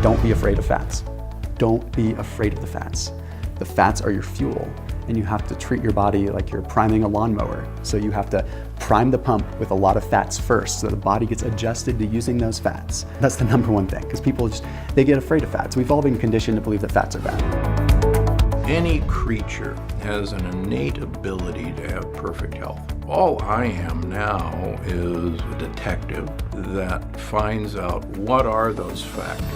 Don't be afraid of fats. Don't be afraid of the fats. The fats are your fuel, and you have to treat your body like you're priming a lawnmower. So you have to prime the pump with a lot of fats first so the body gets adjusted to using those fats. That's the number one thing, because people they get afraid of fats. We've all been conditioned to believe that fats are bad. Any creature has an innate ability to have perfect health. All I am now is a detective that finds out what are those factors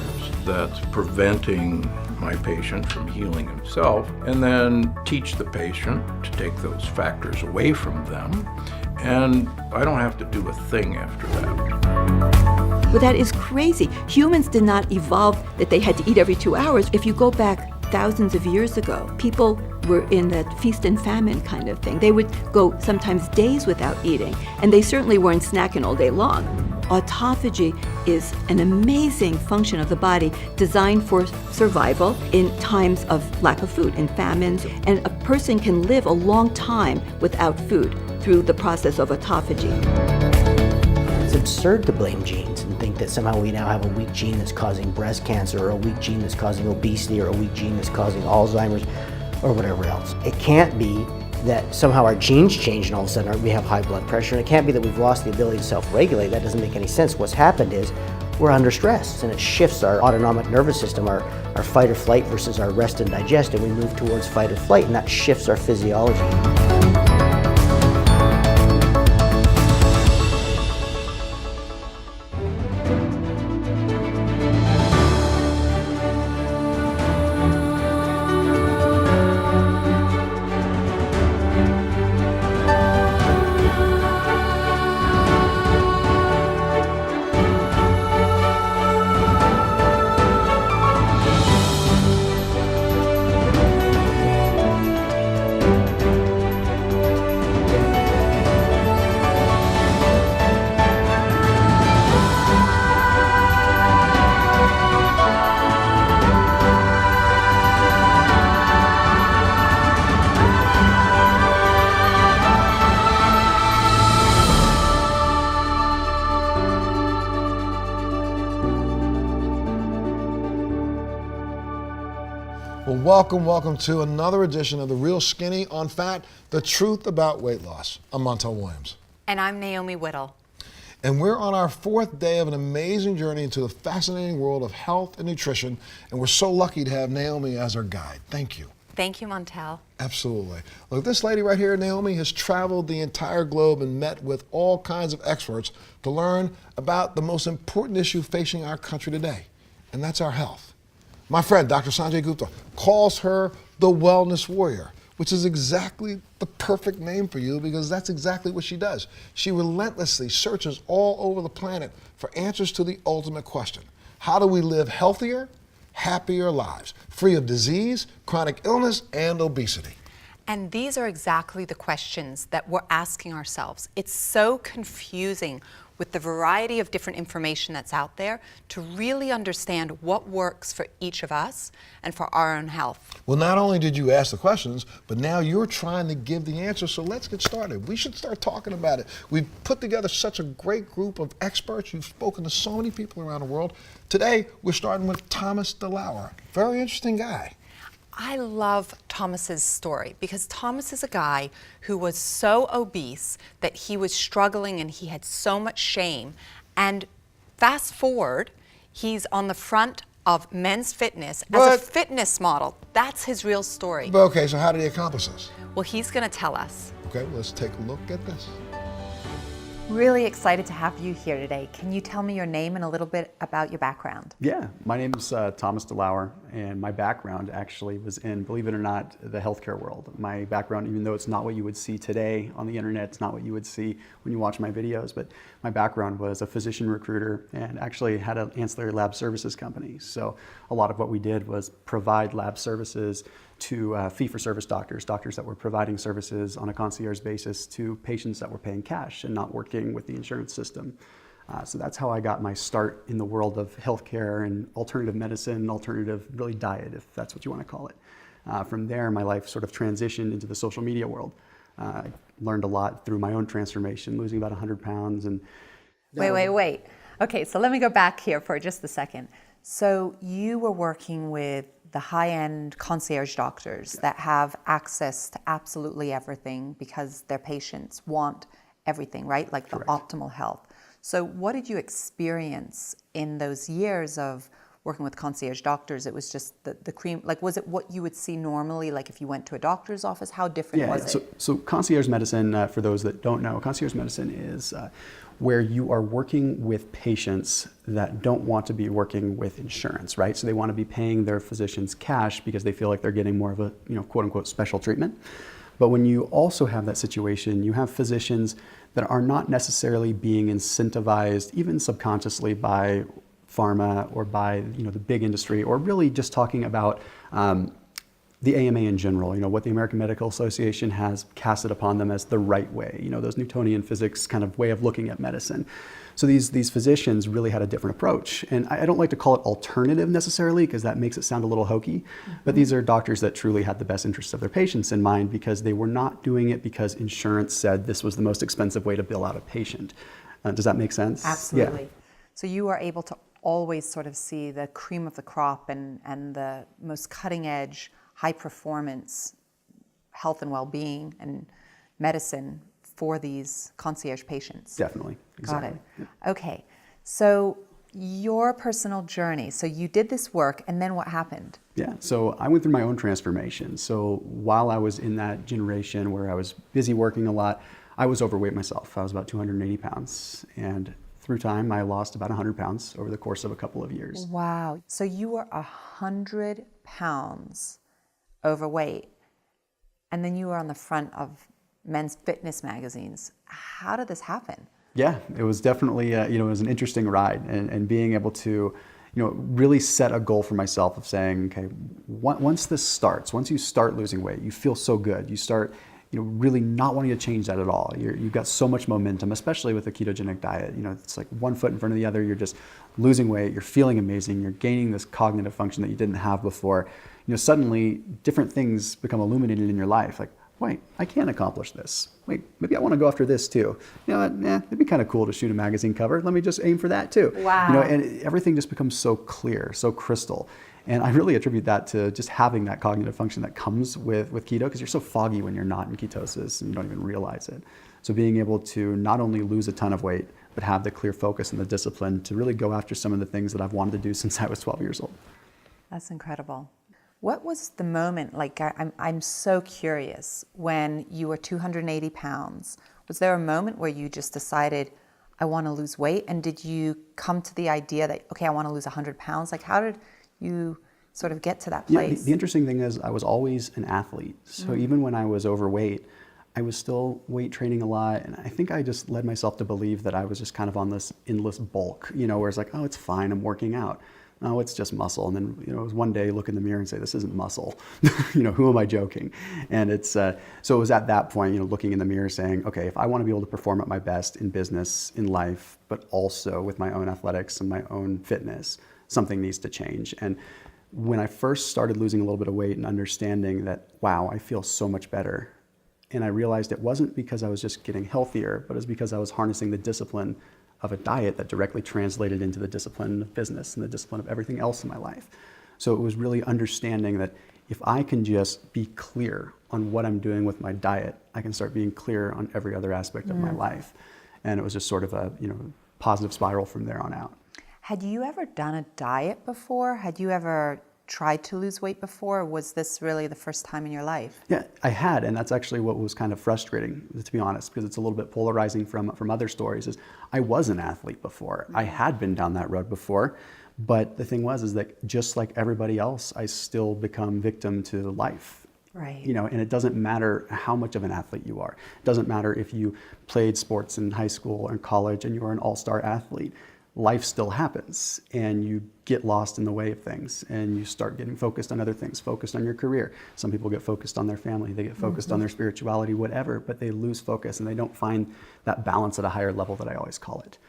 that's preventing my patient from healing himself, and then teach the patient to take those factors away from them, and I don't have to do a thing after that. Well, that is crazy. Humans did not evolve that they had to eat every 2 hours. If you go back thousands of years ago, people were in that feast and famine kind of thing. They would go sometimes days without eating, and they certainly weren't snacking all day long. Autophagy is an amazing function of the body designed for survival in times of lack of food, in famines, and a person can live a long time without food through the process of autophagy. It's absurd to blame genes and think that somehow we now have a weak gene that's causing breast cancer, or a weak gene that's causing obesity, or a weak gene that's causing Alzheimer's, or whatever else. It can't be that somehow our genes change and all of a sudden we have high blood pressure, and it can't be that we've lost the ability to self-regulate. That doesn't make any sense. What's happened is we're under stress, and it shifts our autonomic nervous system, our fight or flight versus our rest and digest, and we move towards fight or flight, and that shifts our physiology. Well, welcome to another edition of The Real Skinny on Fat, the truth about weight loss. I'm Montel Williams. And I'm Naomi Whittle. And we're on our fourth day of an amazing journey into the fascinating world of health and nutrition, and we're so lucky to have Naomi as our guide. Thank you. Thank you, Montel. Absolutely. Look, this lady right here, Naomi, has traveled the entire globe and met with all kinds of experts to learn about the most important issue facing our country today, and that's our health. My friend, Dr. Sanjay Gupta, calls her the wellness warrior, which is exactly the perfect name for you because that's exactly what she does. She relentlessly searches all over the planet for answers to the ultimate question. How do we live healthier, happier lives, free of disease, chronic illness, and obesity? And these are exactly the questions that we're asking ourselves. It's so confusing with the variety of different information that's out there to really understand what works for each of us and for our own health. Well, not only did you ask the questions, but now you're trying to give the answers, so let's get started. We should start talking about it. We've put together such a great group of experts. You've spoken to so many people around the world. Today, we're starting with Thomas DeLauer. Very interesting guy. I love Thomas's story because Thomas is a guy who was so obese that he was struggling and he had so much shame. And fast forward, he's on the front of Men's Fitness as a fitness model. That's his real story. But okay, so how did he accomplish this? Well, he's going to tell us. Okay, let's take a look at this. Really excited to have you here today. Can you tell me your name and a little bit about your background? Yeah, my name is Thomas DeLauer, and my background actually was in, believe it or not, the healthcare world. My background, even though it's not what you would see today on the internet, it's not what you would see when you watch my videos, but my background was a physician recruiter and actually had an ancillary lab services company. So a lot of what we did was provide lab services to fee-for-service doctors that were providing services on a concierge basis to patients that were paying cash and not working with the insurance system. So that's how I got my start in the world of healthcare and alternative medicine, alternative really diet, if that's what you want to call it. From there, my life sort of transitioned into the social media world. I learned a lot through my own transformation, losing about 100 pounds. And Wait. Okay, so let me go back here for just a second. So you were working with the high-end concierge doctors that have access to absolutely everything because their patients want everything, right? Like the optimal health. So what did you experience in those years of working with concierge doctors? It was just the cream, like was it what you would see normally, like if you went to a doctor's office? How different was it? So concierge medicine, for those that don't know, concierge medicine is where you are working with patients that don't want to be working with insurance, right? So they want to be paying their physicians cash because they feel like they're getting more of a, quote unquote, special treatment. But when you also have that situation, you have physicians that are not necessarily being incentivized, even subconsciously, by pharma or by the big industry, or really just talking about the AMA in general, what the American Medical Association has casted upon them as the right way, those Newtonian physics kind of way of looking at medicine. So these physicians really had a different approach. And I don't like to call it alternative necessarily, because that makes it sound a little hokey, but these are doctors that truly had the best interests of their patients in mind, because they were not doing it because insurance said this was the most expensive way to bill out a patient. Does that make sense? Absolutely. Yeah. So you are able to always sort of see the cream of the crop and the most cutting edge, high performance health and well-being and medicine for these concierge patients. Definitely. Exactly. Got it. Okay. So your personal journey. So you did this work, and then what happened? Yeah, so I went through my own transformation. So while I was in that generation where I was busy working a lot, I was overweight myself. I was about 280 pounds. And through time, I lost about 100 pounds over the course of a couple of years. Wow. So you were 100 pounds overweight, and then you were on the front of men's fitness magazines. How did this happen? Yeah, it was definitely, it was an interesting ride, and being able to, really set a goal for myself of saying, okay, once this starts, once you start losing weight, you feel so good. You start, really not wanting to change that at all. You've got so much momentum, especially with a ketogenic diet. It's like one foot in front of the other. You're just losing weight. You're feeling amazing. You're gaining this cognitive function that you didn't have before. Suddenly different things become illuminated in your life. Like, wait, I can accomplish this. Wait, maybe I want to go after this too. It'd be kind of cool to shoot a magazine cover. Let me just aim for that too. Wow. And everything just becomes so clear, so crystal. And I really attribute that to just having that cognitive function that comes with keto, because you're so foggy when you're not in ketosis and you don't even realize it. So being able to not only lose a ton of weight, but have the clear focus and the discipline to really go after some of the things that I've wanted to do since I was 12 years old. That's incredible. What was the moment, like I'm so curious, when you were 280 pounds, was there a moment where you just decided, I want to lose weight? And did you come to the idea that, okay, I want to lose 100 pounds? Like, how did you sort of get to that place? Yeah, the interesting thing is I was always an athlete. So even when I was overweight, I was still weight training a lot. And I think I just led myself to believe that I was just kind of on this endless bulk, where it's like, oh, it's fine, I'm working out. No, it's just muscle. And then, it was one day look in the mirror and say, this isn't muscle. Who am I joking? And it's, so it was at that point, looking in the mirror saying, okay, if I want to be able to perform at my best in business, in life, but also with my own athletics and my own fitness, something needs to change. And when I first started losing a little bit of weight and understanding that, wow, I feel so much better. And I realized it wasn't because I was just getting healthier, but it was because I was harnessing the discipline of a diet that directly translated into the discipline of business and the discipline of everything else in my life. So it was really understanding that if I can just be clear on what I'm doing with my diet, I can start being clear on every other aspect of my life. And it was just sort of a positive spiral from there on out. Had you ever done a diet before? Had you ever tried to lose weight before? Or was this really the first time in your life? Yeah, I had, and that's actually what was kind of frustrating, to be honest, because it's a little bit polarizing from other stories, is I was an athlete before. I had been down that road before, but the thing was that just like everybody else, I still become victim to life. Right. And it doesn't matter how much of an athlete you are. It doesn't matter if you played sports in high school or in college and you were an all-star athlete. Life still happens, and you get lost in the way of things, and you start getting focused on other things, focused on your career. Some people get focused on their family, they get focused on their spirituality, whatever, but they lose focus and they don't find that balance at a higher level that I always call it.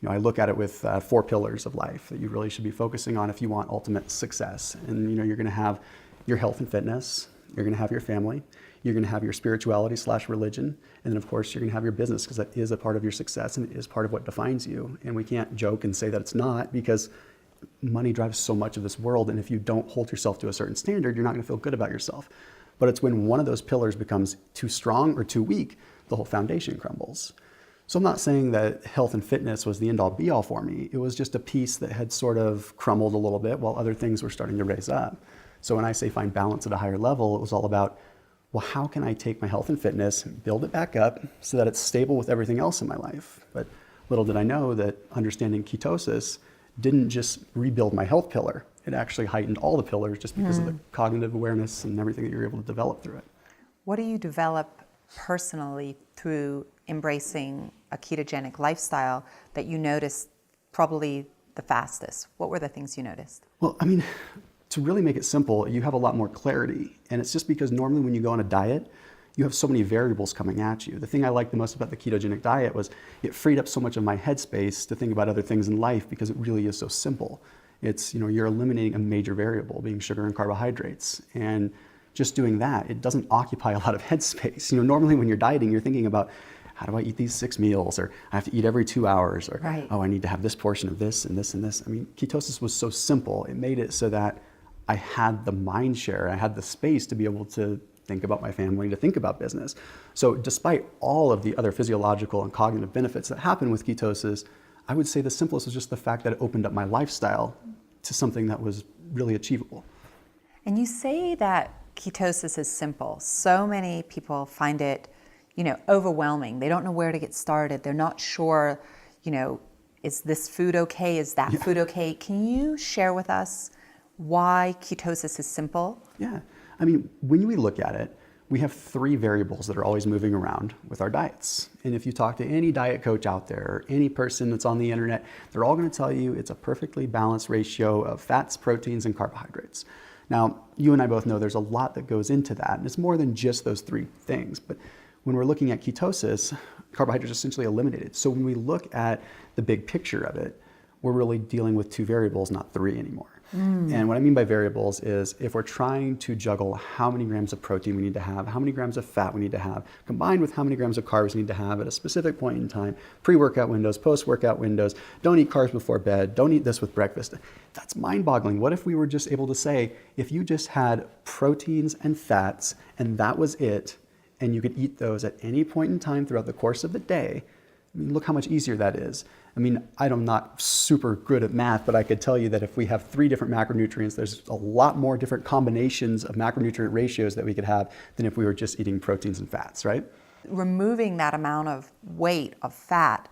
I look at it with 4 pillars of life that you really should be focusing on if you want ultimate success. And you're going to have your health and fitness, you're going to have your family, you're going to have your spirituality / religion, and then of course you're going to have your business, because that is a part of your success and it is part of what defines you. And we can't joke and say that it's not, because money drives so much of this world, and if you don't hold yourself to a certain standard, you're not going to feel good about yourself. But it's when one of those pillars becomes too strong or too weak, the whole foundation crumbles. So I'm not saying that health and fitness was the end-all be-all for me. It was just a piece that had sort of crumbled a little bit while other things were starting to raise up. So when I say find balance at a higher level, it was all about, well, how can I take my health and fitness, build it back up so that it's stable with everything else in my life? But little did I know that understanding ketosis didn't just rebuild my health pillar. It actually heightened all the pillars just because of the cognitive awareness and everything that you're able to develop through it. What do you develop personally through embracing a ketogenic lifestyle that you noticed probably the fastest? What were the things you noticed? Well, I mean, to really make it simple, you have a lot more clarity. And it's just because normally when you go on a diet, you have so many variables coming at you. The thing I liked the most about the ketogenic diet was it freed up so much of my headspace to think about other things in life because it really is so simple. It's, you're eliminating a major variable, being sugar and carbohydrates. And just doing that, it doesn't occupy a lot of headspace. Normally when you're dieting, you're thinking about, how do I eat these 6 meals? Or I have to eat every 2 hours. Or, right. Oh, I need to have this portion of this and this and this. I mean, ketosis was so simple. It made it so that I had the mind share. I had the space to be able to think about my family, to think about business. So despite all of the other physiological and cognitive benefits that happen with ketosis, I would say the simplest was just the fact that it opened up my lifestyle to something that was really achievable. And you say that ketosis is simple. So many people find it, overwhelming. They don't know where to get started. They're not sure, is this food okay? Is that food okay? Can you share with us why ketosis is simple? Yeah. I mean, when we look at it, we have 3 variables that are always moving around with our diets. And if you talk to any diet coach out there, or any person that's on the internet, they're all going to tell you it's a perfectly balanced ratio of fats, proteins, and carbohydrates. Now, you and I both know there's a lot that goes into that, and it's more than just those 3 things. But when we're looking at ketosis, carbohydrates are essentially eliminated. So when we look at the big picture of it, we're really dealing with 2 variables, not 3 anymore. And what I mean by variables is if we're trying to juggle how many grams of protein we need to have, how many grams of fat we need to have, combined with how many grams of carbs we need to have at a specific point in time, pre-workout windows, post-workout windows, don't eat carbs before bed, don't eat this with breakfast. That's mind-boggling. What if we were just able to say, if you just had proteins and fats and that was it, and you could eat those at any point in time throughout the course of the day, I mean, look how much easier that is. I mean, I'm not super good at math, but I could tell you that if we have 3 different macronutrients, there's a lot more different combinations of macronutrient ratios that we could have than if we were just eating proteins and fats, right? Removing that amount of weight of fat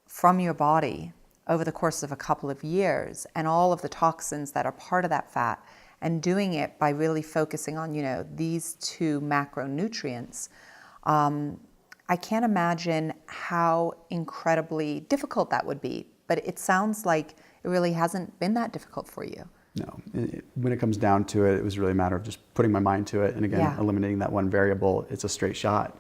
from your body over the course of a couple of years and all of the toxins that are part of that fat, and doing it by really focusing on, these 2 macronutrients, I can't imagine how incredibly difficult that would be, but it sounds like it really hasn't been that difficult for you. No, when it comes down to it, it was really a matter of just putting my mind to it, and again, eliminating that one variable. It's a straight shot.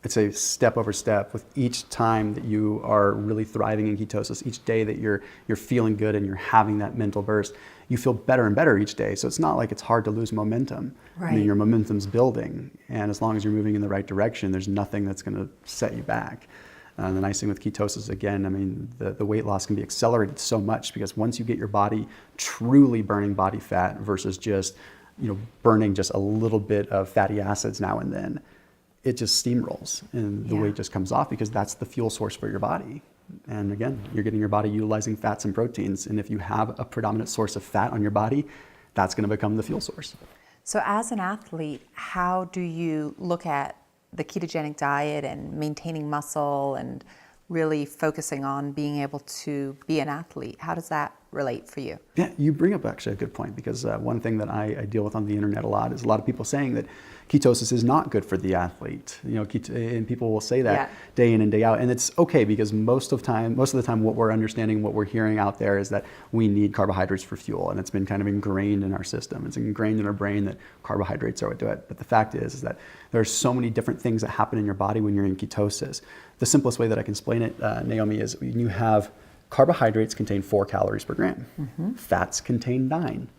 It's a step over step. With each time that you are really thriving in ketosis, each day that you're feeling good and you're having that mental burst, you feel better and better each day. So it's not like it's hard to lose momentum. Right. I mean, your momentum's building, and as long as you're moving in the right direction, there's nothing that's going to set you back. The nice thing with ketosis, again, I mean, the weight loss can be accelerated so much because once you get your body truly burning body fat versus just, burning just a little bit of fatty acids now and then, it just steamrolls and the weight just comes off because that's the fuel source for your body. And again, you're getting your body utilizing fats and proteins. And if you have a predominant source of fat on your body, that's going to become the fuel source. So as an athlete, how do you look at the ketogenic diet and maintaining muscle and really focusing on being able to be an athlete? How does that relate for you? Yeah, you bring up actually a good point because one thing that I deal with on the internet a lot is a lot of people saying that ketosis is not good for the athlete. And people will say that day in and day out, and it's okay because most of the time, what we're understanding, what we're hearing out there is that we need carbohydrates for fuel, and it's been kind of ingrained in our system. It's ingrained in our brain that carbohydrates are what do it. But the fact is that there are so many different things that happen in your body when you're in ketosis. The simplest way that I can explain it, Naomi, is when you have carbohydrates contain 4 calories per gram. Fats contain 9.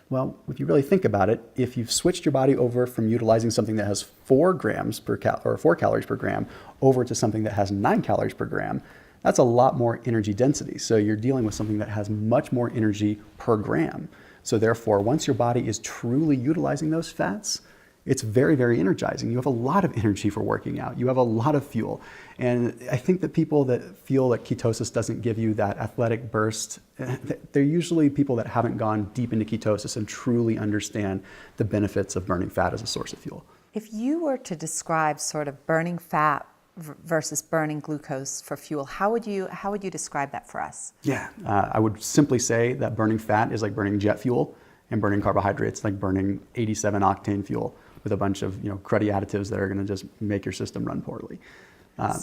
Well, if you really think about it, if you've switched your body over from utilizing something that has 4 calories per gram over to something that has 9 calories per gram, That's a lot more energy density. So you're dealing with something that has much more energy per gram. So therefore, once your body is truly utilizing those fats, it's very, very energizing. You have a lot of energy for working out. You have a lot of fuel. And I think that people that feel that ketosis doesn't give you that athletic burst, they're usually people that haven't gone deep into ketosis and truly understand the benefits of burning fat as a source of fuel. If you were to describe sort of burning fat versus burning glucose for fuel, how would you describe that for us? Yeah, I would simply say that burning fat is like burning jet fuel, and burning carbohydrates like burning 87 octane fuel with a bunch of cruddy additives that are going to just make your system run poorly.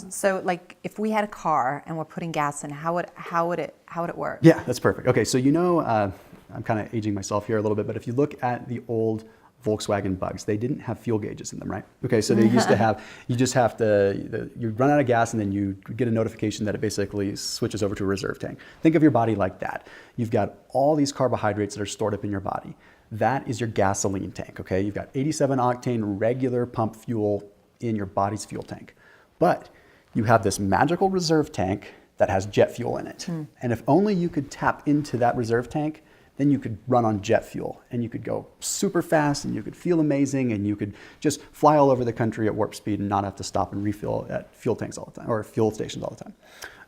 So, like, if we had a car and we're putting gas in, how would it work? Yeah, that's perfect. Okay, so I'm kind of aging myself here a little bit, but if you look at the old Volkswagen Bugs, they didn't have fuel gauges in them, right? Okay, so they used to have, you run out of gas and then you get a notification that it basically switches over to a reserve tank. Think of your body like that. You've got all these carbohydrates that are stored up in your body. That is your gasoline tank, okay? You've got 87 octane regular pump fuel in your body's fuel tank. But you have this magical reserve tank that has jet fuel in it. And if only you could tap into that reserve tank, then you could run on jet fuel and you could go super fast and you could feel amazing and you could just fly all over the country at warp speed and not have to stop and refill at fuel tanks all the time, or fuel stations all the time.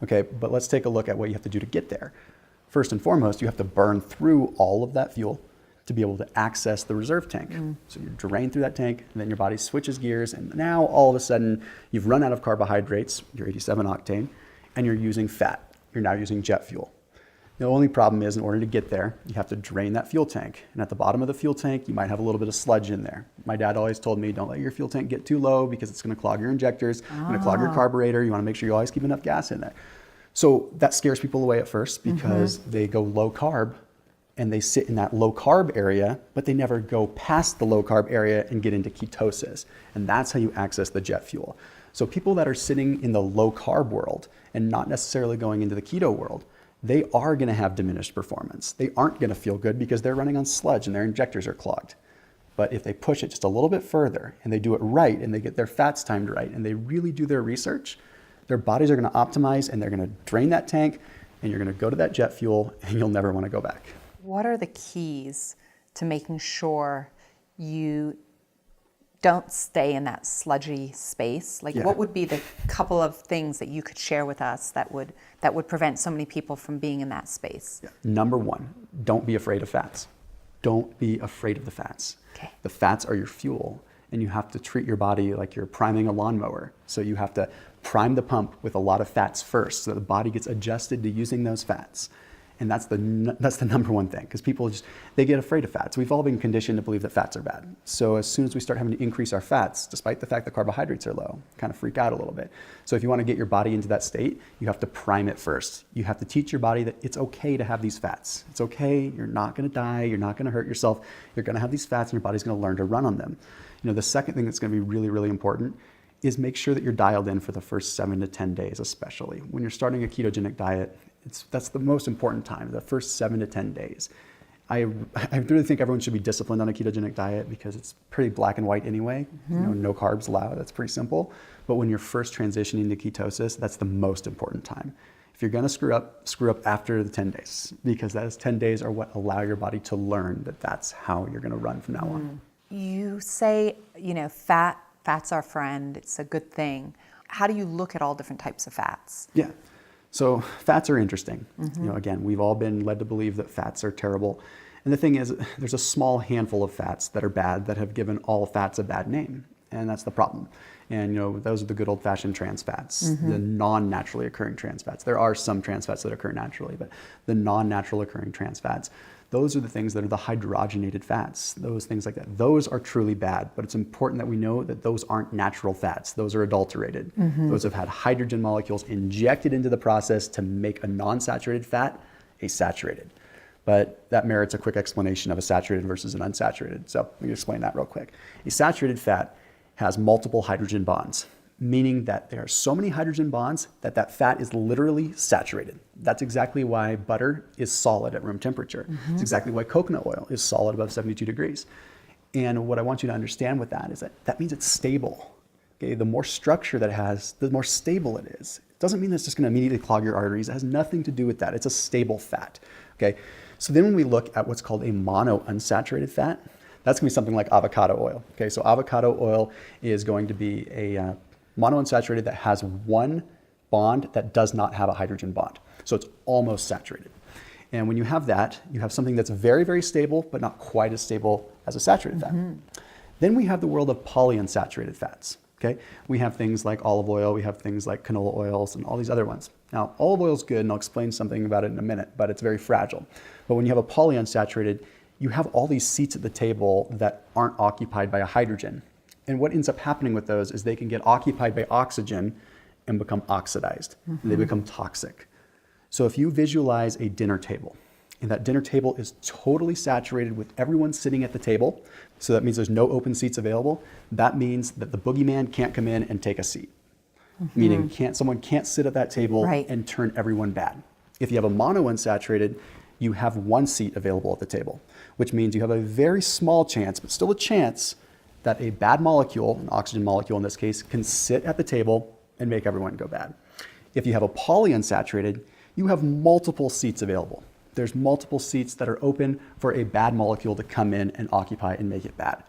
Okay, but let's take a look at what you have to do to get there. First and foremost, you have to burn through all of that fuel to be able to access the reserve tank. So you drain through that tank, and then your body switches gears, and now all of a sudden you've run out of carbohydrates, your 87 octane, and you're using fat. You're now using jet fuel. The only problem is, in order to get there, you have to drain that fuel tank. And at the bottom of the fuel tank, you might have a little bit of sludge in there. My dad always told me, don't let your fuel tank get too low because it's gonna clog your injectors, gonna clog your carburetor. You wanna make sure you always keep enough gas in there. So that scares people away at first because they go low carb and they sit in that low carb area, but they never go past the low carb area and get into ketosis. And that's how you access the jet fuel. So people that are sitting in the low carb world and not necessarily going into the keto world, they are gonna have diminished performance. They aren't gonna feel good because they're running on sludge and their injectors are clogged. But if they push it just a little bit further and they do it right and they get their fats timed right and they really do their research, their bodies are gonna optimize and they're gonna drain that tank and you're gonna go to that jet fuel and you'll never wanna go back. What are the keys to making sure you don't stay in that sludgy space? Like, what would be the couple of things that you could share with us that would prevent so many people from being in that space? Number one, don't be afraid of fats. Don't be afraid of the fats. Okay. The fats are your fuel, and you have to treat your body like you're priming a lawnmower. So you have to prime the pump with a lot of fats first so that the body gets adjusted to using those fats. And that's the number one thing, because people they get afraid of fats. We've all been conditioned to believe that fats are bad. So as soon as we start having to increase our fats, despite the fact that carbohydrates are low, kind of freak out a little bit. So if you want to get your body into that state, you have to prime it first. You have to teach your body that it's okay to have these fats. It's okay, you're not gonna die, you're not gonna hurt yourself, you're gonna have these fats and your body's gonna learn to run on them. The second thing that's gonna be really, really important is make sure that you're dialed in for the first 7 to 10 days, especially. When you're starting a ketogenic diet, that's the most important time, the first 7 to 10 days. I really think everyone should be disciplined on a ketogenic diet because it's pretty black and white anyway. No carbs allowed, that's pretty simple. But when you're first transitioning to ketosis, that's the most important time. If you're gonna screw up after the 10 days, because those 10 days are what allow your body to learn that that's how you're gonna run from now on. You say, fat's our friend, it's a good thing. How do you look at all different types of fats? Yeah. So fats are interesting. Again, we've all been led to believe that fats are terrible. And the thing is, there's a small handful of fats that are bad that have given all fats a bad name. And that's the problem. And those are the good old-fashioned trans fats, the non-naturally occurring trans fats. There are some trans fats that occur naturally, but the non-natural occurring trans fats, those are the things that are the hydrogenated fats, those things like that. Those are truly bad, but it's important that we know that those aren't natural fats. Those are adulterated. Those have had hydrogen molecules injected into the process to make a non-saturated fat a saturated. But that merits a quick explanation of a saturated versus an unsaturated. So let me explain that real quick. A saturated fat has multiple hydrogen bonds, meaning that there are so many hydrogen bonds that that fat is literally saturated. That's exactly why butter is solid at room temperature. It's exactly why coconut oil is solid above 72 degrees. And what I want you to understand with that is that means it's stable. okay, the more structure that it has, the more stable it is. It doesn't mean that it's just going to immediately clog your arteries. It has nothing to do with that. It's a stable fat. Okay, so then when we look at what's called a monounsaturated fat, that's going to be something like avocado oil. Okay, so avocado oil is going to be a monounsaturated that has one bond that does not have a hydrogen bond. So it's almost saturated. And when you have that, you have something that's very, very stable, but not quite as stable as a saturated fat. Then we have the world of polyunsaturated fats. Okay, we have things like olive oil, we have things like canola oils, and all these other ones. Now, olive oil is good, and I'll explain something about it in a minute, but it's very fragile. But when you have a polyunsaturated, you have all these seats at the table that aren't occupied by a hydrogen. And what ends up happening with those is they can get occupied by oxygen and become oxidized. And they become toxic. So if you visualize a dinner table, and that dinner table is totally saturated with everyone sitting at the table, so that means there's no open seats available, that means that the boogeyman can't come in and take a seat. Meaning someone can't sit at that table and turn everyone bad. If you have a monounsaturated, you have one seat available at the table, which means you have a very small chance, but still a chance, that a bad molecule, an oxygen molecule in this case, can sit at the table and make everyone go bad. If you have a polyunsaturated, you have multiple seats available. There's multiple seats that are open for a bad molecule to come in and occupy and make it bad.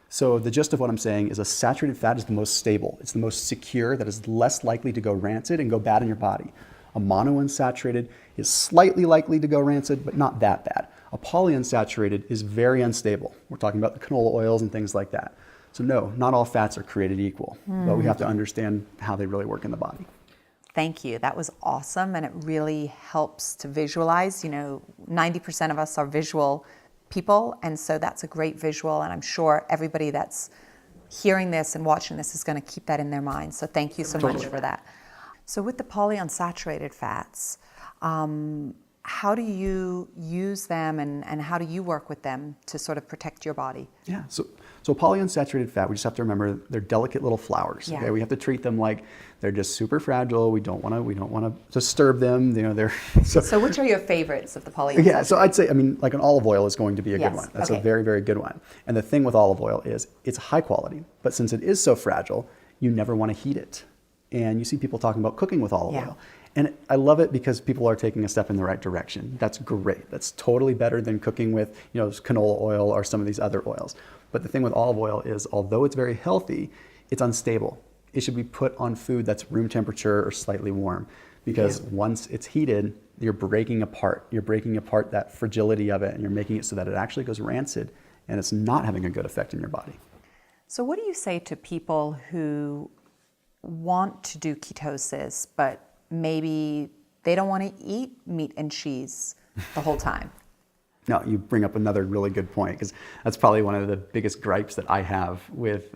So the gist of what I'm saying is a saturated fat is the most stable. It's the most secure, that is less likely to go rancid and go bad in your body. A monounsaturated is slightly likely to go rancid, but not that bad. A polyunsaturated is very unstable. We're talking about the canola oils and things like that. So no, not all fats are created equal, but we have to understand how they really work in the body. Thank you. That was awesome, and it really helps to visualize. 90% of us are visual people, and so that's a great visual, and I'm sure everybody that's hearing this and watching this is going to keep that in their mind. So thank you so much for that. So with the polyunsaturated fats, how do you use them, and how do you work with them to sort of protect your body? Yeah, so polyunsaturated fat, we just have to remember they're delicate little flowers. Yeah. Okay, we have to treat them like they're just super fragile. We don't want to disturb them. They're So which are your favorites of the polyunsaturated? Yeah, so I'd say, like an olive oil is going to be a good one. That's a very, very good one. And the thing with olive oil is it's high quality, but since it is so fragile, you never want to heat it. And you see people talking about cooking with olive oil. And I love it because people are taking a step in the right direction. That's great. That's totally better than cooking with, canola oil or some of these other oils. But the thing with olive oil is, although it's very healthy, it's unstable. It should be put on food that's room temperature or slightly warm, because once it's heated, you're breaking apart. You're breaking apart that fragility of it, and you're making it so that it actually goes rancid, and it's not having a good effect in your body. So what do you say to people who want to do ketosis, but maybe they don't want to eat meat and cheese the whole time? No, you bring up another really good point, because that's probably one of the biggest gripes that I have with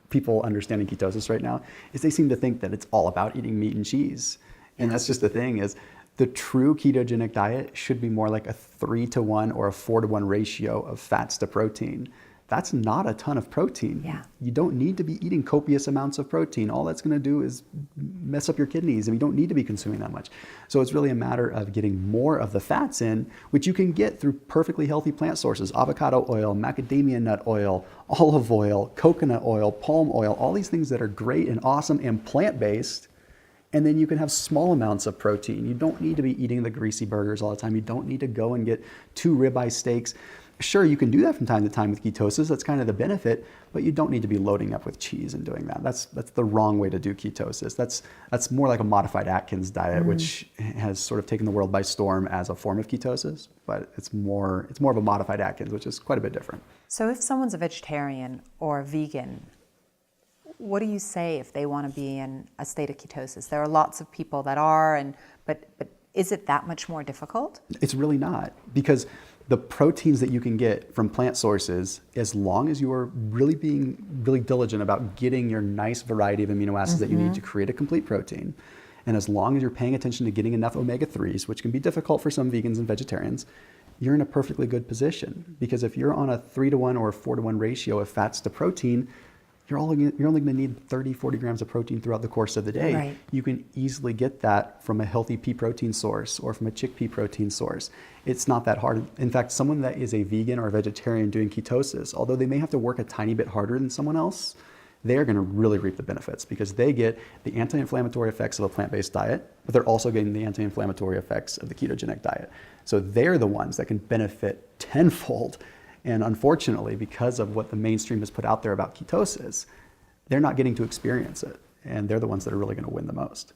people understanding ketosis right now, is they seem to think that it's all about eating meat and cheese. And that's just the thing, is the true ketogenic diet should be more like a 3-to-1 or a 4-to-1 ratio of fats to protein. That's not a ton of protein. Yeah. You don't need to be eating copious amounts of protein. All that's going to do is mess up your kidneys, and you don't need to be consuming that much. So it's really a matter of getting more of the fats in, which you can get through perfectly healthy plant sources: avocado oil, macadamia nut oil, olive oil, coconut oil, palm oil, all these things that are great and awesome and plant-based. And then you can have small amounts of protein. You don't need to be eating the greasy burgers all the time. You don't need to go and get 2 ribeye steaks. Sure, you can do that from time to time with ketosis. That's kind of the benefit, but you don't need to be loading up with cheese and doing that. That's the wrong way to do ketosis. That's more like a modified Atkins diet, which has sort of taken the world by storm as a form of ketosis, but it's more of a modified Atkins, which is quite a bit different. So if someone's a vegetarian or a vegan, what do you say if they want to be in a state of ketosis? There are lots of people that are, but is it that much more difficult? It's really not, because the proteins that you can get from plant sources, as long as you are really being really diligent about getting your nice variety of amino acids that you need to create a complete protein, and as long as you're paying attention to getting enough omega-3s, which can be difficult for some vegans and vegetarians, you're in a perfectly good position. Because if you're on a 3-to-1 or a 4-to-1 ratio of fats to protein, you're only going to need 30, 40 grams of protein throughout the course of the day. Right. You can easily get that from a healthy pea protein source or from a chickpea protein source. It's not that hard. In fact, someone that is a vegan or a vegetarian doing ketosis, although they may have to work a tiny bit harder than someone else, they're going to really reap the benefits because they get the anti-inflammatory effects of a plant-based diet, but they're also getting the anti-inflammatory effects of the ketogenic diet. So they're the ones that can benefit tenfold. And unfortunately, because of what the mainstream has put out there about ketosis, they're not getting to experience it. And they're the ones that are really going to win the most.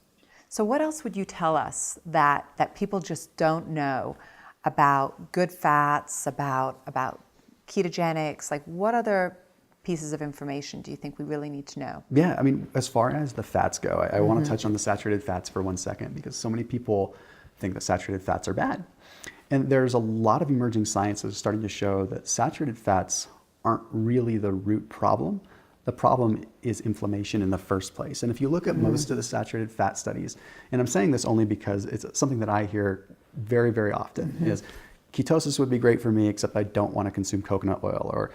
So what else would you tell us that people just don't know about good fats, about ketogenics? Like, what other pieces of information do you think we really need to know? Yeah, I mean, as far as the fats go, I want to touch on the saturated fats for 1 second because so many people think that saturated fats are bad. And there's a lot of emerging science that's starting to show that saturated fats aren't really the root problem. The problem is inflammation in the first place. And if you look at most of the saturated fat studies, and I'm saying this only because it's something that I hear very, very often, is ketosis would be great for me, except I don't want to consume coconut oil. Or,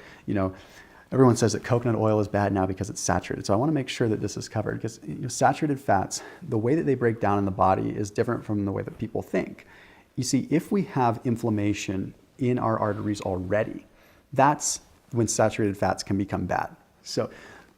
everyone says that coconut oil is bad now because it's saturated. So I want to make sure that this is covered because saturated fats, the way that they break down in the body is different from the way that people think. You see, if we have inflammation in our arteries already, that's when saturated fats can become bad. So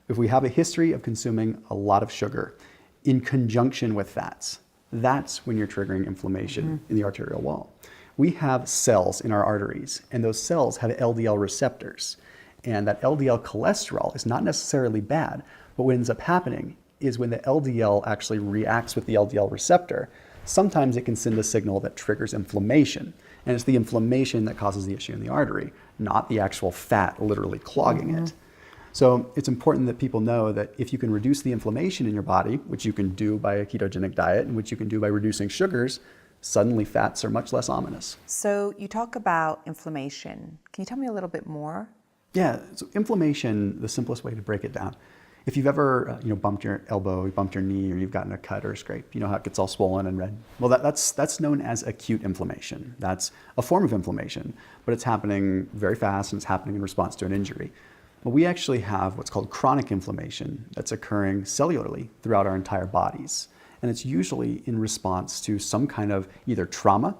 if we have a history of consuming a lot of sugar in conjunction with fats, that's when you're triggering inflammation in the arterial wall. We have cells in our arteries, and those cells have LDL receptors. And that LDL cholesterol is not necessarily bad, but what ends up happening is when the LDL actually reacts with the LDL receptor, sometimes it can send a signal that triggers inflammation. And it's the inflammation that causes the issue in the artery, not the actual fat literally clogging it. So it's important that people know that if you can reduce the inflammation in your body, which you can do by a ketogenic diet and which you can do by reducing sugars, suddenly fats are much less ominous. So you talk about inflammation. Can you tell me a little bit more? Yeah, so inflammation, the simplest way to break it down, if you've ever bumped your elbow, you bumped your knee, or you've gotten a cut or a scrape, you know how it gets all swollen and red? Well, that's known as acute inflammation. That's a form of inflammation, but it's happening very fast and it's happening in response to an injury. Well, we actually have what's called chronic inflammation that's occurring cellularly throughout our entire bodies. And it's usually in response to some kind of either trauma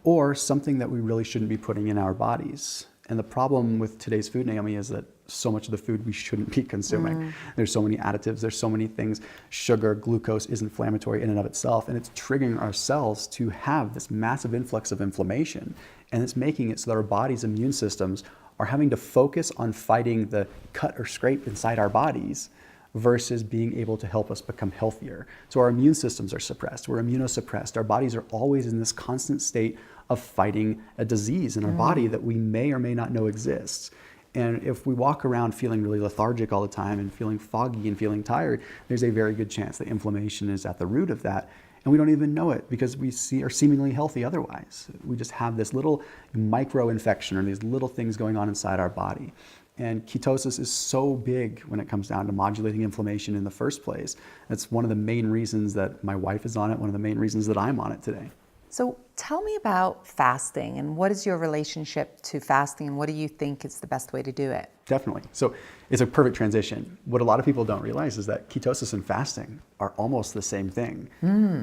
or something that we really shouldn't be putting in our bodies. And the problem with today's food, Naomi, is that so much of the food we shouldn't be consuming. There's so many additives, there's so many things. Sugar, glucose is inflammatory in and of itself, and it's triggering our cells to have this massive influx of inflammation. And it's making it so that our body's immune systems are having to focus on fighting the cut or scrape inside our bodies versus being able to help us become healthier. So our immune systems are suppressed, we're immunosuppressed. Our bodies are always in this constant state of fighting a disease in our body that we may or may not know exists. And if we walk around feeling really lethargic all the time and feeling foggy and feeling tired, there's a very good chance that inflammation is at the root of that. And we don't even know it because we are seemingly healthy otherwise. We just have this little micro infection or these little things going on inside our body. And ketosis is so big when it comes down to modulating inflammation in the first place. That's one of the main reasons that my wife is on it, one of the main reasons that I'm on it today. So tell me about fasting and what is your relationship to fasting and what do you think is the best way to do it? Definitely. So it's a perfect transition. What a lot of people don't realize is that ketosis and fasting are almost the same thing.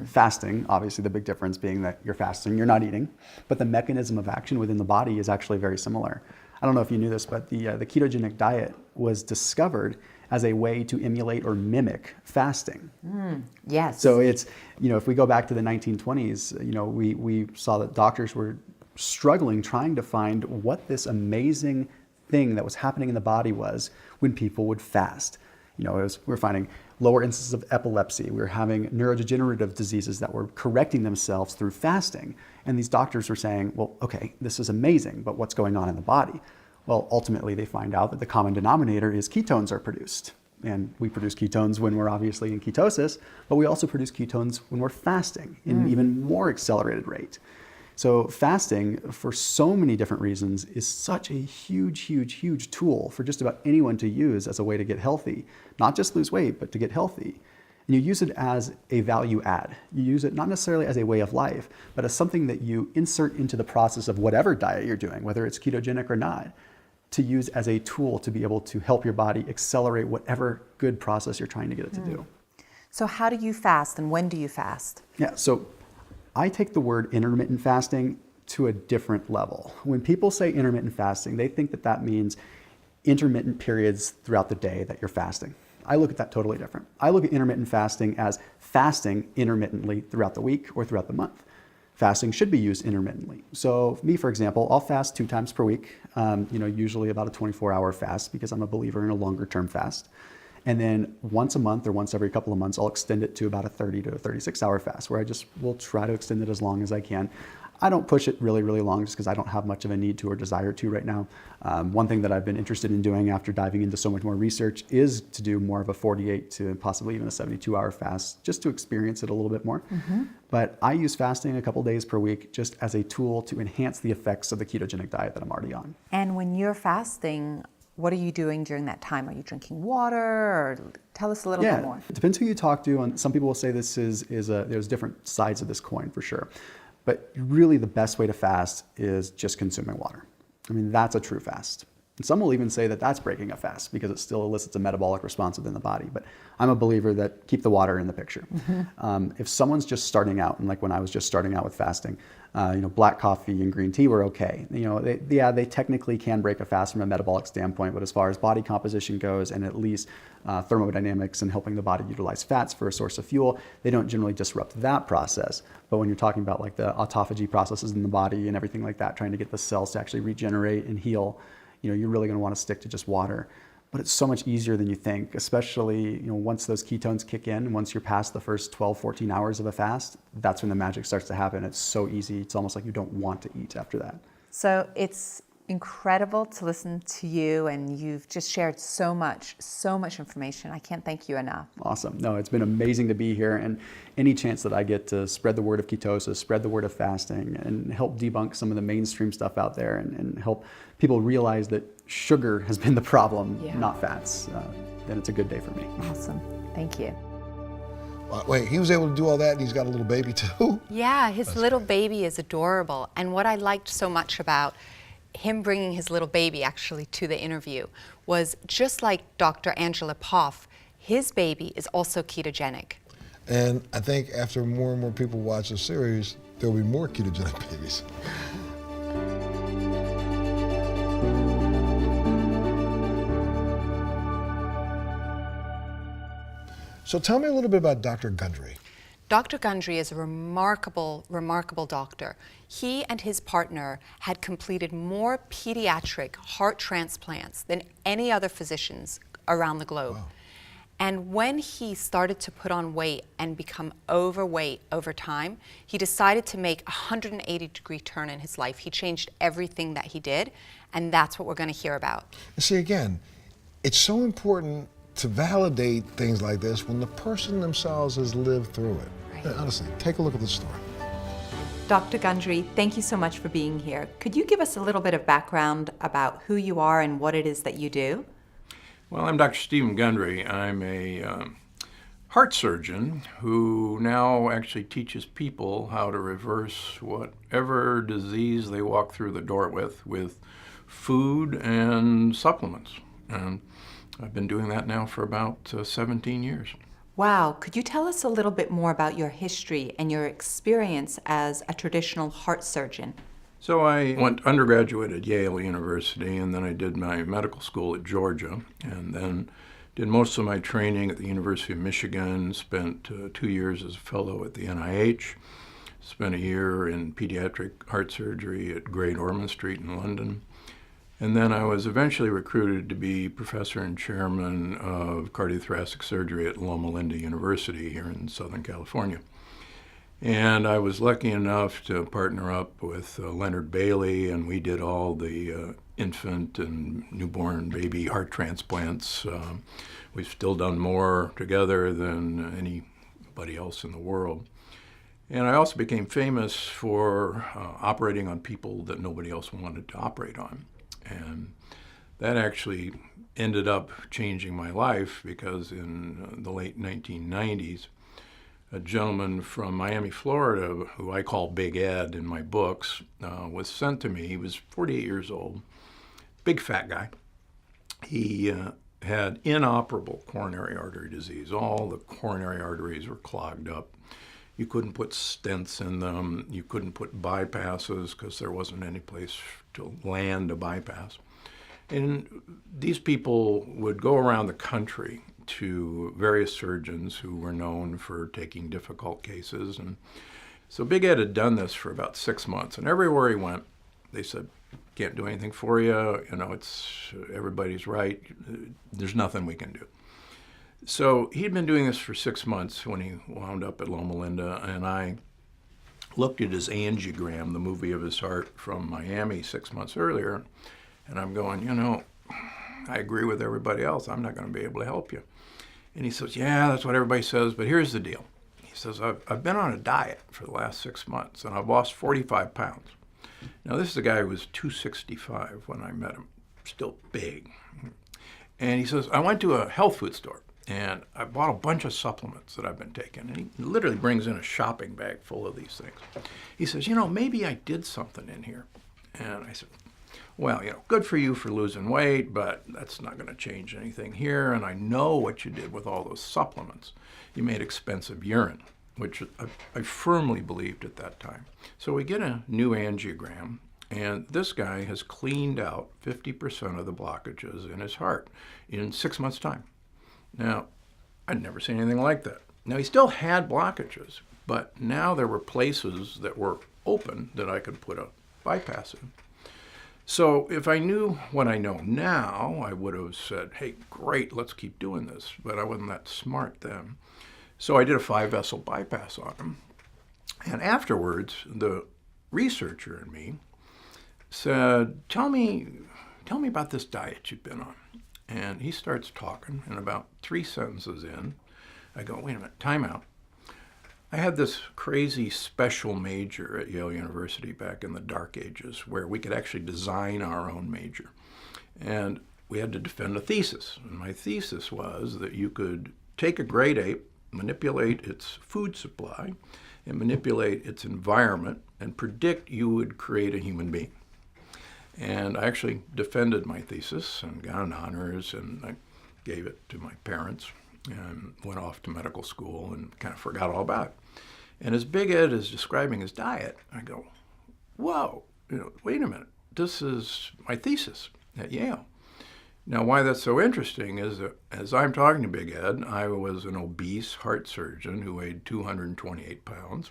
Fasting, obviously the big difference being that you're fasting, you're not eating, but the mechanism of action within the body is actually very similar. I don't know if you knew this, but the ketogenic diet was discovered as a way to emulate or mimic fasting. Yes. So it's, if we go back to the 1920s, we saw that doctors were struggling trying to find what this amazing thing that was happening in the body was when people would fast. We were finding lower instances of epilepsy. We were having neurodegenerative diseases that were correcting themselves through fasting. And these doctors were saying, well, okay, this is amazing, but what's going on in the body? Well, ultimately they find out that the common denominator is ketones are produced. And we produce ketones when we're obviously in ketosis, but we also produce ketones when we're fasting in an even more accelerated rate. So fasting, for so many different reasons, is such a huge, huge, huge tool for just about anyone to use as a way to get healthy. Not just lose weight, but to get healthy. And you use it as a value add. You use it not necessarily as a way of life, but as something that you insert into the process of whatever diet you're doing, whether it's ketogenic or not, to use as a tool to be able to help your body accelerate whatever good process you're trying to get it to do. So how do you fast and when do you fast? Yeah, so I take the word intermittent fasting to a different level. When people say intermittent fasting, they think that that means intermittent periods throughout the day that you're fasting. I look at that totally different. I look at intermittent fasting as fasting intermittently throughout the week or throughout the month. Fasting should be used intermittently. So me, for example, I'll fast 2 times per week, usually about a 24-hour fast because I'm a believer in a longer term fast. And then once a month or once every couple of months, I'll extend it to about a 30 to a 36-hour fast where I just will try to extend it as long as I can. I don't push it really, really long just because I don't have much of a need to or desire to right now. One thing that I've been interested in doing after diving into so much more research is to do more of a 48 to possibly even a 72-hour fast just to experience it a little bit more. But I use fasting a couple days per week just as a tool to enhance the effects of the ketogenic diet that I'm already on. And when you're fasting, what are you doing during that time? Are you drinking water, or tell us a little bit more? It depends who you talk to. And some people will say this there's different sides of this coin for sure. But really the best way to fast is just consuming water. I mean, that's a true fast. And some will even say that that's breaking a fast because it still elicits a metabolic response within the body. But I'm a believer that keep the water in the picture. If someone's just starting out, and like when I was just starting out with fasting, black coffee and green tea were okay. They technically can break a fast from a metabolic standpoint, but as far as body composition goes and at least thermodynamics and helping the body utilize fats for a source of fuel, they don't generally disrupt that process. But when you're talking about like the autophagy processes in the body and everything like that, trying to get the cells to actually regenerate and heal, you're really going to want to stick to just water. But it's so much easier than you think, especially once those ketones kick in, once you're past the first 12, 14 hours of a fast, that's when the magic starts to happen. It's so easy. It's almost like you don't want to eat after that. So it's incredible to listen to you, and you've just shared so much information. I can't thank you enough. Awesome. No, it's been amazing to be here, and any chance that I get to spread the word of ketosis, spread the word of fasting, and help debunk some of the mainstream stuff out there and help people realize that sugar has been the problem, not fats, then it's a good day for me. Awesome. Thank you. Wait, he was able to do all that and he's got a little baby too? Yeah, his little baby is adorable. And what I liked so much about him bringing his little baby actually to the interview was just like Dr. Angela Poff, his baby is also ketogenic. And I think after more and more people watch the series, there'll be more ketogenic babies. So tell me a little bit about Dr. Gundry. Dr. Gundry is a remarkable, remarkable doctor. He and his partner had completed more pediatric heart transplants than any other physicians around the globe. Wow. And when he started to put on weight and become overweight over time, he decided to make a 180-degree turn in his life. He changed everything that he did, and that's what we're going to hear about. And see, again, it's so important to validate things like this when the person themselves has lived through it. Right. Honestly, take a look at the story. Dr. Gundry, thank you so much for being here. Could you give us a little bit of background about who you are and what it is that you do? Well, I'm Dr. Stephen Gundry. I'm a heart surgeon who now actually teaches people how to reverse whatever disease they walk through the door with food and supplements. And I've been doing that now for about 17 years. Wow, could you tell us a little bit more about your history and your experience as a traditional heart surgeon? So I went undergraduate at Yale University, and then I did my medical school at Georgia, and then did most of my training at the University of Michigan, spent 2 years as a fellow at the NIH, spent a year in pediatric heart surgery at Great Ormond Street in London. And then I was eventually recruited to be professor and chairman of cardiothoracic surgery at Loma Linda University here in Southern California. And I was lucky enough to partner up with Leonard Bailey, and we did all the infant and newborn baby heart transplants. We've still done more together than anybody else in the world. And I also became famous for operating on people that nobody else wanted to operate on. And that actually ended up changing my life because in the late 1990s, a gentleman from Miami, Florida, who I call Big Ed in my books, was sent to me. He was 48 years old, big fat guy. He had inoperable coronary artery disease. All the coronary arteries were clogged up. You couldn't put stents in them. You couldn't put bypasses because there wasn't any place to land a bypass. And these people would go around the country to various surgeons who were known for taking difficult cases. And so Big Ed had done this for about 6 months. And everywhere he went, they said, can't do anything for you. You know, everybody's right. There's nothing we can do. So he'd been doing this for 6 months when he wound up at Loma Linda, and I looked at his angiogram, the movie of his heart from Miami 6 months earlier, and I'm going, you know, I agree with everybody else. I'm not going to be able to help you. And he says, yeah, that's what everybody says, but here's the deal. He says, I've been on a diet for the last 6 months, and I've lost 45 pounds. Now, this is a guy who was 265 when I met him, still big. And he says, I went to a health food store, and I bought a bunch of supplements that I've been taking. And he literally brings in a shopping bag full of these things. He says, you know, maybe I did something in here. And I said, well, you know, good for you for losing weight, but that's not going to change anything here. And I know what you did with all those supplements. You made expensive urine, which I firmly believed at that time. So we get a new angiogram, and this guy has cleaned out 50% of the blockages in his heart in 6 months' time. Now, I'd never seen anything like that. Now, he still had blockages, but now there were places that were open that I could put a bypass in. So if I knew what I know now, I would have said, hey, great, let's keep doing this. But I wasn't that smart then. So I did a 5-vessel bypass on him. And afterwards, the researcher in me said, tell me about this diet you've been on. And he starts talking, and about 3 sentences in, I go, wait a minute, time out. I had this crazy special major at Yale University back in the dark ages where we could actually design our own major. And we had to defend a thesis. And my thesis was that you could take a great ape, manipulate its food supply, and manipulate its environment, and predict you would create a human being. And I actually defended my thesis and got an honors, and I gave it to my parents and went off to medical school and kind of forgot all about it. And as Big Ed is describing his diet, I go, whoa, you know, wait a minute, this is my thesis at Yale. Now, why that's so interesting is that as I'm talking to Big Ed, I was an obese heart surgeon who weighed 228 pounds,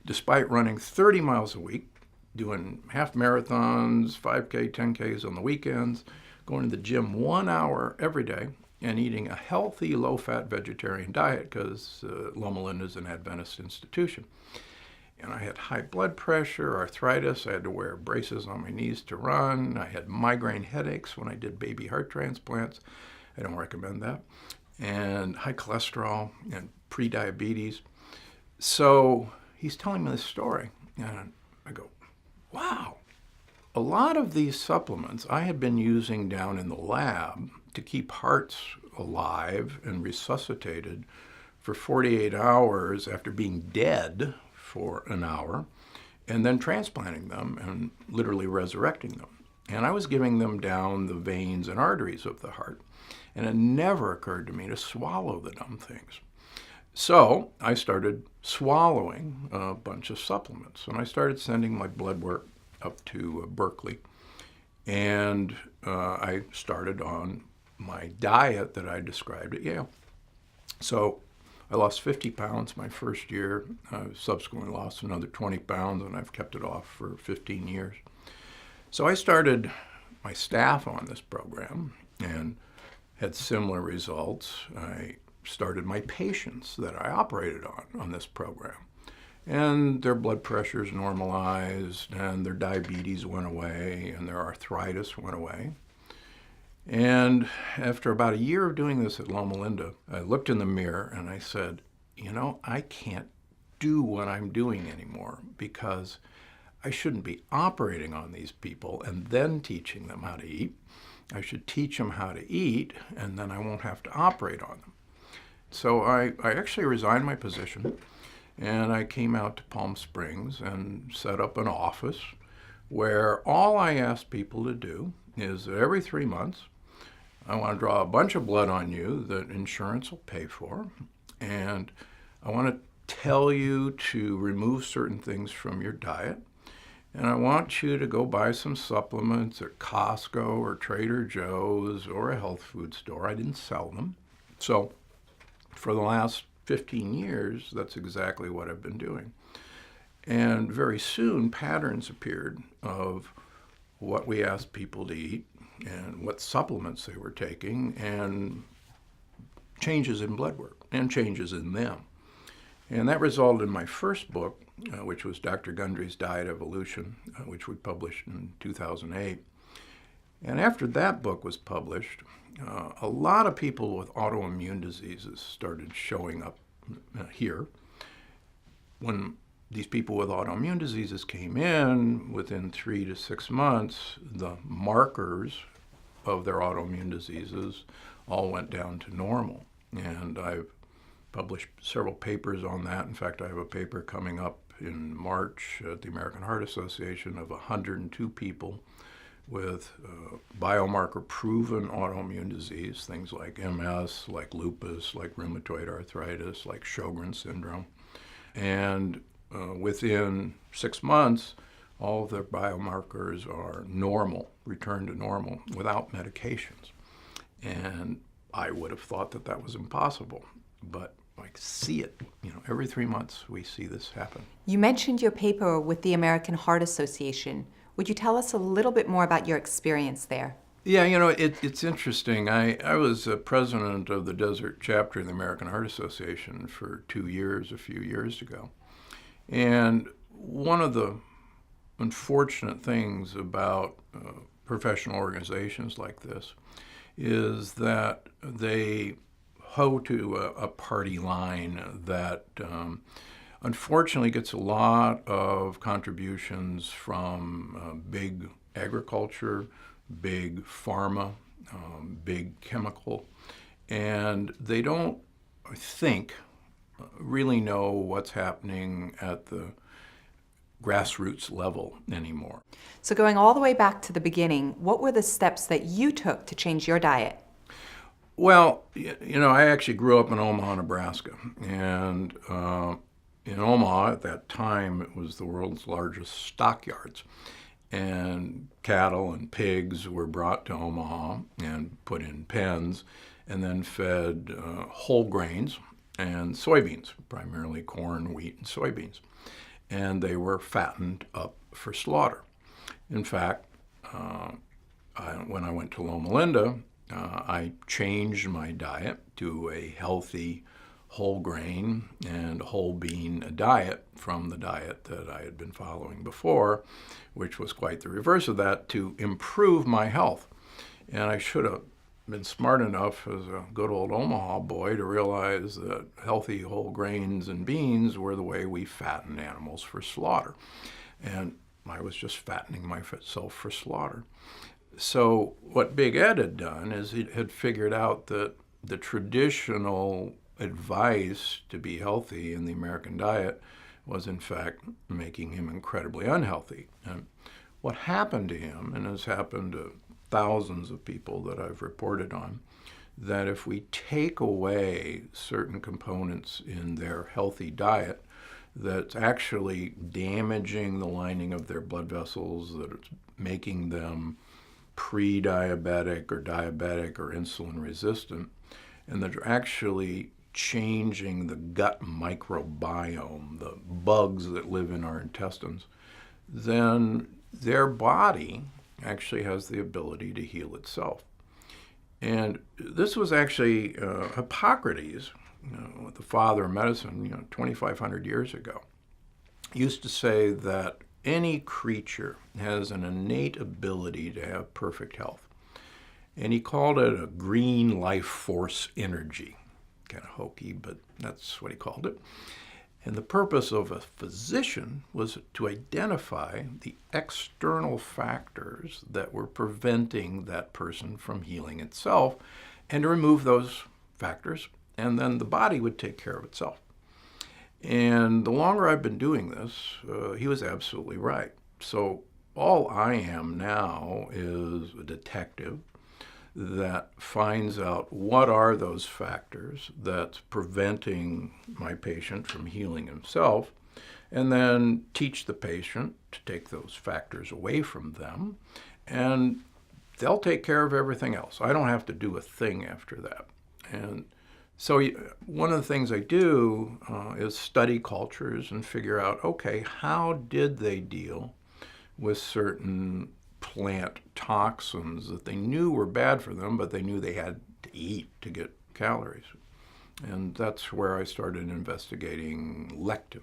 despite running 30 miles a week, doing half marathons, 5K, 10Ks on the weekends, going to the gym 1 hour every day, and eating a healthy, low-fat vegetarian diet because Loma Linda is an Adventist institution. And I had high blood pressure, arthritis. I had to wear braces on my knees to run. I had migraine headaches when I did baby heart transplants. I don't recommend that. And high cholesterol and pre-diabetes. So he's telling me this story, and I go, wow. A lot of these supplements I had been using down in the lab to keep hearts alive and resuscitated for 48 hours after being dead for an hour, and then transplanting them and literally resurrecting them. And I was giving them down the veins and arteries of the heart, and it never occurred to me to swallow the dumb things. So I started swallowing a bunch of supplements, and I started sending my blood work up to Berkeley, and I started on my diet that I described at Yale. So I lost 50 pounds my first year. I subsequently lost another 20 pounds, and I've kept it off for 15 years. So I started my staff on this program and had similar results. I started my patients that I operated on this program. And their blood pressures normalized, and their diabetes went away, and their arthritis went away. And after about a year of doing this at Loma Linda, I looked in the mirror and I said, you know, I can't do what I'm doing anymore because I shouldn't be operating on these people and then teaching them how to eat. I should teach them how to eat, and then I won't have to operate on them. So I actually resigned my position. And I came out to Palm Springs and set up an office where all I asked people to do is that every 3 months, I want to draw a bunch of blood on you that insurance will pay for, and I want to tell you to remove certain things from your diet, and I want you to go buy some supplements at Costco or Trader Joe's or a health food store. I didn't sell them. So for the last 15 years, that's exactly what I've been doing. And very soon, patterns appeared of what we asked people to eat and what supplements they were taking, and changes in blood work and changes in them. And that resulted in my first book, which was Dr. Gundry's Diet Evolution, which we published in 2008. And after that book was published, a lot of people with autoimmune diseases started showing up here. When these people with autoimmune diseases came in, within 3 to 6 months, the markers of their autoimmune diseases all went down to normal. And I've published several papers on that. In fact, I have a paper coming up in March at the American Heart Association of 102 people with biomarker-proven autoimmune disease, things like MS, like lupus, like rheumatoid arthritis, like Sjogren's syndrome. And within 6 months, all of their biomarkers are normal, return to normal, without medications. And I would have thought that that was impossible, but I see it. Every 3 months we see this happen. You mentioned your paper with the American Heart Association. Would you tell us a little bit more about your experience there? Yeah, it's interesting. I was president of the Desert Chapter of the American Heart Association for 2 years, a few years ago. And one of the unfortunate things about professional organizations like this is that they hoe to a party line that unfortunately gets a lot of contributions from big agriculture, big pharma, big chemical, and they don't, I think, really know what's happening at the grassroots level anymore. So going all the way back to the beginning, what were the steps that you took to change your diet? Well, I actually grew up in Omaha, Nebraska, and in Omaha at that time it was the world's largest stockyards, and cattle and pigs were brought to Omaha and put in pens and then fed whole grains and soybeans, primarily corn, wheat, and soybeans. And they were fattened up for slaughter. In fact, when I went to Loma Linda, I changed my diet to a healthy whole grain and whole bean diet from the diet that I had been following before, which was quite the reverse of that, to improve my health. And I should have been smart enough as a good old Omaha boy to realize that healthy whole grains and beans were the way we fatten animals for slaughter. And I was just fattening myself for slaughter. So what Big Ed had done is he had figured out that the traditional advice to be healthy in the American diet was in fact making him incredibly unhealthy. And what happened to him, and has happened to thousands of people that I've reported on, that if we take away certain components in their healthy diet, that's actually damaging the lining of their blood vessels, that it's making them pre-diabetic or diabetic or insulin resistant, and that they're actually changing the gut microbiome, the bugs that live in our intestines, then their body actually has the ability to heal itself. And this was actually Hippocrates, the father of medicine, 2,500 years ago, used to say that any creature has an innate ability to have perfect health. And he called it a green life force energy. Kind of hokey, but that's what he called it. And the purpose of a physician was to identify the external factors that were preventing that person from healing itself and to remove those factors, and then the body would take care of itself. And the longer I've been doing this, he was absolutely right. So all I am now is a detective that finds out what are those factors that's preventing my patient from healing himself, and then teach the patient to take those factors away from them, and they'll take care of everything else. I don't have to do a thing after that. And so one of the things I do is study cultures and figure out, okay, how did they deal with certain plant toxins that they knew were bad for them, but they knew they had to eat to get calories. And that's where I started investigating lectins.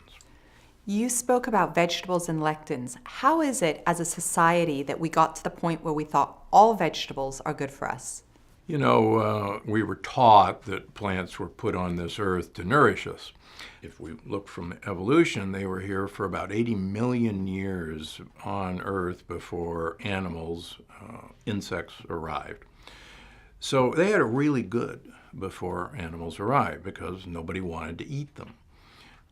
You spoke about vegetables and lectins. How is it as a society that we got to the point where we thought all vegetables are good for us? You know, we were taught that plants were put on this earth to nourish us. If we look from evolution, they were here for about 80 million years on Earth before animals, insects arrived. So they had it really good before animals arrived because nobody wanted to eat them.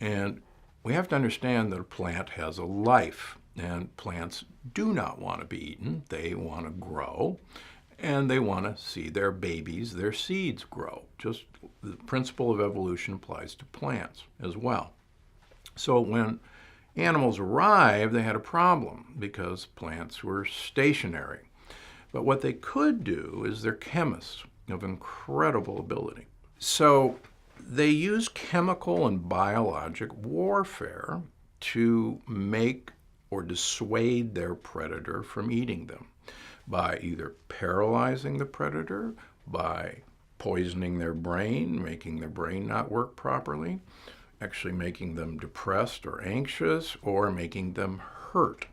And we have to understand that a plant has a life, and plants do not want to be eaten. They want to grow, and they want to see their babies, their seeds grow. Just the principle of evolution applies to plants as well. So when animals arrived, they had a problem because plants were stationary. But what they could do is they're chemists of incredible ability. So they use chemical and biologic warfare to make or dissuade their predator from eating them by either paralyzing the predator, by poisoning their brain, making their brain not work properly, actually making them depressed or anxious, or making them hurt.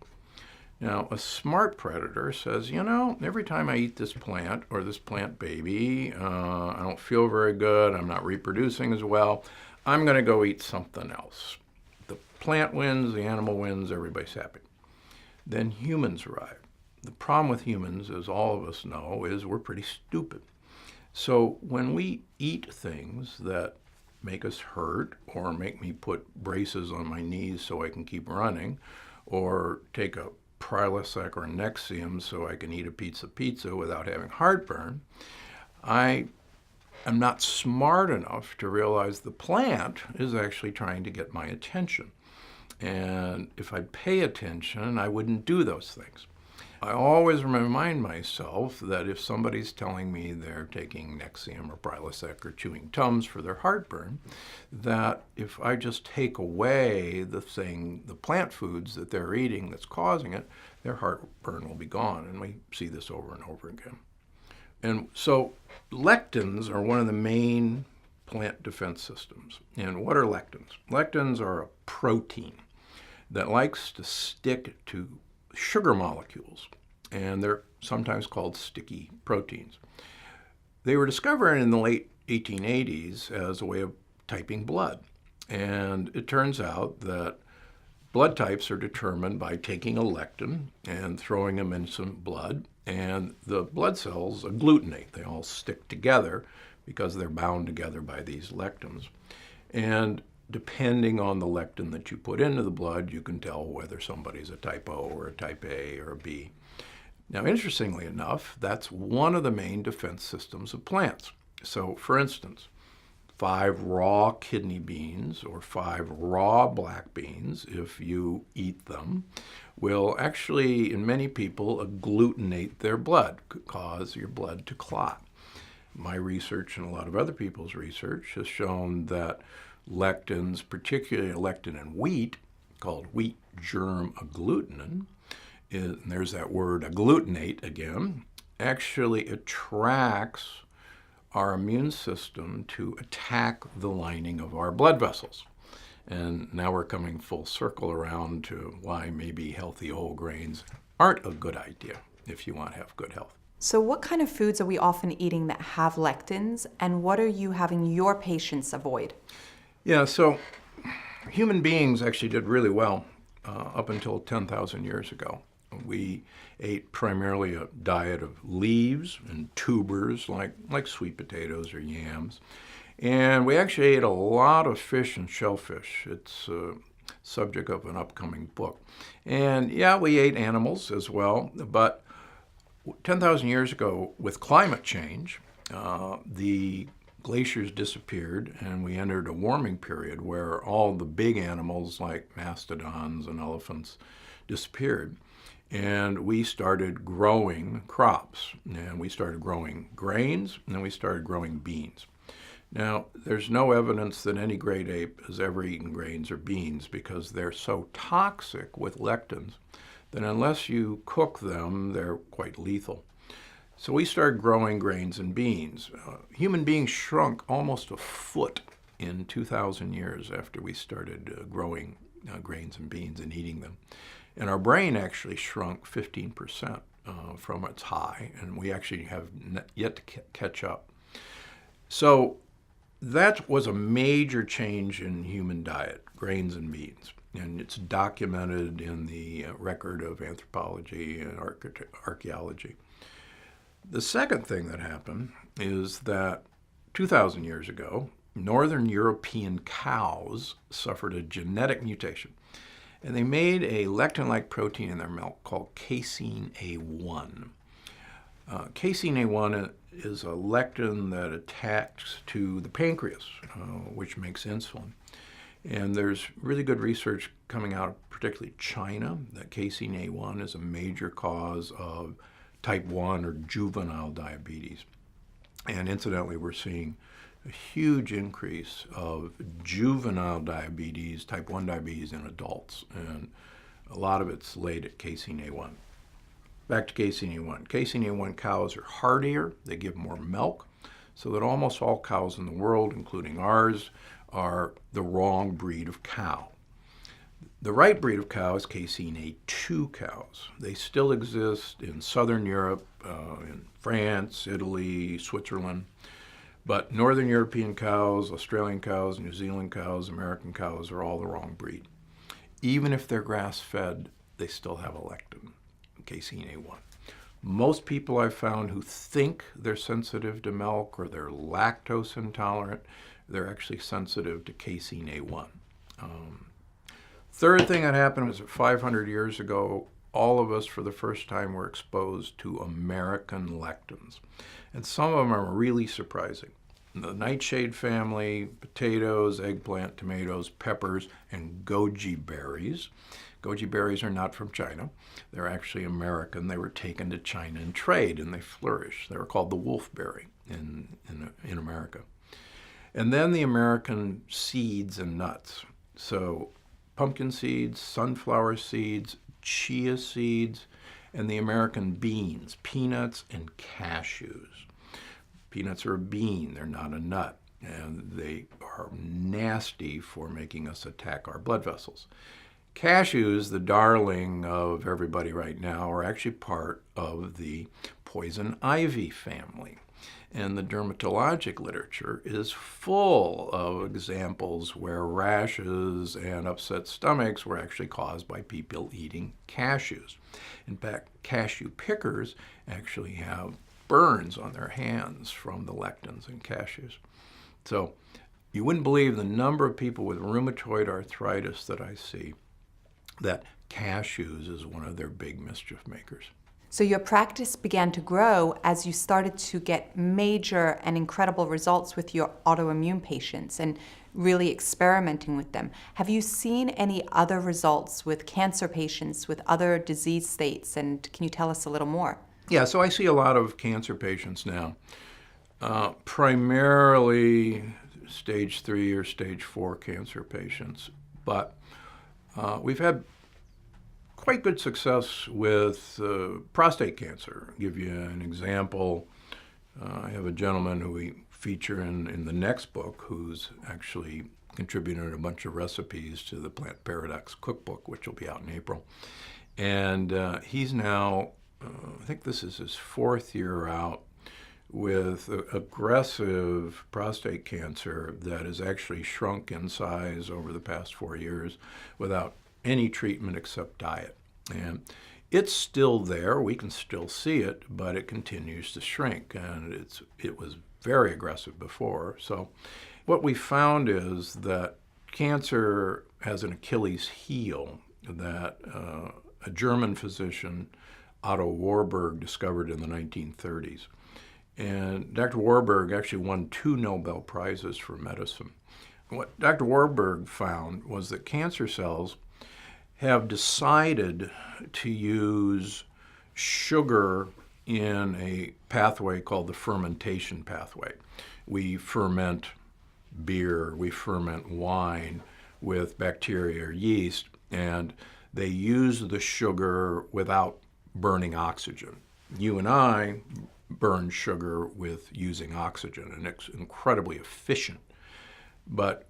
Now, a smart predator says, you know, every time I eat this plant or this plant baby, I don't feel very good, I'm not reproducing as well, I'm going to go eat something else. The plant wins, the animal wins, everybody's happy. Then humans arrive. The problem with humans, as all of us know, is we're pretty stupid. So when we eat things that make us hurt or make me put braces on my knees so I can keep running, or take a Prilosec or Nexium so I can eat a pizza without having heartburn, I am not smart enough to realize the plant is actually trying to get my attention. And if I'd pay attention, I wouldn't do those things. I always remind myself that if somebody's telling me they're taking Nexium or Prilosec or chewing Tums for their heartburn, that if I just take away the plant foods that they're eating that's causing it, their heartburn will be gone. And we see this over and over again. And so lectins are one of the main plant defense systems. And what are lectins? Lectins are a protein that likes to stick to sugar molecules, and they're sometimes called sticky proteins. They were discovered in the late 1880s as a way of typing blood. And it turns out that blood types are determined by taking a lectin and throwing them in some blood, and the blood cells agglutinate. They all stick together because they're bound together by these lectins. And depending on the lectin that you put into the blood, you can tell whether somebody's a type O or a type A or a B. Now, interestingly enough, that's one of the main defense systems of plants. So, for instance, 5 raw kidney beans or 5 raw black beans, if you eat them, will actually, in many people, agglutinate their blood, cause your blood to clot. My research and a lot of other people's research has shown that lectins, particularly a lectin in wheat, called wheat germ agglutinin, and there's that word agglutinate again, actually attracts our immune system to attack the lining of our blood vessels. And now we're coming full circle around to why maybe healthy whole grains aren't a good idea if you want to have good health. So what kind of foods are we often eating that have lectins, and what are you having your patients avoid? Yeah, so human beings actually did really well up until 10,000 years ago. We ate primarily a diet of leaves and tubers like sweet potatoes or yams. And we actually ate a lot of fish and shellfish. It's a subject of an upcoming book. And yeah, we ate animals as well, but 10,000 years ago, with climate change, the glaciers disappeared and we entered a warming period where all the big animals like mastodons and elephants disappeared. And we started growing crops. And we started growing grains, and then we started growing beans. Now, there's no evidence that any great ape has ever eaten grains or beans because they're so toxic with lectins that unless you cook them, they're quite lethal. So we started growing grains and beans. Human beings shrunk almost a foot in 2,000 years after we started growing grains and beans and eating them. And our brain actually shrunk 15% from its high, and we actually have yet to catch up. So that was a major change in human diet, grains and beans. And it's documented in the record of anthropology and archaeology. The second thing that happened is that 2,000 years ago, Northern European cows suffered a genetic mutation. And they made a lectin-like protein in their milk called casein A1. Casein A1 is a lectin that attacks to the pancreas, which makes insulin. And there's really good research coming out of particularly China that casein A1 is a major cause of type 1 or juvenile diabetes. And incidentally, we're seeing a huge increase of juvenile diabetes, type 1 diabetes in adults, and a lot of it's laid at casein A1. Back to casein A1. Casein A1 cows are hardier, they give more milk, so that almost all cows in the world, including ours, are the wrong breed of cow. The right breed of cow is casein A2 cows. They still exist in Southern Europe, in France, Italy, Switzerland. But Northern European cows, Australian cows, New Zealand cows, American cows are all the wrong breed. Even if they're grass-fed, they still have a lectin, casein A1. Most people I've found who think they're sensitive to milk or they're lactose intolerant, they're actually sensitive to casein A1. Third thing that happened was that 500 years ago, all of us for the first time were exposed to American lectins. And some of them are really surprising. The nightshade family, potatoes, eggplant, tomatoes, peppers, and goji berries. Goji berries are not from China. They're actually American. They were taken to China in trade, and they flourished. They were called the wolfberry in America. And then the American seeds and nuts. So pumpkin seeds, sunflower seeds, chia seeds, and the American beans, peanuts and cashews. Peanuts are a bean, they're not a nut, and they are nasty for making us attack our blood vessels. Cashews, the darling of everybody right now, are actually part of the poison ivy family. And the dermatologic literature is full of examples where rashes and upset stomachs were actually caused by people eating cashews. In fact, cashew pickers actually have burns on their hands from the lectins in cashews. So you wouldn't believe the number of people with rheumatoid arthritis that I see that cashews is one of their big mischief makers. So your practice began to grow as you started to get major and incredible results with your autoimmune patients and really experimenting with them. Have you seen any other results with cancer patients, with other disease states? And can you tell us a little more? Yeah, so I see a lot of cancer patients now, primarily stage 3 or stage 4 cancer patients. But we've had quite good success with prostate cancer. I'll give you an example. I have a gentleman who we feature in the next book who's actually contributed a bunch of recipes to the Plant Paradox cookbook, which will be out in April. And he's now, I think this is his 4th year out, with aggressive prostate cancer that has actually shrunk in size over the past 4 years without any treatment except diet. And it's still there, we can still see it, but it continues to shrink, and it was very aggressive before. So what we found is that cancer has an Achilles heel that a German physician, Otto Warburg, discovered in the 1930s. And Dr. Warburg actually won 2 Nobel Prizes for medicine. What Dr. Warburg found was that cancer cells have decided to use sugar in a pathway called the fermentation pathway. We ferment beer, we ferment wine with bacteria or yeast, and they use the sugar without burning oxygen. You and I burn sugar with using oxygen, and it's incredibly efficient. But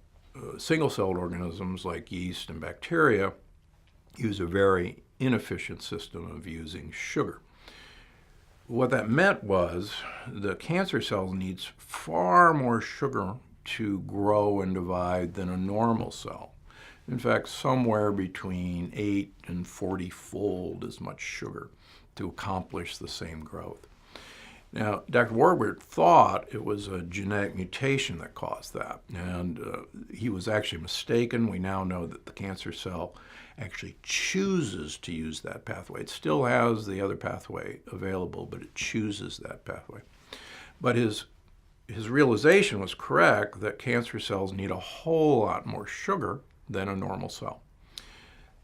single-celled organisms like yeast and bacteria use a very inefficient system of using sugar. What that meant was the cancer cell needs far more sugar to grow and divide than a normal cell. In fact, somewhere between 8 and 40-fold as much sugar to accomplish the same growth. Now, Dr. Warburg thought it was a genetic mutation that caused that, and he was actually mistaken. We now know that the cancer cell actually chooses to use that pathway. It still has the other pathway available, but it chooses that pathway. But his realization was correct that cancer cells need a whole lot more sugar than a normal cell.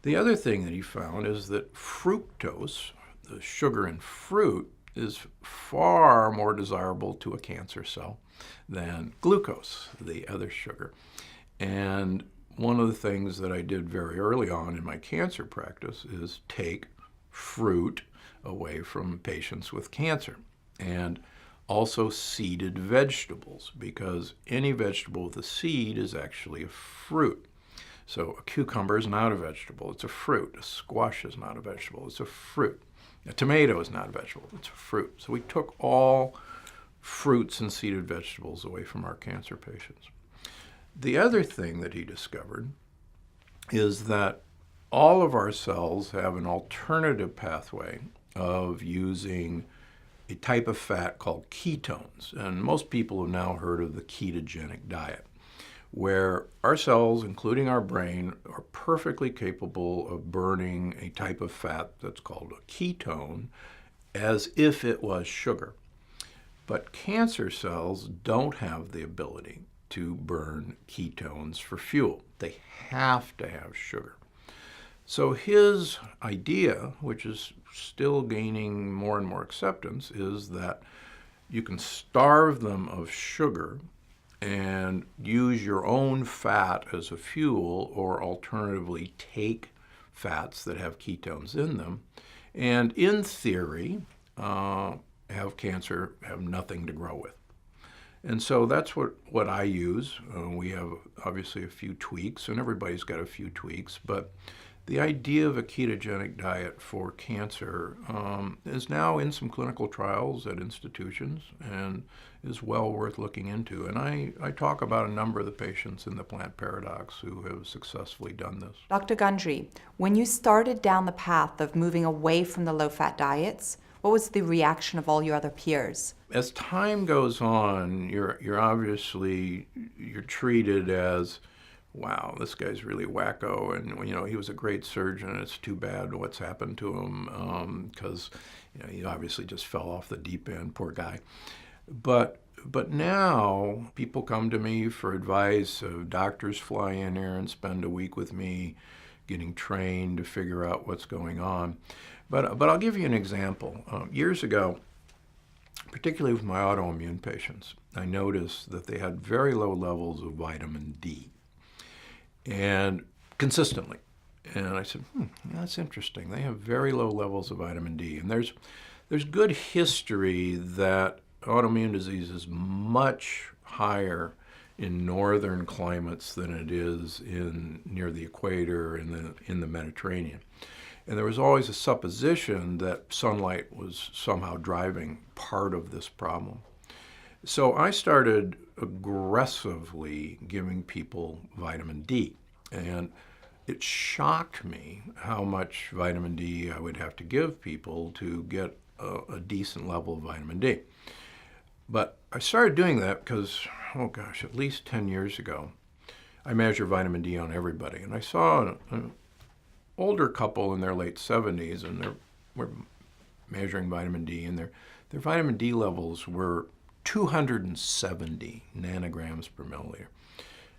The other thing that he found is that fructose, the sugar in fruit, is far more desirable to a cancer cell than glucose, the other sugar. And one of the things that I did very early on in my cancer practice is take fruit away from patients with cancer, and also seeded vegetables, because any vegetable with a seed is actually a fruit. So a cucumber is not a vegetable, it's a fruit. A squash is not a vegetable, it's a fruit. A tomato is not a vegetable, it's a fruit. So we took all fruits and seeded vegetables away from our cancer patients. The other thing that he discovered is that all of our cells have an alternative pathway of using a type of fat called ketones. And most people have now heard of the ketogenic diet, where our cells, including our brain, are perfectly capable of burning a type of fat that's called a ketone as if it was sugar. But cancer cells don't have the ability to burn ketones for fuel. They have to have sugar. So his idea, which is still gaining more and more acceptance, is that you can starve them of sugar and use your own fat as a fuel, or alternatively take fats that have ketones in them, and in theory, have cancer have nothing to grow with. And so that's what I use. We have obviously a few tweaks, and everybody's got a few tweaks, but the idea of a ketogenic diet for cancer is now in some clinical trials at institutions and is well worth looking into. And I talk about a number of the patients in the plant paradox who have successfully done this. Dr. Gundry, when you started down the path of moving away from the low-fat diets, what was the reaction of all your other peers? As time goes on, you're obviously treated as, wow, this guy's really wacko, and he was a great surgeon. It's too bad what's happened to him, because he obviously just fell off the deep end, poor guy. But now people come to me for advice. Doctors fly in here and spend a week with me, getting trained to figure out what's going on. But I'll give you an example. Years ago, particularly with my autoimmune patients, I noticed that they had very low levels of vitamin D, and consistently. And I said, that's interesting. They have very low levels of vitamin D. And there's good history that autoimmune disease is much higher in northern climates than it is near the equator in the Mediterranean. And there was always a supposition that sunlight was somehow driving part of this problem. So I started aggressively giving people vitamin D. And it shocked me how much vitamin D I would have to give people to get a decent level of vitamin D. But I started doing that because, at least 10 years ago, I measure vitamin D on everybody. And I saw an older couple in their late 70s, and we're measuring vitamin D, and they're their vitamin D levels were 270 nanograms per milliliter.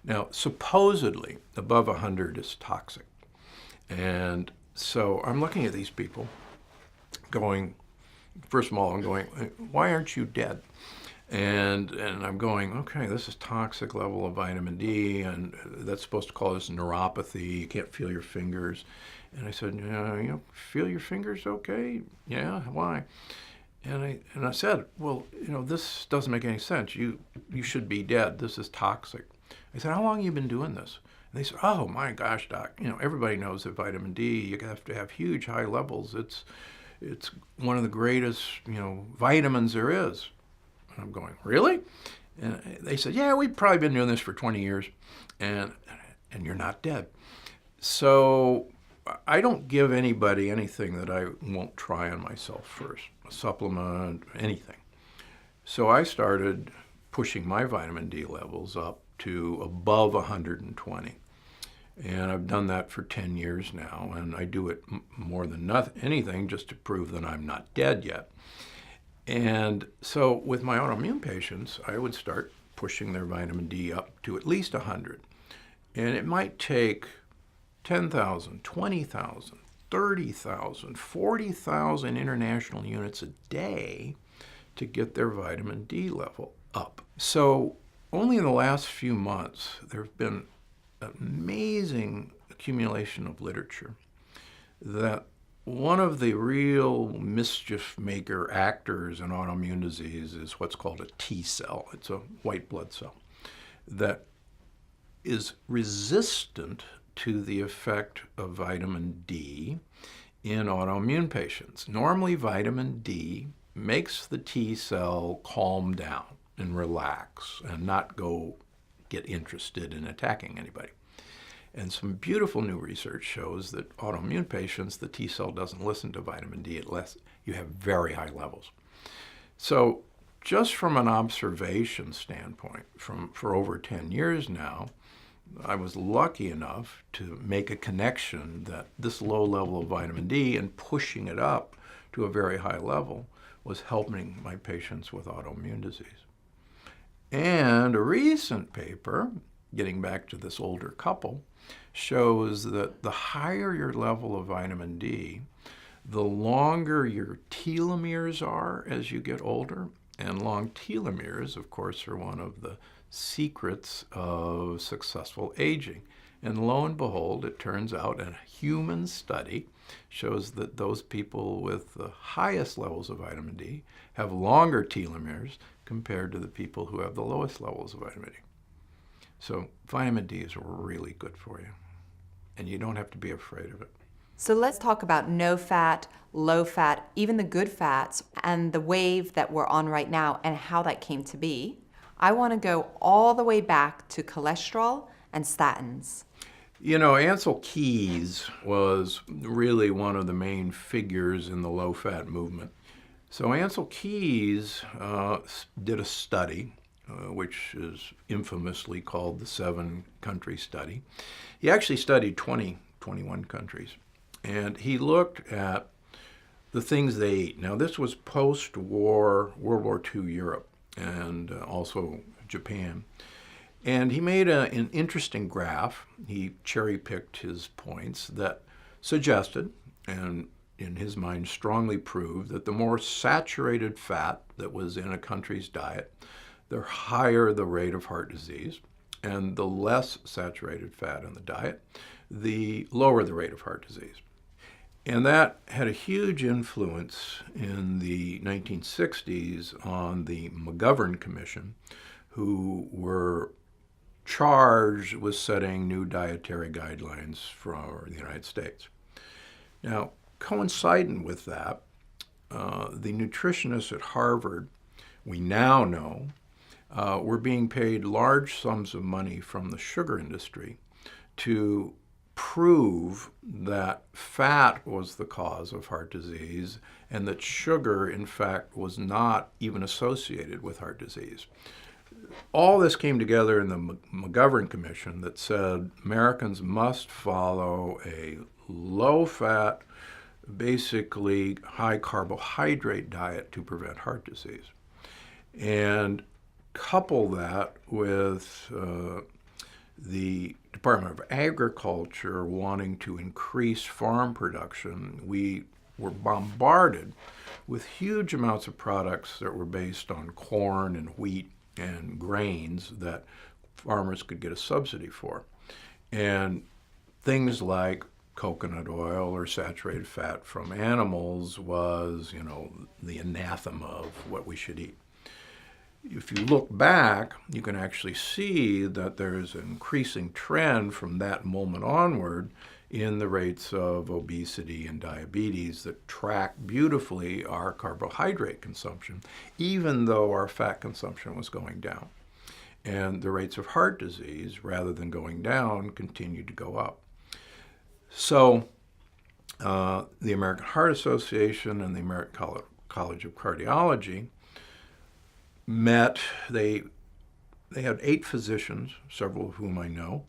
Now, supposedly, above 100 is toxic. And so I'm looking at these people going, first of all, I'm going, why aren't you dead? And I'm going, okay, this is toxic level of vitamin D, and that's supposed to cause neuropathy. You can't feel your fingers. And I said, feel your fingers okay? Yeah, why? And I said, well, this doesn't make any sense. You should be dead. This is toxic. I said, how long have you been doing this? And they said, oh my gosh, doc, everybody knows that vitamin D, you have to have huge high levels. It's one of the greatest, vitamins there is. And I'm going, really? And they said, yeah, we've probably been doing this for 20 years, and you're not dead. So I don't give anybody anything that I won't try on myself first, a supplement, anything. So I started pushing my vitamin D levels up to above 120. And I've done that for 10 years now, and I do it more than anything just to prove that I'm not dead yet. And so with my autoimmune patients, I would start pushing their vitamin D up to at least 100. And it might take 10,000, 20,000, 30,000, 40,000 international units a day to get their vitamin D level up. So only in the last few months, there have been an amazing accumulation of literature that one of the real mischief maker actors in autoimmune disease is what's called a T cell. It's a white blood cell that is resistant to the effect of vitamin D in autoimmune patients. Normally, vitamin D makes the T cell calm down and relax and not go get interested in attacking anybody. And some beautiful new research shows that autoimmune patients, the T cell doesn't listen to vitamin D unless you have very high levels. So just from an observation standpoint, for over 10 years now, I was lucky enough to make a connection that this low level of vitamin D and pushing it up to a very high level was helping my patients with autoimmune disease. And a recent paper, getting back to this older couple, shows that the higher your level of vitamin D, the longer your telomeres are as you get older. And long telomeres, of course, are one of the secrets of successful aging. And lo and behold, it turns out a human study shows that those people with the highest levels of vitamin D have longer telomeres compared to the people who have the lowest levels of vitamin D. So vitamin D is really good for you, and you don't have to be afraid of it. So let's talk about no fat, low fat, even the good fats, and the wave that we're on right now and how that came to be. I want to go all the way back to cholesterol and statins. Ansel Keys was really one of the main figures in the low-fat movement. So Ansel Keys did a study, which is infamously called the 7-country study. He actually studied 21 countries, and he looked at the things they ate. Now, this was post-war, World War II Europe, and also Japan. And he made an interesting graph. He cherry-picked his points that suggested, and in his mind strongly proved, that the more saturated fat that was in a country's diet, the higher the rate of heart disease, and the less saturated fat in the diet, the lower the rate of heart disease. And that had a huge influence in the 1960s on the McGovern Commission, who were charged with setting new dietary guidelines for the United States. Now, coinciding with that, the nutritionists at Harvard, we now know, were being paid large sums of money from the sugar industry to prove that fat was the cause of heart disease and that sugar, in fact, was not even associated with heart disease. All this came together in the McGovern Commission that said Americans must follow a low-fat, basically high carbohydrate diet to prevent heart disease. And couple that with the Department of Agriculture wanting to increase farm production, we were bombarded with huge amounts of products that were based on corn and wheat and grains that farmers could get a subsidy for. And things like coconut oil or saturated fat from animals was, the anathema of what we should eat. If you look back, you can actually see that there's an increasing trend from that moment onward in the rates of obesity and diabetes that track beautifully our carbohydrate consumption, even though our fat consumption was going down. And the rates of heart disease, rather than going down, continued to go up. So the American Heart Association and the American College of Cardiology met. They had 8 physicians, several of whom I know,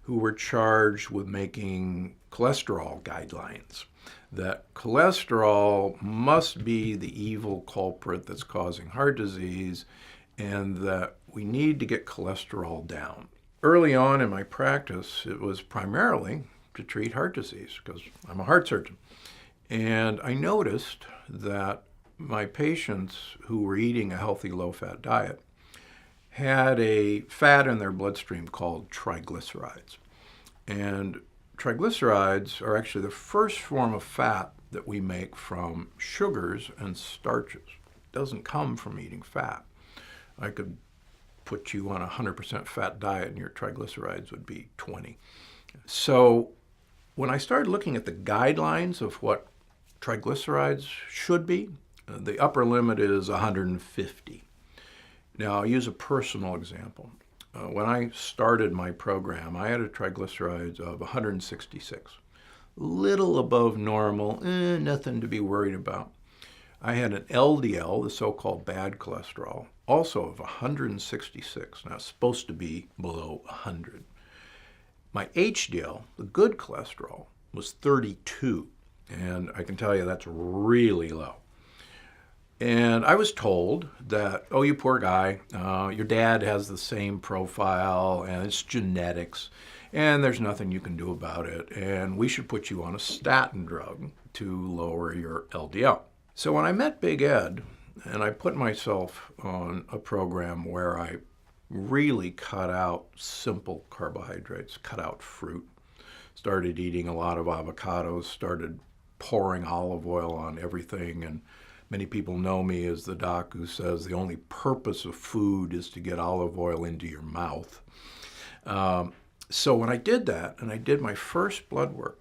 who were charged with making cholesterol guidelines, that cholesterol must be the evil culprit that's causing heart disease, and that we need to get cholesterol down. Early on in my practice, it was primarily to treat heart disease because I'm a heart surgeon. And I noticed that my patients who were eating a healthy low-fat diet had a fat in their bloodstream called triglycerides. And triglycerides are actually the first form of fat that we make from sugars and starches. It doesn't come from eating fat. I could put you on a 100% fat diet and your triglycerides would be 20. So when I started looking at the guidelines of what triglycerides should be, the upper limit is 150. Now, I'll use a personal example. When I started my program, I had a triglycerides of 166. Little above normal, nothing to be worried about. I had an LDL, the so-called bad cholesterol, also of 166. Now, it's supposed to be below 100. My HDL, the good cholesterol, was 32. And I can tell you that's really low. And I was told that, oh, you poor guy, your dad has the same profile and it's genetics and there's nothing you can do about it. And we should put you on a statin drug to lower your LDL. So when I met Big Ed and I put myself on a program where I really cut out simple carbohydrates, cut out fruit, started eating a lot of avocados, started pouring olive oil on everything, and many people know me as the doc who says the only purpose of food is to get olive oil into your mouth. So when I did that, and I did my first blood work,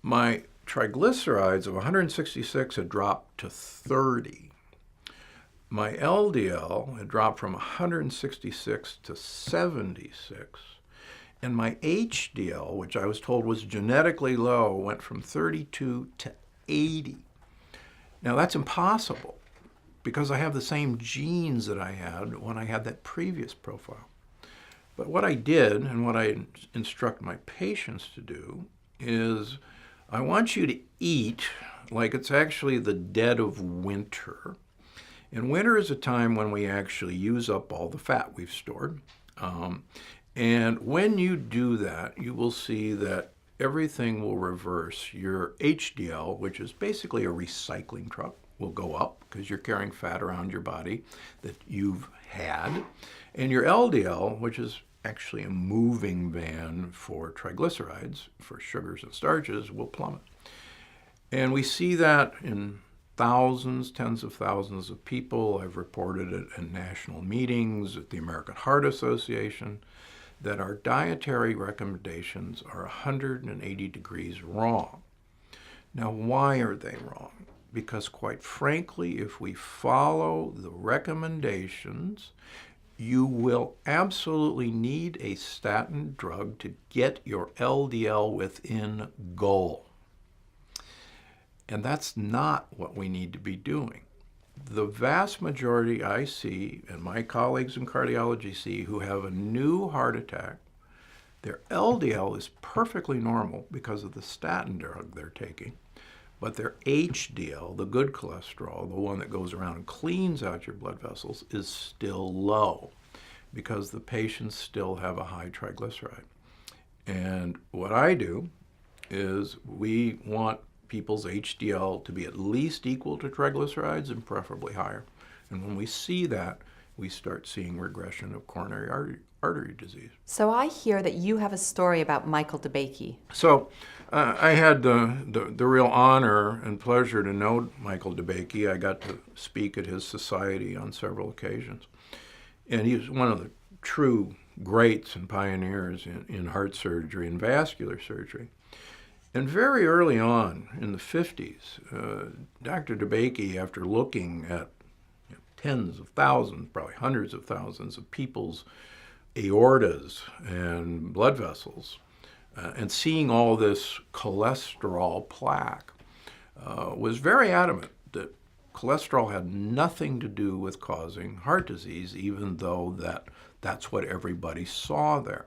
my triglycerides of 166 had dropped to 30. My LDL had dropped from 166 to 76. And my HDL, which I was told was genetically low, went from 32 to 80. Now, that's impossible because I have the same genes that I had when I had that previous profile. But what I did and what I instruct my patients to do is I want you to eat like it's actually the dead of winter. And winter is a time when we actually use up all the fat we've stored. And when you do that, you will see that everything will reverse. Your HDL, which is basically a recycling truck, will go up because you're carrying fat around your body that you've had. And your LDL, which is actually a moving van for triglycerides, for sugars and starches, will plummet. And we see that in thousands, tens of thousands of people. I've reported it in national meetings at the American Heart Association, that our dietary recommendations are 180 degrees wrong. Now, why are they wrong? Because quite frankly, if we follow the recommendations, you will absolutely need a statin drug to get your LDL within goal. And that's not what we need to be doing. The vast majority I see, and my colleagues in cardiology see, who have a new heart attack, their LDL is perfectly normal because of the statin drug they're taking, But their HDL, the good cholesterol, the one that goes around and cleans out your blood vessels, is still low because the patients still have a high triglyceride. And what I do is we want people's HDL to be at least equal to triglycerides and preferably higher. And when we see that, we start seeing regression of coronary artery disease. So I hear that you have a story about Michael DeBakey. So I had the real honor and pleasure to know Michael DeBakey. I got to speak at his society on several occasions. And he was one of the true greats and pioneers in heart surgery and vascular surgery. And very early on in the 50s, Dr. DeBakey, after looking at tens of thousands, probably hundreds of thousands of people's aortas and blood vessels, and seeing all this cholesterol plaque, was very adamant that cholesterol had nothing to do with causing heart disease, even though that's what everybody saw there.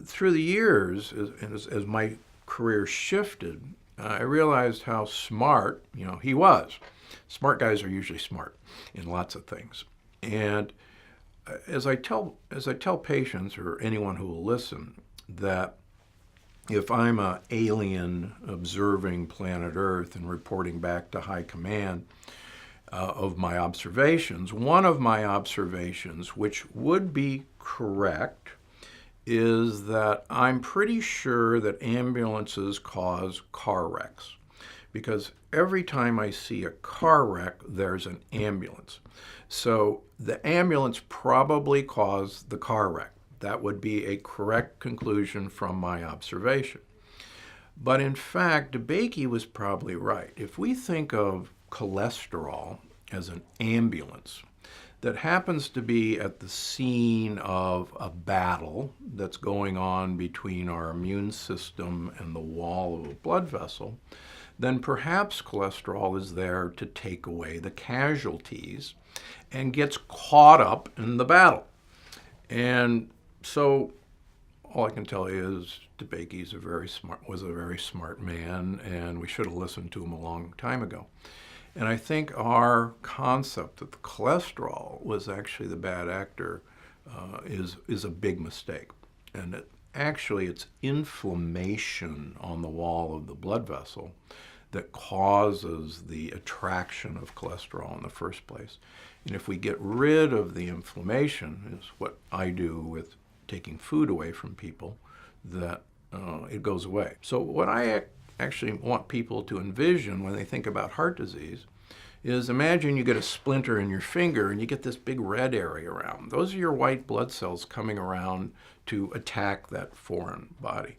Through the years, as my career shifted, I realized how smart, he was. Smart guys are usually smart in lots of things. And as I tell patients or anyone who will listen that if I'm an alien observing planet Earth and reporting back to high command of my observations, one of my observations, which would be correct, is that I'm pretty sure that ambulances cause car wrecks. Because every time I see a car wreck, there's an ambulance. So the ambulance probably caused the car wreck. That would be a correct conclusion from my observation. But in fact, DeBakey was probably right. If we think of cholesterol as an ambulance that happens to be at the scene of a battle that's going on between our immune system and the wall of a blood vessel, then perhaps cholesterol is there to take away the casualties and gets caught up in the battle. And so all I can tell you is DeBakey was a very smart man, and we should have listened to him a long time ago. And I think our concept that the cholesterol was actually the bad actor is a big mistake. And it's inflammation on the wall of the blood vessel that causes the attraction of cholesterol in the first place. And if we get rid of the inflammation, is what I do with taking food away from people, that it goes away. So what I actually want people to envision when they think about heart disease is imagine you get a splinter in your finger and you get this big red area around. Those are your white blood cells coming around to attack that foreign body.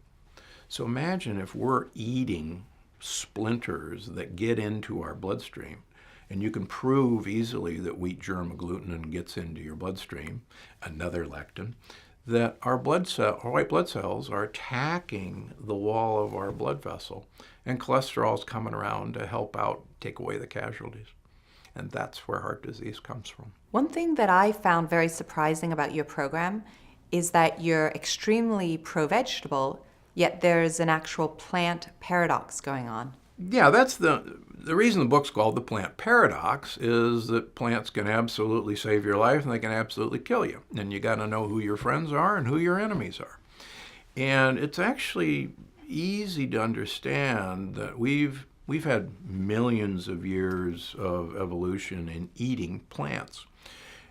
So imagine if we're eating splinters that get into our bloodstream, and you can prove easily that wheat germ agglutinin gets into your bloodstream, another lectin, that our white blood cells are attacking the wall of our blood vessel, and cholesterol is coming around to help out, take away the casualties. And that's where heart disease comes from. One thing that I found very surprising about your program is that you're extremely pro-vegetable, yet there's an actual plant paradox going on. Yeah, that's the reason the book's called The Plant Paradox is that plants can absolutely save your life and they can absolutely kill you. And you got to know who your friends are and who your enemies are. And it's actually easy to understand that we've had millions of years of evolution in eating plants.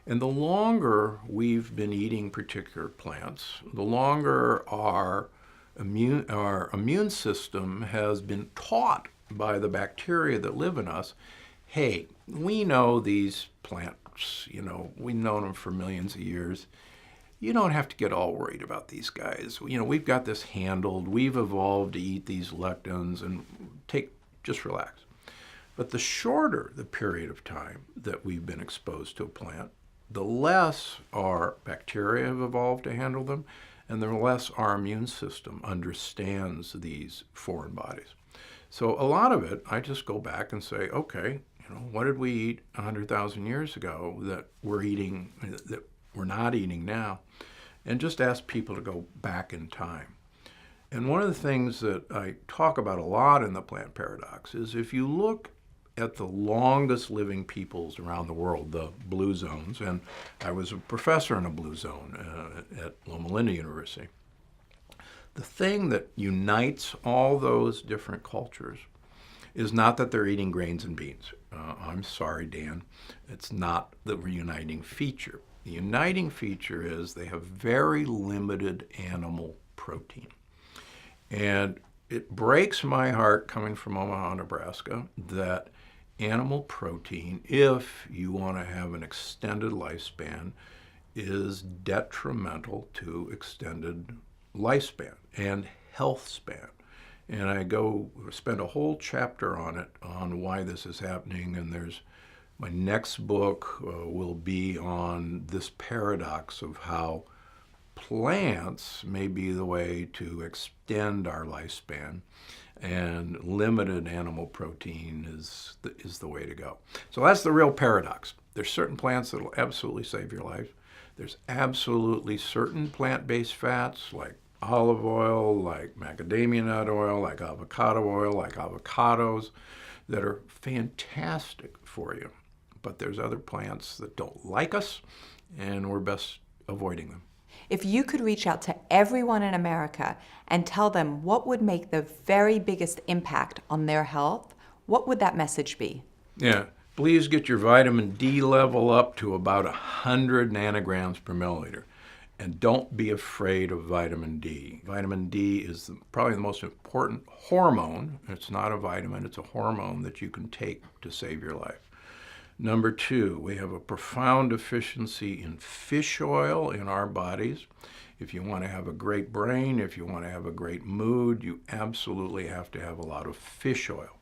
And the longer we've been eating particular plants, the longer our immune system has been taught by the bacteria that live in us, hey, we know these plants, we've known them for millions of years. You don't have to get all worried about these guys. We've got this handled. We've evolved to eat these lectins and just relax. But the shorter the period of time that we've been exposed to a plant, the less our bacteria have evolved to handle them, and the less our immune system understands these foreign bodies. So a lot of it, I just go back and say, okay, what did we eat 100,000 years ago that we're eating, that we're not eating now? And just ask people to go back in time. And one of the things that I talk about a lot in the plant paradox is if you look at the longest living peoples around the world, the blue zones, and I was a professor in a blue zone at Loma Linda University. The thing that unites all those different cultures is not that they're eating grains and beans. I'm sorry, Dan, it's not the uniting feature. The uniting feature is they have very limited animal protein. And it breaks my heart coming from Omaha, Nebraska, that animal protein, if you want to have an extended lifespan, is detrimental to extended lifespan and health span. And I spend a whole chapter on it, on why this is happening, and my next book will be on this paradox of how plants may be the way to extend our lifespan, and limited animal protein is the way to go. So that's the real paradox. There's certain plants that will absolutely save your life. There's absolutely certain plant-based fats like olive oil, like macadamia nut oil, like avocado oil, like avocados, that are fantastic for you. But there's other plants that don't like us, and we're best avoiding them. If you could reach out to everyone in America and tell them what would make the very biggest impact on their health, what would that message be? Yeah, please get your vitamin D level up to about 100 nanograms per milliliter. And don't be afraid of vitamin D. Vitamin D is probably the most important hormone. It's not a vitamin, it's a hormone that you can take to save your life. Number 2, we have a profound deficiency in fish oil in our bodies. If you want to have a great brain, if you want to have a great mood, you absolutely have to have a lot of fish oil.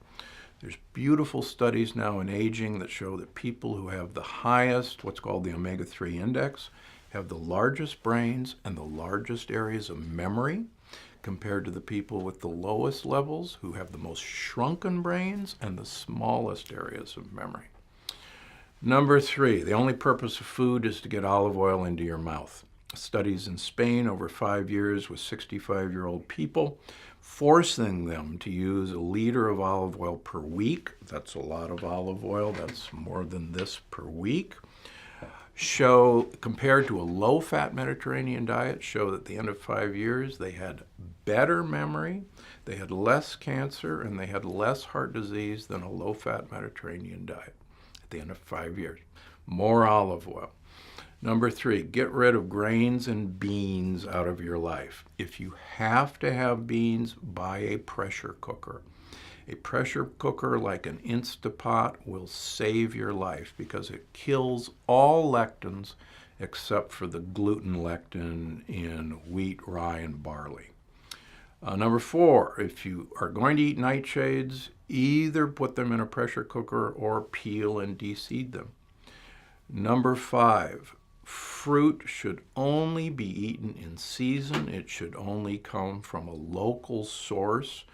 There's beautiful studies now in aging that show that people who have the highest, what's called the omega-3 index, have the largest brains and the largest areas of memory compared to the people with the lowest levels who have the most shrunken brains and the smallest areas of memory. Number 3, the only purpose of food is to get olive oil into your mouth. Studies in Spain over 5 years with 65-year-old people, forcing them to use a liter of olive oil per week. That's a lot of olive oil. That's more than this per week. Show, compared to a low-fat Mediterranean diet, show that at the end of 5 years, they had better memory, they had less cancer, and they had less heart disease than a low-fat Mediterranean diet at the end of 5 years. More olive oil. Number 3, get rid of grains and beans out of your life. If you have to have beans, buy a pressure cooker. A pressure cooker like an Instapot will save your life because it kills all lectins except for the gluten lectin in wheat, rye, and barley. Number 4, if you are going to eat nightshades, either put them in a pressure cooker or peel and de-seed them. Number 5, fruit should only be eaten in season. It should only come from a local source.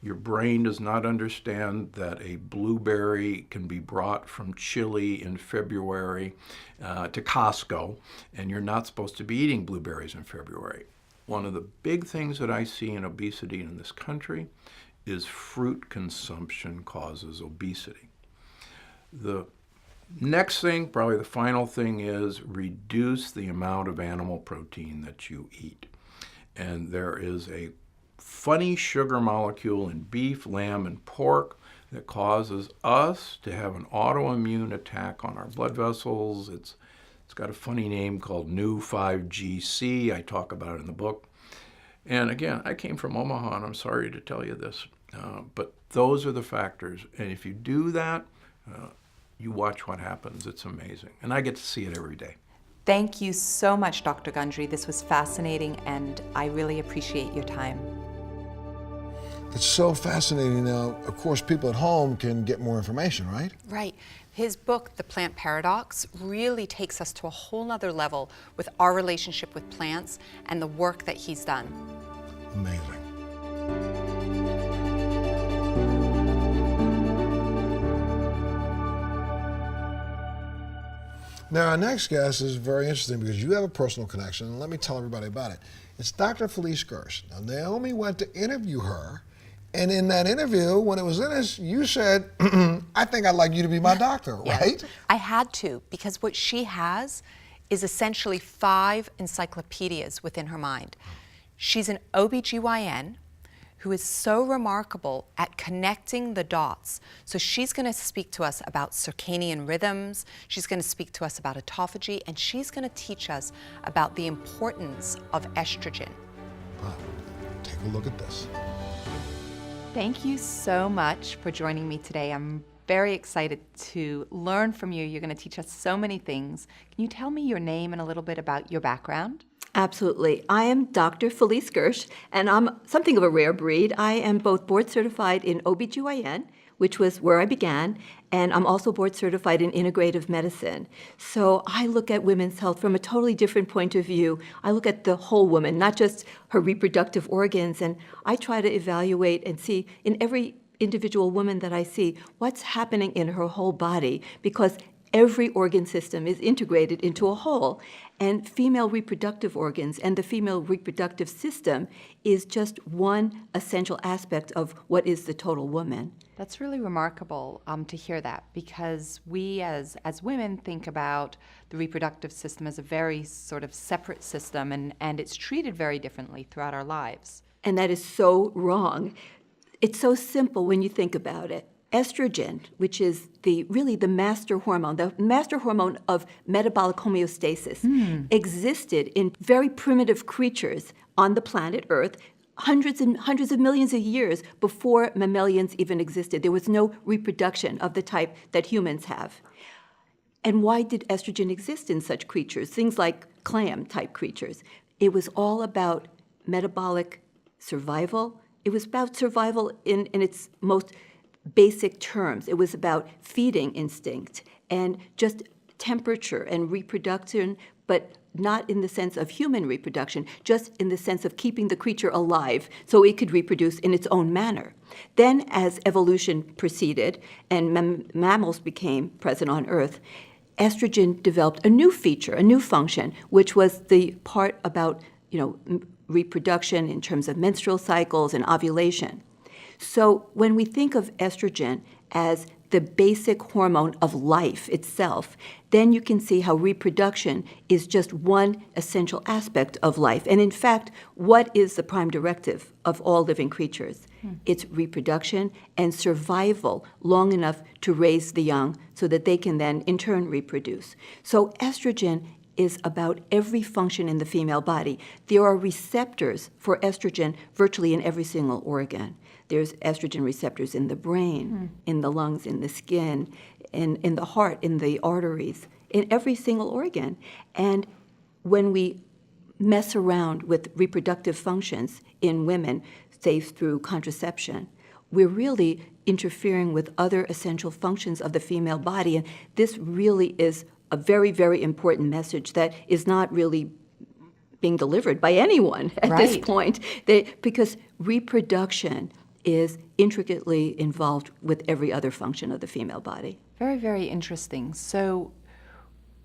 Your brain does not understand that a blueberry can be brought from Chile in February to Costco, and you're not supposed to be eating blueberries in February. One of the big things that I see in obesity in this country is fruit consumption causes obesity. The next thing, probably the final thing, is reduce the amount of animal protein that you eat. And there is a funny sugar molecule in beef, lamb, and pork that causes us to have an autoimmune attack on our blood vessels. It's got a funny name called New5GC. I talk about it in the book. And again, I came from Omaha, and I'm sorry to tell you this, but those are the factors. And if you do that, you watch what happens. It's amazing. And I get to see it every day. Thank you so much, Dr. Gundry. This was fascinating, and I really appreciate your time. It's so fascinating. Now, of course, people at home can get more information, right? Right. His book, The Plant Paradox, really takes us to a whole nother level with our relationship with plants and the work that he's done. Amazing. Now, our next guest is very interesting because you have a personal connection, and let me tell everybody about it. It's Dr. Felice Gersh. Now, Naomi went to interview her, and in that interview, when it was in us, you said, I think I'd like you to be my doctor, right? I had to, because what she has is essentially 5 encyclopedias within her mind. She's an OBGYN who is so remarkable at connecting the dots. So she's going to speak to us about circadian rhythms, she's going to speak to us about autophagy, and she's going to teach us about the importance of estrogen. Wow. Take a look at this. Thank you so much for joining me today. I'm very excited to learn from you. You're going to teach us so many things. Can you tell me your name and a little bit about your background? Absolutely. I am Dr. Felice Gersh, and I'm something of a rare breed. I am both board certified in OBGYN, which was where I began, and I'm also board certified in integrative medicine. So I look at women's health from a totally different point of view. I look at the whole woman, not just her reproductive organs, and I try to evaluate and see in every individual woman that I see what's happening in her whole body, because every organ system is integrated into a whole. And female reproductive organs and the female reproductive system is just one essential aspect of what is the total woman. That's really remarkable to hear that, because we as women think about the reproductive system as a very sort of separate system, and it's treated very differently throughout our lives. And that is so wrong. It's so simple when you think about it. Estrogen, which is really the master hormone of metabolic homeostasis, existed in very primitive creatures on the planet Earth hundreds and hundreds of millions of years before mammalians even existed. There was no reproduction of the type that humans have. And why did estrogen exist in such creatures, things like clam-type creatures? It was all about metabolic survival. It was about survival in its most basic terms. It was about feeding instinct and just temperature and reproduction, but not in the sense of human reproduction, just in the sense of keeping the creature alive so it could reproduce in its own manner. Then as evolution proceeded and mammals became present on Earth, estrogen developed a new feature, a new function, which was the part about, reproduction in terms of menstrual cycles and ovulation. So when we think of estrogen as the basic hormone of life itself, then you can see how reproduction is just one essential aspect of life. And in fact, what is the prime directive of all living creatures? It's reproduction and survival long enough to raise the young so that they can then in turn reproduce. So estrogen is about every function in the female body. There are receptors for estrogen virtually in every single organ. There's estrogen receptors in the brain, in the lungs, in the skin, in the heart, in the arteries, in every single organ. And when we mess around with reproductive functions in women, say through contraception, we're really interfering with other essential functions of the female body. And this really is a very, very important message that is not really being delivered by anyone at this point. Because reproduction is intricately involved with every other function of the female body. Very, very interesting. So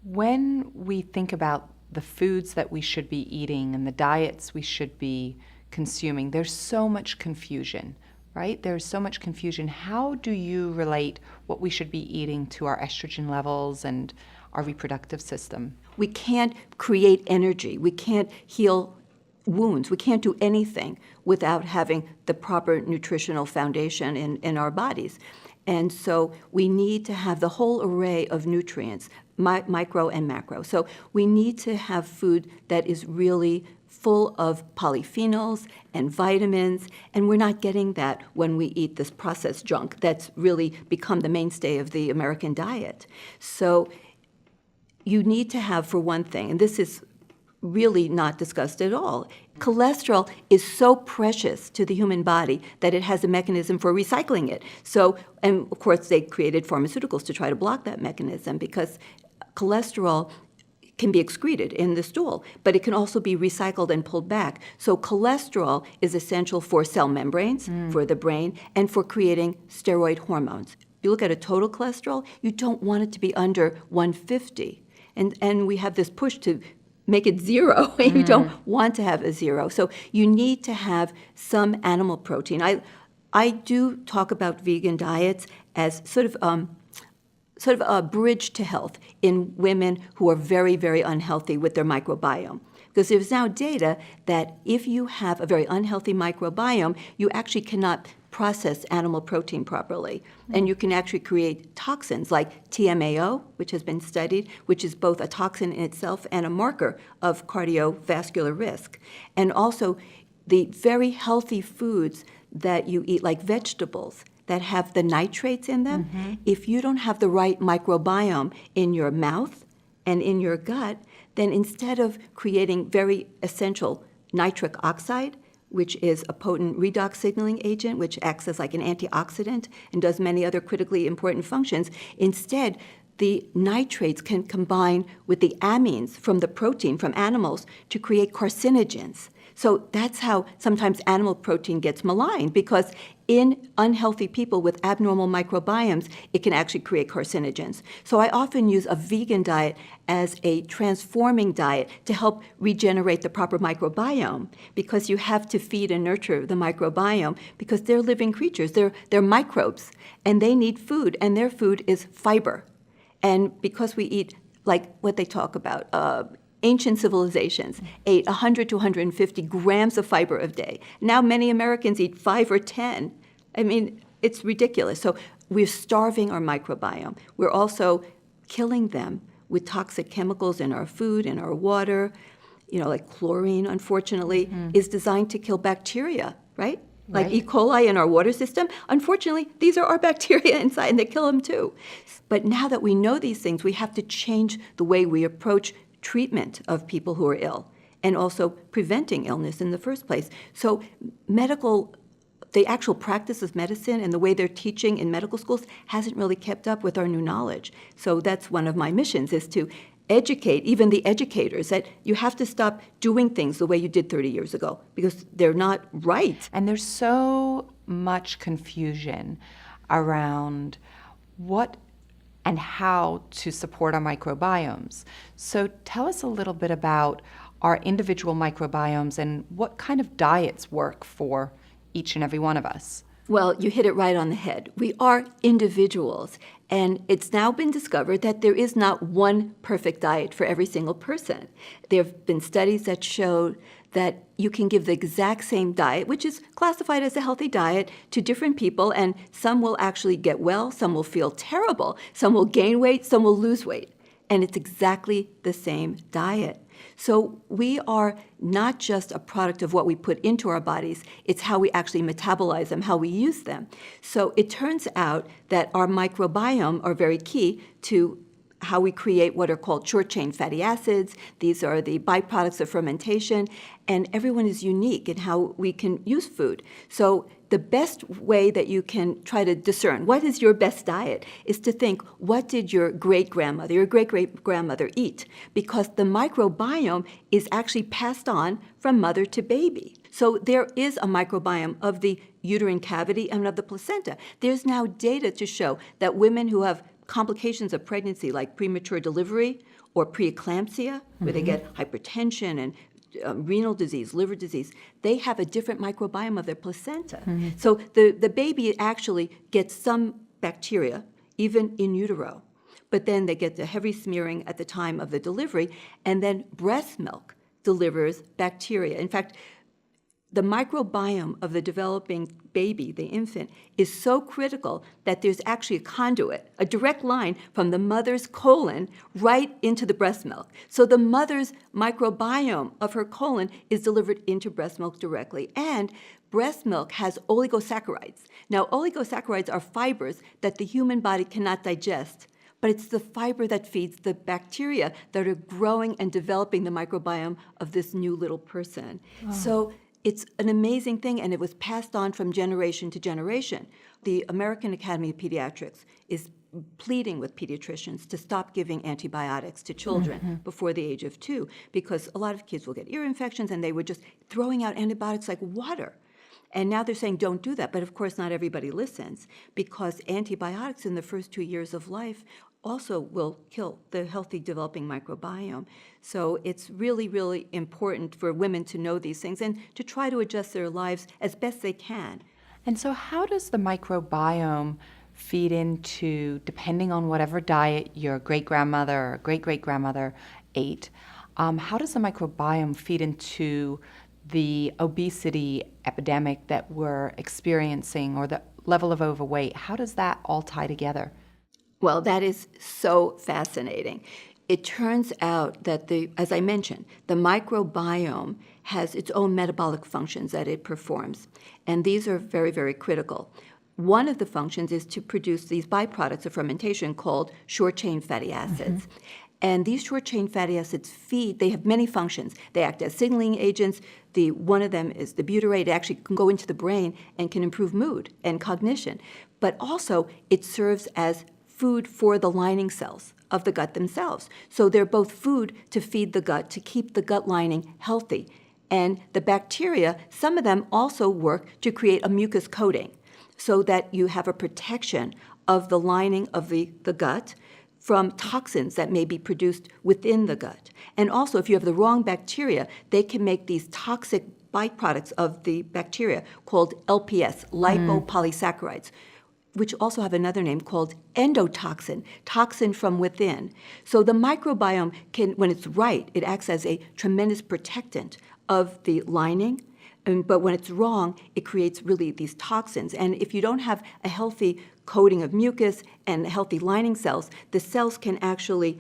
when we think about the foods that we should be eating and the diets we should be consuming, there's so much confusion, right? There's so much confusion. How do you relate what we should be eating to our estrogen levels and our reproductive system? We can't create energy. We can't heal wounds. We can't do anything without having the proper nutritional foundation in our bodies. And so we need to have the whole array of nutrients, micro and macro. So we need to have food that is really full of polyphenols and vitamins, and we're not getting that when we eat this processed junk that's really become the mainstay of the American diet. So you need to have, for one thing, and this is really not discussed at all, cholesterol is so precious to the human body that it has a mechanism for recycling it. So, and of course they created pharmaceuticals to try to block that mechanism, because cholesterol can be excreted in the stool, but it can also be recycled and pulled back. So cholesterol is essential for cell membranes, for the brain, and for creating steroid hormones. If you look at a total cholesterol, you don't want it to be under 150. And we have this push to make it zero. You don't want to have a zero. So you need to have some animal protein. I do talk about vegan diets as sort of a bridge to health in women who are very, very unhealthy with their microbiome. Because there's now data that if you have a very unhealthy microbiome, you actually cannot process animal protein properly. And you can actually create toxins like TMAO, which has been studied, which is both a toxin in itself and a marker of cardiovascular risk. And also the very healthy foods that you eat, like vegetables, that have the nitrates in them, if you don't have the right microbiome in your mouth and in your gut, then instead of creating very essential nitric oxide, which is a potent redox signaling agent, which acts as like an antioxidant and does many other critically important functions, instead the nitrates can combine with the amines from the protein from animals to create carcinogens. So that's how sometimes animal protein gets maligned, because in unhealthy people with abnormal microbiomes, it can actually create carcinogens. So I often use a vegan diet as a transforming diet to help regenerate the proper microbiome, because you have to feed and nurture the microbiome, because they're living creatures, they're microbes, and they need food, and their food is fiber. And because we eat, like what they talk about, ancient civilizations ate 100 to 150 grams of fiber a day. Now many Americans eat 5 or 10. I mean, it's ridiculous. So we're starving our microbiome. We're also killing them with toxic chemicals in our food, in our water. You know, like chlorine, unfortunately, is designed to kill bacteria, right? Like E. coli in our water system. Unfortunately, these are our bacteria inside, and they kill them too. But now that we know these things, we have to change the way we approach treatment of people who are ill, and also preventing illness in the first place. So the actual practice of medicine and the way they're teaching in medical schools hasn't really kept up with our new knowledge. So that's one of my missions, is to educate even the educators that you have to stop doing things the way you did 30 years ago, because they're not right. And there's so much confusion around what and how to support our microbiomes. So tell us a little bit about our individual microbiomes and what kind of diets work for each and every one of us. Well, you hit it right on the head. We are individuals, and it's now been discovered that there is not one perfect diet for every single person. There have been studies that show that you can give the exact same diet, which is classified as a healthy diet, to different people, and some will actually get well, some will feel terrible, some will gain weight, some will lose weight, and it's exactly the same diet. So we are not just a product of what we put into our bodies, it's how we actually metabolize them, how we use them. So it turns out that our microbiome are very key to how we create what are called short-chain fatty acids. These are the byproducts of fermentation, and everyone is unique in how we can use food. So the best way that you can try to discern what is your best diet is to think, what did your great-grandmother, your great-great-grandmother eat? Because the microbiome is actually passed on from mother to baby. So there is a microbiome of the uterine cavity and of the placenta. There's now data to show that women who have complications of pregnancy, like premature delivery or preeclampsia, where they get hypertension and renal disease, liver disease, they have a different microbiome of their placenta. So the baby actually gets some bacteria, even in utero, but then they get the heavy smearing at the time of the delivery, and then breast milk delivers bacteria. In fact, the microbiome of the developing baby, the infant, is so critical that there's actually a conduit, a direct line from the mother's colon right into the breast milk. So the mother's microbiome of her colon is delivered into breast milk directly. And breast milk has oligosaccharides. Now, oligosaccharides are fibers that the human body cannot digest, but it's the fiber that feeds the bacteria that are growing and developing the microbiome of this new little person. So it's an amazing thing, and it was passed on from generation to generation. The American Academy of Pediatrics is pleading with pediatricians to stop giving antibiotics to children before the age of 2, because a lot of kids will get ear infections, and they were just throwing out antibiotics like water. And now they're saying, don't do that. But of course, not everybody listens, because antibiotics in the first 2 years of life also will kill the healthy developing microbiome. So it's really, really important for women to know these things and to try to adjust their lives as best they can. And so how does the microbiome feed into, depending on whatever diet your great-grandmother or great-great-grandmother ate, how does the microbiome feed into the obesity epidemic that we're experiencing, or the level of overweight? How does that all tie together? Well, that is so fascinating. It turns out that, as I mentioned, the microbiome has its own metabolic functions that it performs, and these are very, very critical. One of the functions is to produce these byproducts of fermentation called short-chain fatty acids. And these short-chain fatty acids they have many functions. They act as signaling agents. One of them is the butyrate. It actually can go into the brain and can improve mood and cognition. But also, it serves as food for the lining cells of the gut themselves. So they're both food to feed the gut, to keep the gut lining healthy. And the bacteria, some of them also work to create a mucus coating so that you have a protection of the lining of the gut from toxins that may be produced within the gut. And also, if you have the wrong bacteria, they can make these toxic byproducts of the bacteria called LPS, lipopolysaccharides, which also have another name called endotoxin, toxin from within. So the microbiome can, when it's right, it acts as a tremendous protectant of the lining. But when it's wrong, it creates really these toxins. And if you don't have a healthy coating of mucus and healthy lining cells, the cells can actually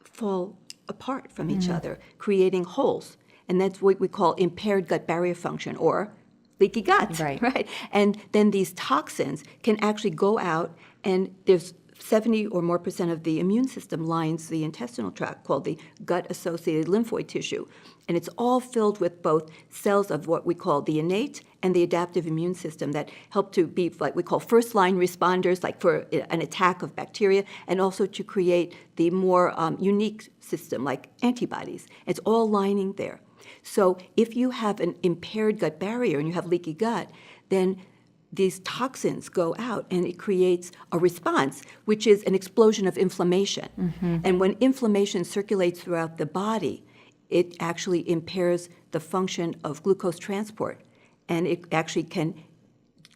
fall apart from each other, creating holes. And that's what we call impaired gut barrier function, or leaky gut, right? And then these toxins can actually go out, and there's 70 or more % of the immune system lines the intestinal tract, called the gut-associated lymphoid tissue. And it's all filled with both cells of what we call the innate and the adaptive immune system that help to be like we call first-line responders, like for an attack of bacteria, and also to create the more unique system, like antibodies. It's all lining there. So if you have an impaired gut barrier and you have leaky gut, then these toxins go out and it creates a response, which is an explosion of inflammation. And when inflammation circulates throughout the body, it actually impairs the function of glucose transport. And it actually can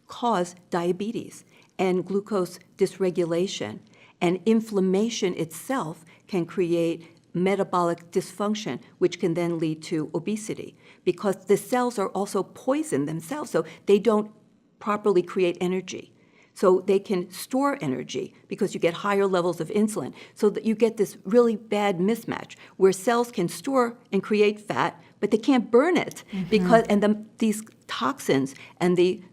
cause diabetes and glucose dysregulation. And inflammation itself can create metabolic dysfunction, which can then lead to obesity, because the cells are also poisoned themselves, so they don't properly create energy. So they can store energy because you get higher levels of insulin, so that you get this really bad mismatch where cells can store and create fat, but they can't burn it because these toxins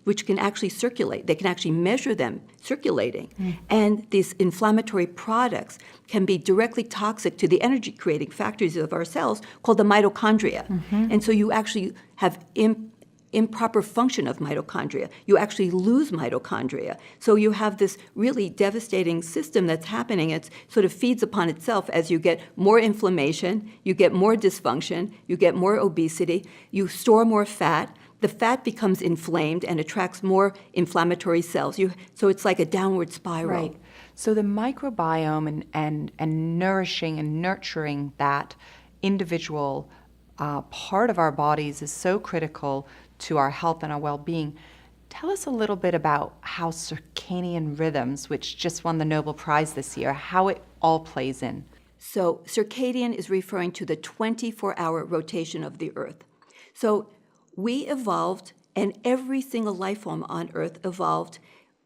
which can actually circulate, they can actually measure them circulating, and these inflammatory products can be directly toxic to the energy creating factories of our cells called the mitochondria. And so you actually have improper function of mitochondria. You actually lose mitochondria. So you have this really devastating system that's happening. It sort of feeds upon itself as you get more inflammation, you get more dysfunction, you get more obesity, you store more fat. The fat becomes inflamed and attracts more inflammatory cells. So it's like a downward spiral. Right. So the microbiome and nourishing and nurturing that individual part of our bodies is so critical to our health and our well-being. Tell us a little bit about how circadian rhythms, which just won the Nobel Prize this year, how it all plays in. So circadian is referring to the 24-hour rotation of the Earth. So we evolved, and every single life form on Earth evolved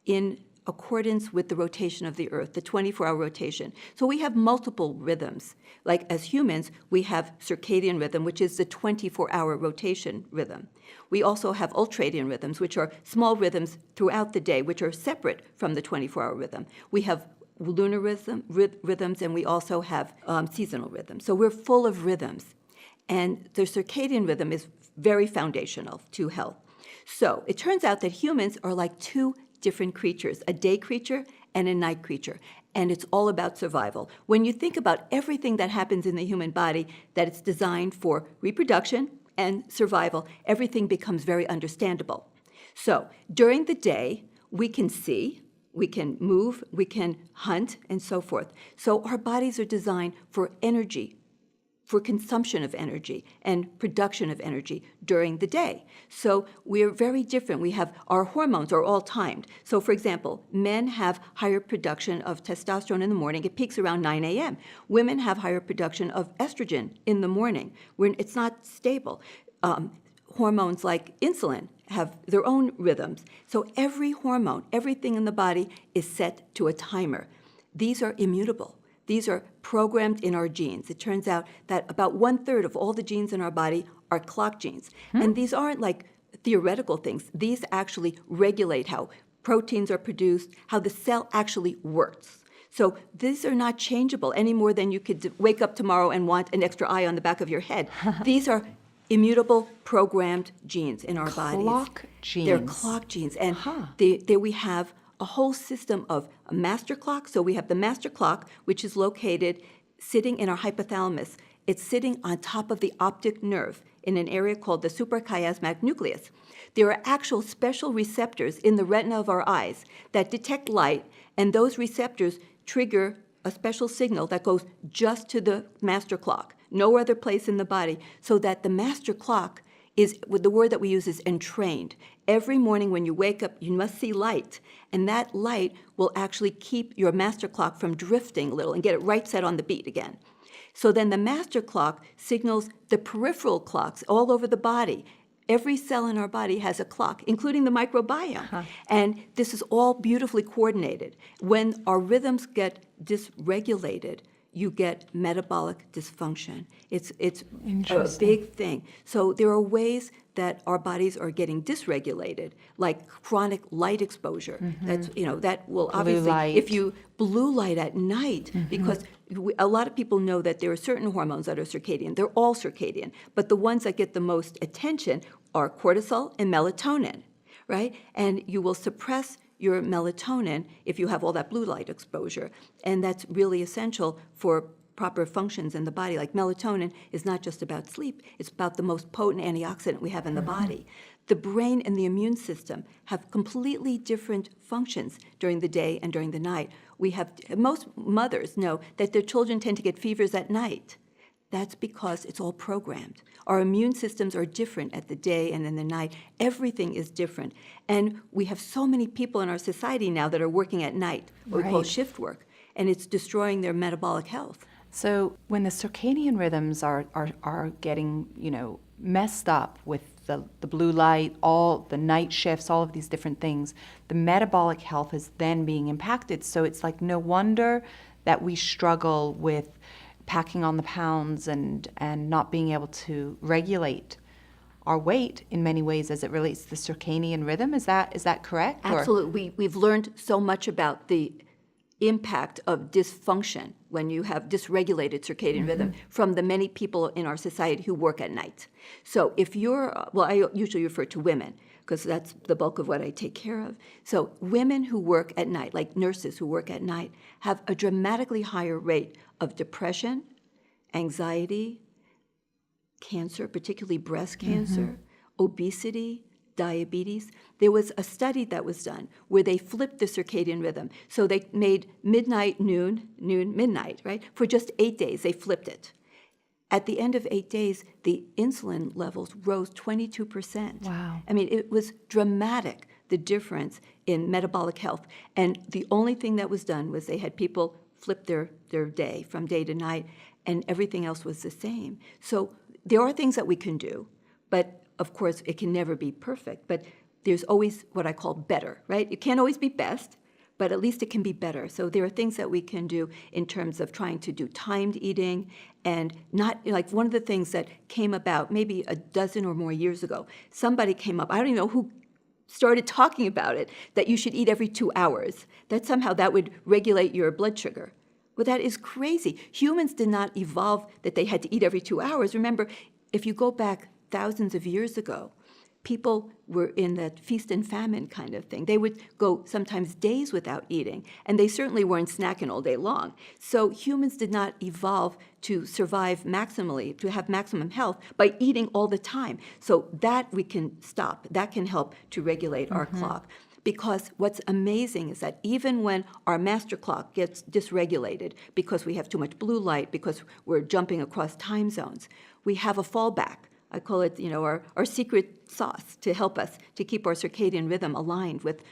in accordance with the rotation of the Earth, the 24-hour rotation. So we have multiple rhythms. Like as humans, we have circadian rhythm, which is the 24-hour rotation rhythm. We also have ultradian rhythms, which are small rhythms throughout the day, which are separate from the 24-hour rhythm. We have lunar rhythms, and we also have seasonal rhythms. So we're full of rhythms. And the circadian rhythm is very foundational to health. So it turns out that humans are like two different creatures, a day creature and a night creature, and it's all about survival. When you think about everything that happens in the human body, that it's designed for reproduction and survival, everything becomes very understandable. So during the day, we can see, we can move, we can hunt, and so forth. So our bodies are designed for energy, for consumption of energy and production of energy during the day. So we're very different. We have our hormones are all timed. So for example, men have higher production of testosterone in the morning. It peaks around 9 a.m. Women have higher production of estrogen in the morning. It's not stable. Hormones like insulin have their own rhythms. So every hormone, everything in the body is set to a timer. These are immutable. These are programmed in our genes. It turns out that about 1/3 of all the genes in our body are clock genes. And these aren't like theoretical things. These actually regulate how proteins are produced, how the cell actually works. So these are not changeable any more than you could wake up tomorrow and want an extra eye on the back of your head. These are immutable programmed genes in our bodies. Clock genes. They're clock genes. And we have a whole system of a master clock. So we have the master clock, which is located sitting in our hypothalamus. It's sitting on top of the optic nerve in an area called the suprachiasmatic nucleus. There are actual special receptors in the retina of our eyes that detect light, and those receptors trigger a special signal that goes just to the master clock, no other place in the body, so that the master clock is, the word that we use is entrained. Every morning when you wake up, you must see light, and that light will actually keep your master clock from drifting a little and get it right set on the beat again. So then the master clock signals the peripheral clocks all over the body. Every cell in our body has a clock, including the microbiome. And this is all beautifully coordinated. When our rhythms get dysregulated, you get metabolic dysfunction. It's a big thing. So there are ways that our bodies are getting dysregulated, like chronic light exposure. That's, that will obviously, light. if you blue light at night, because a lot of people know that there are certain hormones that are circadian. They're all circadian, but the ones that get the most attention are cortisol and melatonin, right? And you will suppress your melatonin if you have all that blue light exposure. And that's really essential for proper functions in the body. Like melatonin is not just about sleep, it's about the most potent antioxidant we have in the body. The brain and the immune system have completely different functions during the day and during the night. Most mothers know that their children tend to get fevers at night. That's because it's all programmed. Our immune systems are different at the day and in the night. Everything is different. And we have so many people in our society now that are working at night, what we call shift work, and it's destroying their metabolic health. So when the circadian rhythms are getting, messed up with the blue light, all the night shifts, all of these different things, the metabolic health is then being impacted. So it's like no wonder that we struggle with packing on the pounds and not being able to regulate our weight in many ways as it relates to the circadian rhythm. Is that correct? Absolutely. We've learned so much about the impact of dysfunction when you have dysregulated circadian rhythm from the many people in our society who work at night. So if I usually refer to women because that's the bulk of what I take care of. So women who work at night, like nurses who work at night, have a dramatically higher rate of depression, anxiety, cancer, particularly breast cancer, obesity, diabetes. There was a study that was done where they flipped the circadian rhythm. So they made midnight, noon, midnight, right? For just 8 days, they flipped it. At the end of 8 days, the insulin levels rose 22%. Wow. I mean, it was dramatic, the difference in metabolic health. And the only thing that was done was they had people flip their day from day to night, and everything else was the same. So there are things that we can do, but of course, it can never be perfect. But there's always what I call better, right? It can't always be best, but at least it can be better. So there are things that we can do in terms of trying to do timed eating and not, like one of the things that came about maybe a dozen or more years ago, somebody came up, I don't even know who started talking about it, that you should eat every 2 hours, that somehow that would regulate your blood sugar. Well, that is crazy. Humans did not evolve that they had to eat every 2 hours. Remember, if you go back thousands of years ago, people were in that feast and famine kind of thing. They would go sometimes days without eating, and they certainly weren't snacking all day long. So humans did not evolve to survive maximally, to have maximum health by eating all the time. So that we can stop. That can help to regulate our clock. because what's amazing is that even when our master clock gets dysregulated because we have too much blue light, because we're jumping across time zones, we have a fallback. I call it, our secret sauce to help us to keep our circadian rhythm aligned with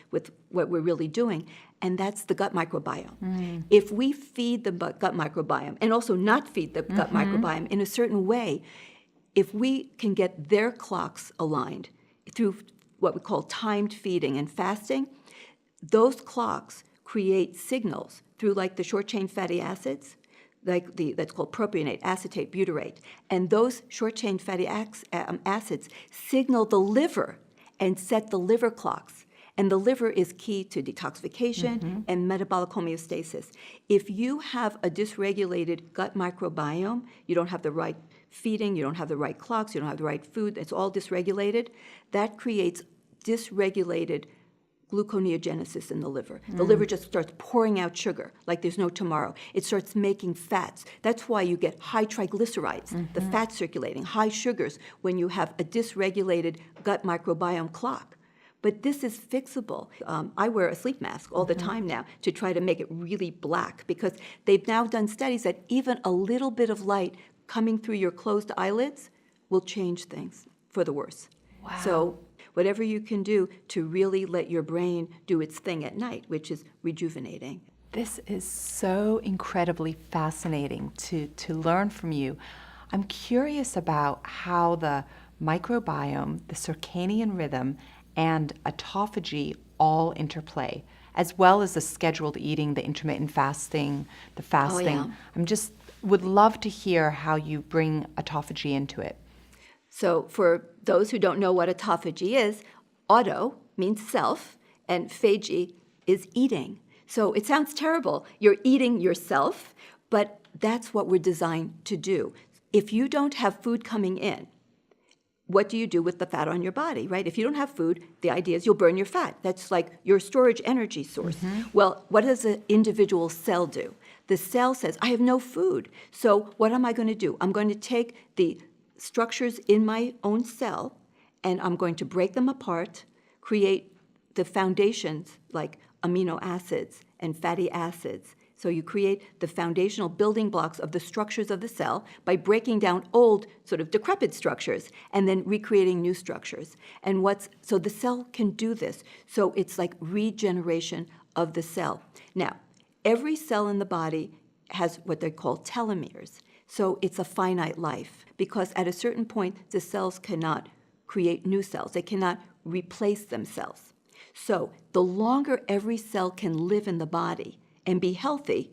what we're really doing, and that's the gut microbiome. If we feed the gut microbiome and also not feed the gut microbiome in a certain way, if we can get their clocks aligned through what we call timed feeding and fasting, those clocks create signals through like the short-chain fatty acids, that's called propionate, acetate, butyrate. And those short-chain fatty acids signal the liver and set the liver clocks. And the liver is key to detoxification and metabolic homeostasis. If you have a dysregulated gut microbiome, you don't have the right feeding, you don't have the right clocks, you don't have the right food, it's all dysregulated, that creates dysregulated gluconeogenesis in the liver. The liver just starts pouring out sugar like there's no tomorrow. It starts making fats. That's why you get high triglycerides, the fat circulating, high sugars when you have a dysregulated gut microbiome clock. But this is fixable. I wear a sleep mask all the time now to try to make it really black, because they've now done studies that even a little bit of light coming through your closed eyelids will change things for the worse. Wow. So whatever you can do to really let your brain do its thing at night, which is rejuvenating. This is so incredibly fascinating to learn from you. I'm curious about how the microbiome, the circadian rhythm, and autophagy all interplay, as well as the scheduled eating, the intermittent fasting, the fasting. Oh, yeah. I'm just would love to hear how you bring autophagy into it. So for those who don't know what autophagy is, auto means self, and phagy is eating. So it sounds terrible. You're eating yourself, but that's what we're designed to do. If you don't have food coming in, what do you do with the fat on your body, right? If you don't have food, the idea is you'll burn your fat. That's like your storage energy source. Well, what does an individual cell do? The cell says, I have no food. So what am I going to do? I'm going to take the structures in my own cell, and I'm going to break them apart, create the foundations like amino acids and fatty acids. So you create the foundational building blocks of the structures of the cell by breaking down old, sort of decrepit structures and then recreating new structures. And so the cell can do this. So it's like regeneration of the cell. Now, every cell in the body has what they call telomeres. So it's a finite life, because at a certain point, the cells cannot create new cells. They cannot replace themselves. So the longer every cell can live in the body and be healthy,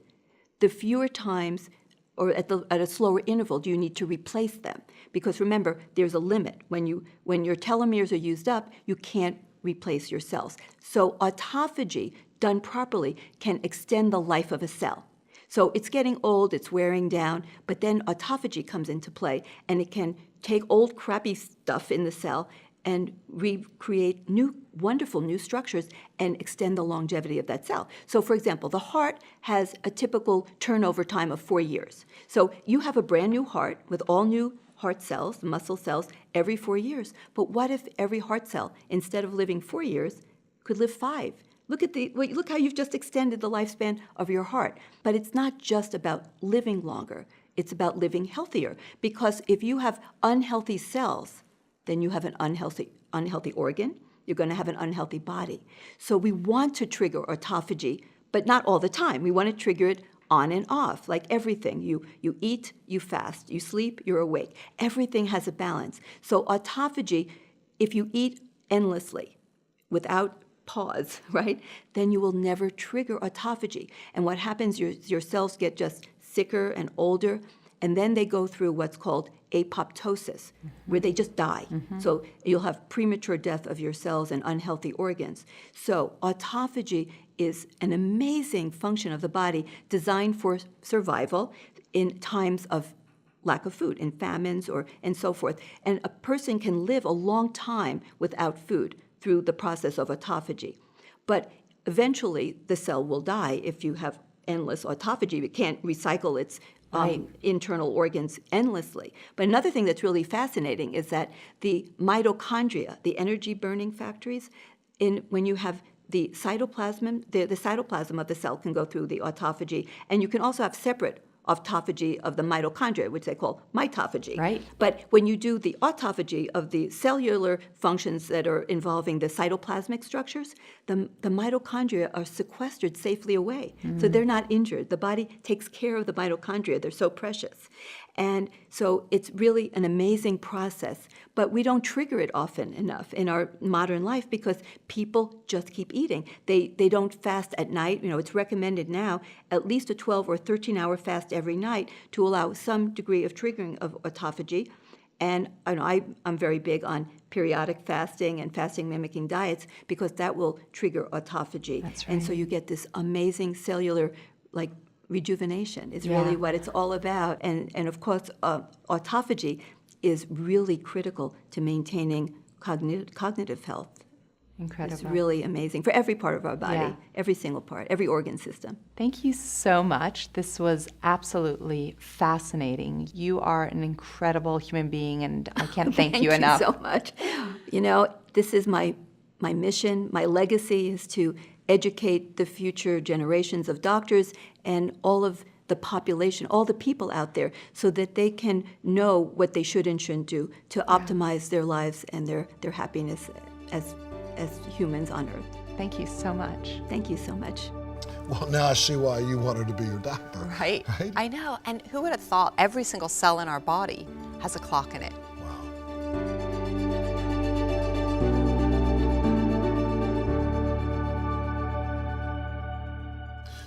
the fewer times or at a slower interval do you need to replace them. Because remember, there's a limit. When your telomeres are used up, you can't replace your cells. So autophagy, done properly, can extend the life of a cell. So it's getting old, it's wearing down, but then autophagy comes into play, and it can take old crappy stuff in the cell and recreate wonderful new structures and extend the longevity of that cell. So for example, the heart has a typical turnover time of 4 years. So you have a brand new heart with all new heart cells, muscle cells, every 4 years. But what if every heart cell, instead of living 4 years, could live 5? Look how you've just extended the lifespan of your heart. But it's not just about living longer. It's about living healthier. Because if you have unhealthy cells, then you have an unhealthy organ. You're going to have an unhealthy body. So we want to trigger autophagy, but not all the time. We want to trigger it on and off, like everything. You eat, you fast. You sleep, you're awake. Everything has a balance. So autophagy, if you eat endlessly without pause, right, then you will never trigger autophagy. And what happens, your cells get just sicker and older, and then they go through what's called apoptosis, where they just die. So you'll have premature death of your cells and unhealthy organs. So autophagy is an amazing function of the body designed for survival in times of lack of food, in famines and so forth. And a person can live a long time without food through the process of autophagy. But eventually the cell will die if you have endless autophagy. It can't recycle its internal organs endlessly. But another thing that's really fascinating is that the mitochondria, the energy burning factories, when you have the cytoplasm, the cytoplasm of the cell can go through the autophagy, and you can also have separate autophagy of the mitochondria, which they call mitophagy. Right. But when you do the autophagy of the cellular functions that are involving the cytoplasmic structures, the mitochondria are sequestered safely away. So they're not injured. The body takes care of the mitochondria. They're so precious. And so it's really an amazing process, but we don't trigger it often enough in our modern life because people just keep eating. They don't fast at night. It's recommended now at least a 12 or 13-hour fast every night to allow some degree of triggering of autophagy. And I'm very big on periodic fasting and fasting mimicking diets because that will trigger autophagy. That's And so right. you get this amazing cellular, rejuvenation is really what it's all about. And of course, autophagy is really critical to maintaining cognitive health. Incredible. It's really amazing for every part of our body, Yeah. every single part, every organ system. Thank you so much. This was absolutely fascinating. You are an incredible human being, and I can't thank you enough. Thank you so much. This is my mission, my legacy is to educate the future generations of doctors and all of the population, all the people out there, so that they can know what they should and shouldn't do to optimize their lives and their happiness as humans on Earth. Thank you so much. Thank you so much. Well, now I see why you wanted to be your doctor. Right? I know. And who would have thought every single cell in our body has a clock in it? Wow.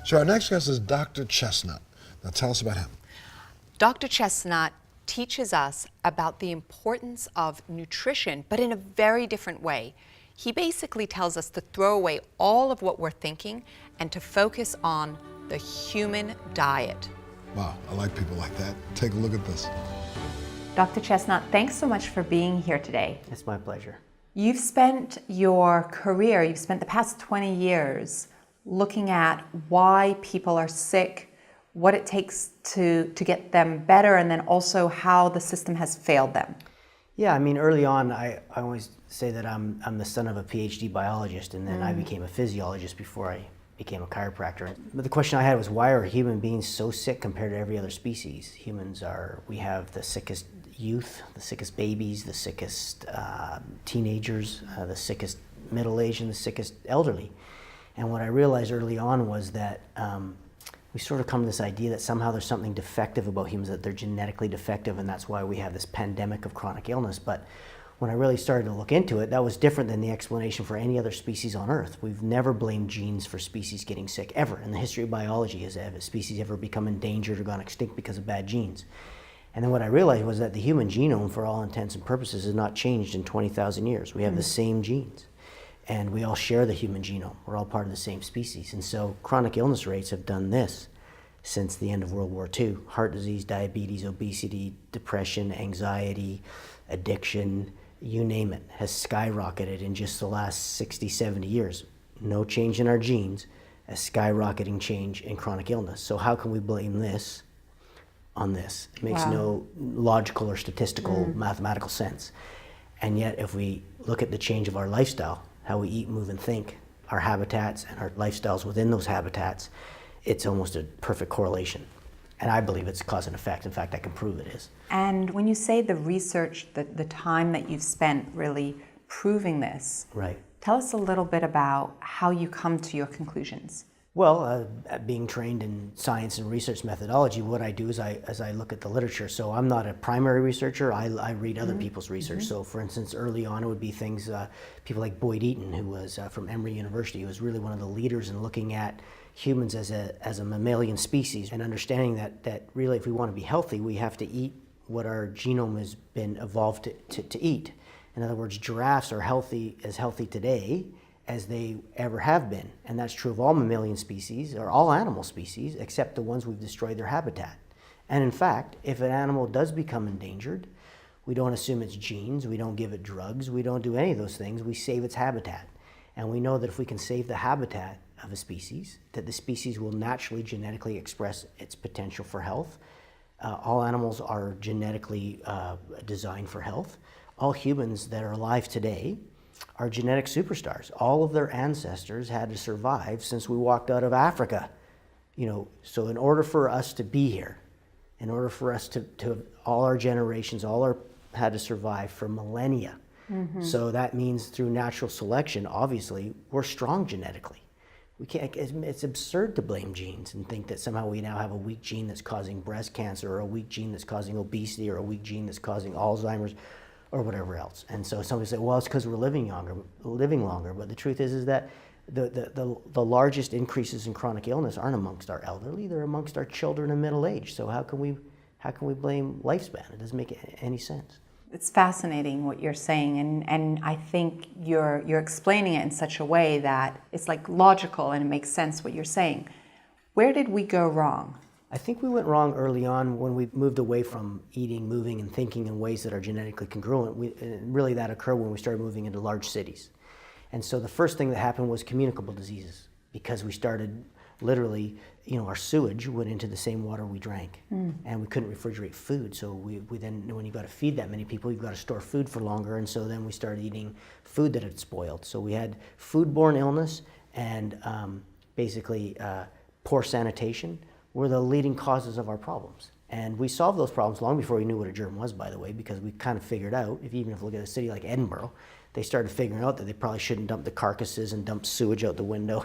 So our next guest is Dr. Chestnut. Now tell us about him. Dr. Chestnut teaches us about the importance of nutrition, but in a very different way. He basically tells us to throw away all of what we're thinking and to focus on the human diet. Wow, I like people like that. Take a look at this. Dr. Chestnut, thanks so much for being here today. It's my pleasure. You've spent your career, you've spent the past 20 years looking at why people are sick, what it takes to get them better, and then also how the system has failed them. Yeah, I mean, early on, I always say that I'm the son of a PhD biologist, and then I became a physiologist before I became a chiropractor. But the question I had was, why are human beings so sick compared to every other species? We have the sickest youth, the sickest babies, the sickest teenagers, the sickest middle-aged, and the sickest elderly. And what I realized early on was that we sort of come to this idea that somehow there's something defective about humans, that they're genetically defective, and that's why we have this pandemic of chronic illness. But when I really started to look into it, that was different than the explanation for any other species on Earth. We've never blamed genes for species getting sick, ever. In the history of biology, has a species ever become endangered or gone extinct because of bad genes? And then what I realized was that the human genome, for all intents and purposes, has not changed in 20,000 years. We have the same genes. And we all share the human genome. We're all part of the same species. And so chronic illness rates have done this since the end of World War II. Heart disease, diabetes, obesity, depression, anxiety, addiction, you name it, has skyrocketed in just the last 60, 70 years. No change in our genes, a skyrocketing change in chronic illness. So how can we blame this on this? It makes no logical or statistical mathematical sense. And yet if we look at the change of our lifestyle, how we eat, move, and think, our habitats and our lifestyles within those habitats, it's almost a perfect correlation. And I believe it's cause and effect. In fact, I can prove it is. And when you say the research, the time that you've spent really proving this, Right. tell us a little bit about how you come to your conclusions. Well, being trained in science and research methodology, what I do is I look at the literature. So I'm not a primary researcher. I read other people's research. So for instance, early on it would be things, people like Boyd Eaton, who was from Emory University, who was really one of the leaders in looking at humans as a mammalian species and understanding that really if we want to be healthy, we have to eat what our genome has been evolved to eat. In other words, giraffes are as healthy today as they ever have been. And that's true of all mammalian species, or all animal species, except the ones we've destroyed their habitat. And in fact, if an animal does become endangered, we don't assume its genes, we don't give it drugs, we don't do any of those things, we save its habitat. And we know that if we can save the habitat of a species, that the species will naturally genetically express its potential for health. All animals are genetically designed for health. All humans that are alive today are genetic superstars. All of their ancestors had to survive since we walked out of Africa. So in order for us to be here, in order for us to all our generations, had to survive for millennia. So that means through natural selection, obviously, we're strong genetically. We can't, it's absurd to blame genes and think that somehow we now have a weak gene that's causing breast cancer, or a weak gene that's causing obesity, or a weak gene that's causing Alzheimer's, or whatever else. And so somebody say, well, it's because we're living longer. But the truth is that the largest increases in chronic illness aren't amongst our elderly; they're amongst our children and middle age. So how can we blame lifespan? It doesn't make any sense. It's fascinating what you're saying, and I think you're explaining it in such a way that it's like logical and it makes sense what you're saying. Where did we go wrong? I think we went wrong early on when we moved away from eating, moving, and thinking in ways that are genetically congruent. And really that occurred when we started moving into large cities. And so the first thing that happened was communicable diseases, because we started literally, our sewage went into the same water we drank, and we couldn't refrigerate food. So we then, when you've got to feed that many people, you've got to store food for longer, and so then we started eating food that had spoiled. So we had foodborne illness and basically poor sanitation were the leading causes of our problems. And we solved those problems long before we knew what a germ was, by the way, because we kind of figured out, if you look at a city like Edinburgh, they started figuring out that they probably shouldn't dump the carcasses and dump sewage out the window,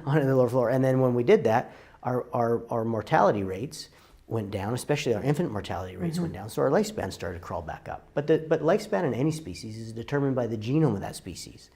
on the lower floor. And then when we did that, our mortality rates went down, especially our infant mortality rates went down, so our lifespan started to crawl back up. But lifespan in any species is determined by the genome of that species.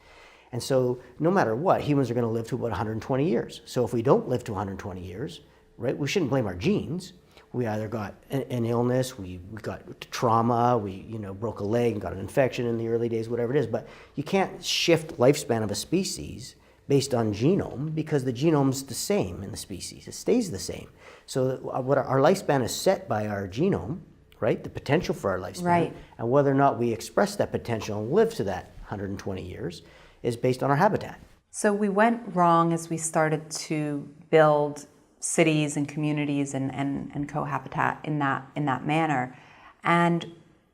And so no matter what, humans are going to live to about 120 years. So if we don't live to 120 years, right, we shouldn't blame our genes. We either got an illness, we got trauma, we broke a leg and got an infection in the early days, whatever it is. But you can't shift lifespan of a species based on genome, because the genome's the same in the species. It stays the same. So what our lifespan is set by our genome, right? The potential for our lifespan. Right. And whether or not we express that potential and live to that 120 years is based on our habitat. So we went wrong as we started to build cities and communities and cohabitat in that manner. And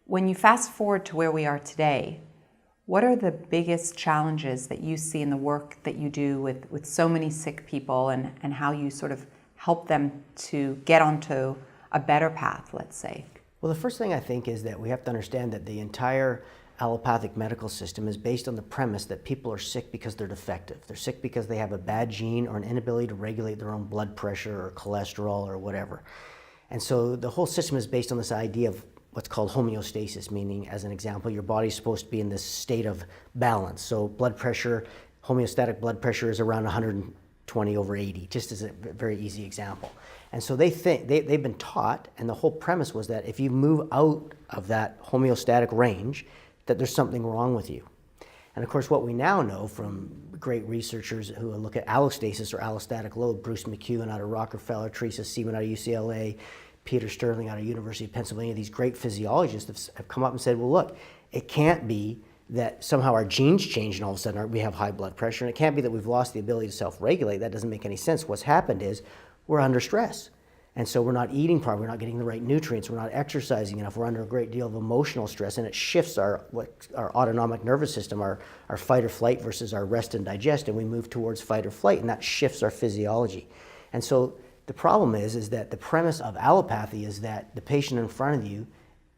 when you fast forward to where we are today, what are the biggest challenges that you see in the work that you do with so many sick people, and how you sort of help them to get onto a better path, let's say? Well, the first thing I think is that we have to understand that the entire allopathic medical system is based on the premise that people are sick because they're defective. They're sick because they have a bad gene or an inability to regulate their own blood pressure or cholesterol or whatever. And so the whole system is based on this idea of what's called homeostasis, meaning, as an example, your body's supposed to be in this state of balance. So blood pressure, homeostatic blood pressure is around 120/80, just as a very easy example. And so they've been taught, and the whole premise was that if you move out of that homeostatic range, that there's something wrong with you. And of course, what we now know from great researchers who look at allostasis or allostatic load, Bruce McEwen out of Rockefeller, Teresa Seaman out of UCLA, Peter Sterling out of University of Pennsylvania, these great physiologists have come up and said, well, look, it can't be that somehow our genes change and all of a sudden we have high blood pressure, and it can't be that we've lost the ability to self-regulate. That doesn't make any sense. What's happened is we're under stress. And so we're not eating properly, we're not getting the right nutrients, we're not exercising enough, we're under a great deal of emotional stress, and it shifts our autonomic nervous system, our fight or flight versus our rest and digest, and we move towards fight or flight, and that shifts our physiology. And so the problem is that the premise of allopathy is that the patient in front of you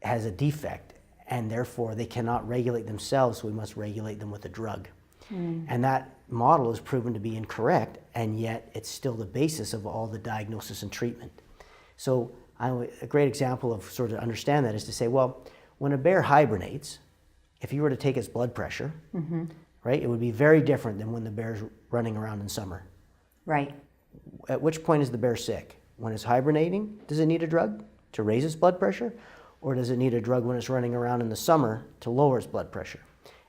has a defect, and therefore they cannot regulate themselves, so we must regulate them with a drug. And that model is proven to be incorrect, and yet it's still the basis of all the diagnosis and treatment. So a great example of sort of understand that is to say, well, when a bear hibernates, if you were to take its blood pressure, right, it would be very different than when the bear's running around in summer. Right. At which point is the bear sick? When it's hibernating, does it need a drug to raise its blood pressure? Or does it need a drug when it's running around in the summer to lower its blood pressure?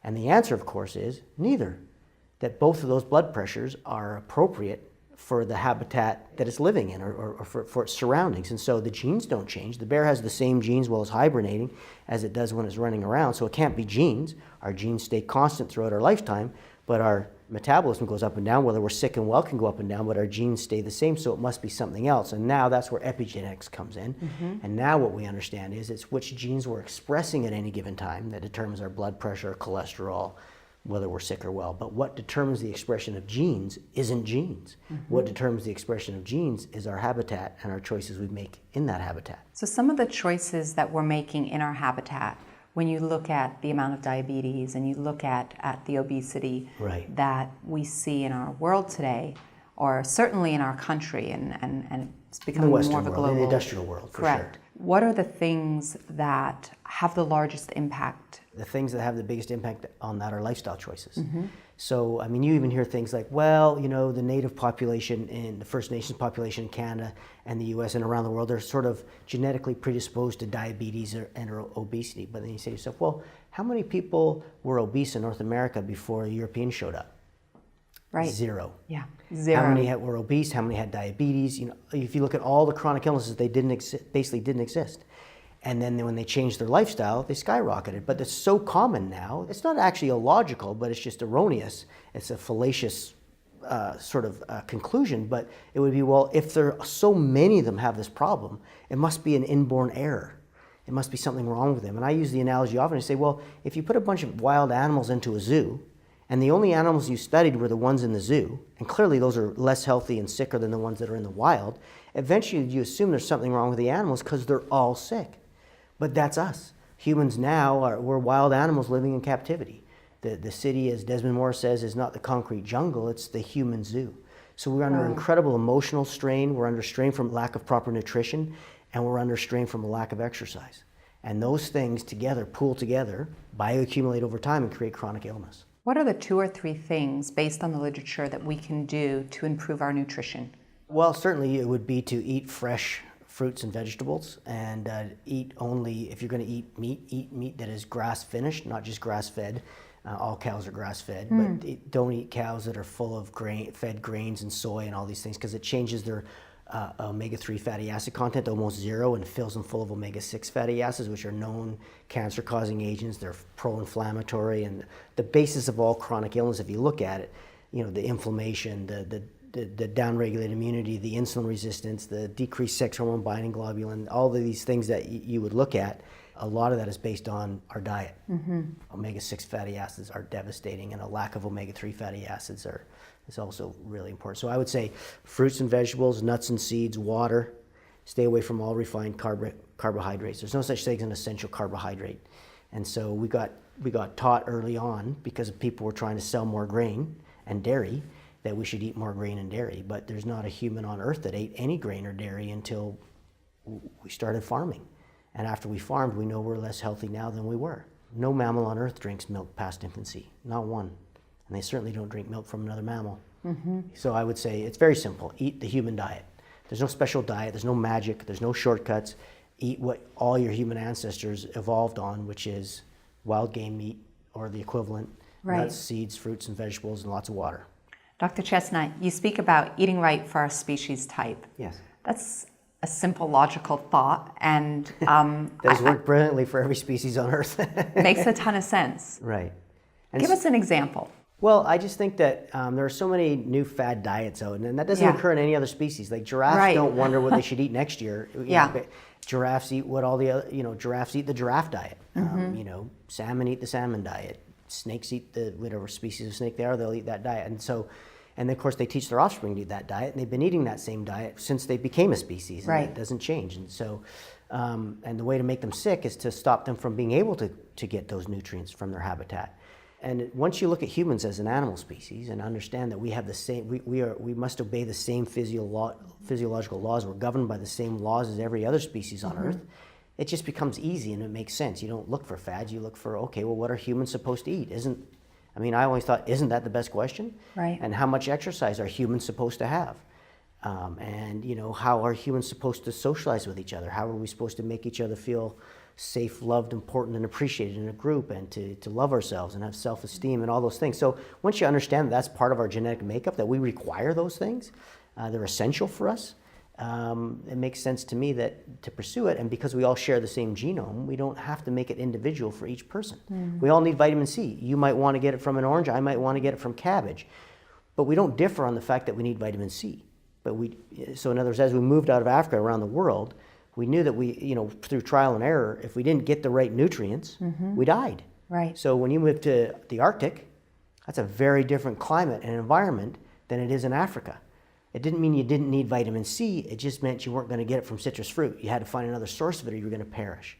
And the answer, of course, is neither. That both of those blood pressures are appropriate for the habitat that it's living in, or for its surroundings. And so the genes don't change. The bear has the same genes while it's hibernating as it does when it's running around, so it can't be genes. Our genes stay constant throughout our lifetime, but our metabolism goes up and down. Whether we're sick and well can go up and down, but our genes stay the same, so it must be something else. And now that's where epigenetics comes in. And now what we understand is it's which genes we're expressing at any given time that determines our blood pressure, cholesterol, whether we're sick or well. But what determines the expression of genes isn't genes. What determines the expression of genes is our habitat and our choices we make in that habitat. So some of the choices that we're making in our habitat, when you look at the amount of diabetes and you look at the obesity Right. that we see in our world today, or certainly in our country, and it's becoming Western more of a world, global... in the industrial world, for Correct. sure. What are the things that have the largest impact? The things that have the biggest impact on that are lifestyle choices. So, I mean, you even hear things like, well, you know, the native population in the First Nations population in Canada and the US and around the world are sort of genetically predisposed to diabetes and obesity. But then you say to yourself, well, how many people were obese in North America before the Europeans showed up? Right. Zero. Yeah, zero. How many were obese? How many had diabetes? You know, if you look at all the chronic illnesses, they basically didn't exist. And then when they changed their lifestyle, they skyrocketed. But it's so common now. It's not actually illogical, but it's just erroneous. It's a fallacious conclusion. But it would be, well, if there are so many of them have this problem, it must be an inborn error. It must be something wrong with them. And I use the analogy often to say, well, if you put a bunch of wild animals into a zoo, and the only animals you studied were the ones in the zoo, and clearly those are less healthy and sicker than the ones that are in the wild, eventually you assume there's something wrong with the animals because they're all sick. But that's us. Humans now, we're wild animals living in captivity. The city, as Desmond Morris says, is not the concrete jungle, it's the human zoo. So we're under incredible emotional strain, we're under strain from lack of proper nutrition, and we're under strain from a lack of exercise. And those things together, pool together, bioaccumulate over time and create chronic illness. What are the 2 or 3 things, based on the literature, that we can do to improve our nutrition? Well, certainly it would be to eat fresh fruits and vegetables, and eat only, if you're going to eat meat that is grass finished, not just grass fed. All cows are grass fed, but don't eat cows that are full of fed grains and soy and all these things, because it changes their omega-3 fatty acid content to almost zero and fills them full of omega-6 fatty acids, which are known cancer-causing agents. They're pro-inflammatory, and the basis of all chronic illness, if you look at it, you know, the inflammation, the downregulated immunity, the insulin resistance, the decreased sex hormone binding globulin, all of these things that you would look at, a lot of that is based on our diet. Omega-6 fatty acids are devastating, and a lack of omega-3 fatty acids is also really important. So I would say fruits and vegetables, nuts and seeds, water, stay away from all refined carbohydrates. There's no such thing as an essential carbohydrate. And so we got taught early on, because people were trying to sell more grain and dairy, that we should eat more grain and dairy. But there's not a human on earth that ate any grain or dairy until we started farming. And after we farmed, we know we're less healthy now than we were. No mammal on earth drinks milk past infancy, not one. And they certainly don't drink milk from another mammal. So I would say it's very simple. Eat the human diet. There's no special diet, there's no magic, there's no shortcuts. Eat what all your human ancestors evolved on, which is wild game meat or the equivalent, nuts, seeds, fruits, and vegetables, and lots of water. Dr. Chestnut, you speak about eating right for our species type. Yes. That's a simple, logical thought, and That has worked brilliantly for every species on Earth. makes a ton of sense. Right. And Give us an example. Well, I just think that there are so many new fad diets out, and that doesn't occur in any other species. Like giraffes don't wonder what they should eat next year. You know, giraffes eat what all the other, giraffes eat the giraffe diet. Salmon eat the salmon diet. Snakes eat the whatever species of snake they are, they'll eat that diet. And so, and of course they teach their offspring to eat that diet, and they've been eating that same diet since they became a species. And it doesn't change. And so, and the way to make them sick is to stop them from being able to get those nutrients from their habitat. And once you look at humans as an animal species and understand that we have the same, we must obey the same physiological laws. We're governed by the same laws as every other species on Earth. It just becomes easy and it makes sense. You don't look for fads. You look for, okay, well, what are humans supposed to eat? I always thought, isn't that the best question? Right. And how much exercise are humans supposed to have? And how are humans supposed to socialize with each other? How are we supposed to make each other feel safe, loved, important, and appreciated in a group, and to love ourselves and have self-esteem and all those things? So once you understand that that's part of our genetic makeup, that we require those things, they're essential for us, it makes sense to me that to pursue it. And because we all share the same genome, we don't have to make it individual for each person. We all need vitamin C. You might want to get it from an orange, I might want to get it from cabbage. But we don't differ on the fact that we need vitamin C. So in other words, as we moved out of Africa around the world, we knew that through trial and error, if we didn't get the right nutrients, we died. Right. So when you move to the Arctic, That's a very different climate and environment than it is in Africa. It didn't mean you didn't need vitamin C, it just meant you weren't going to get it from citrus fruit. You had to find another source of it or you were going to perish.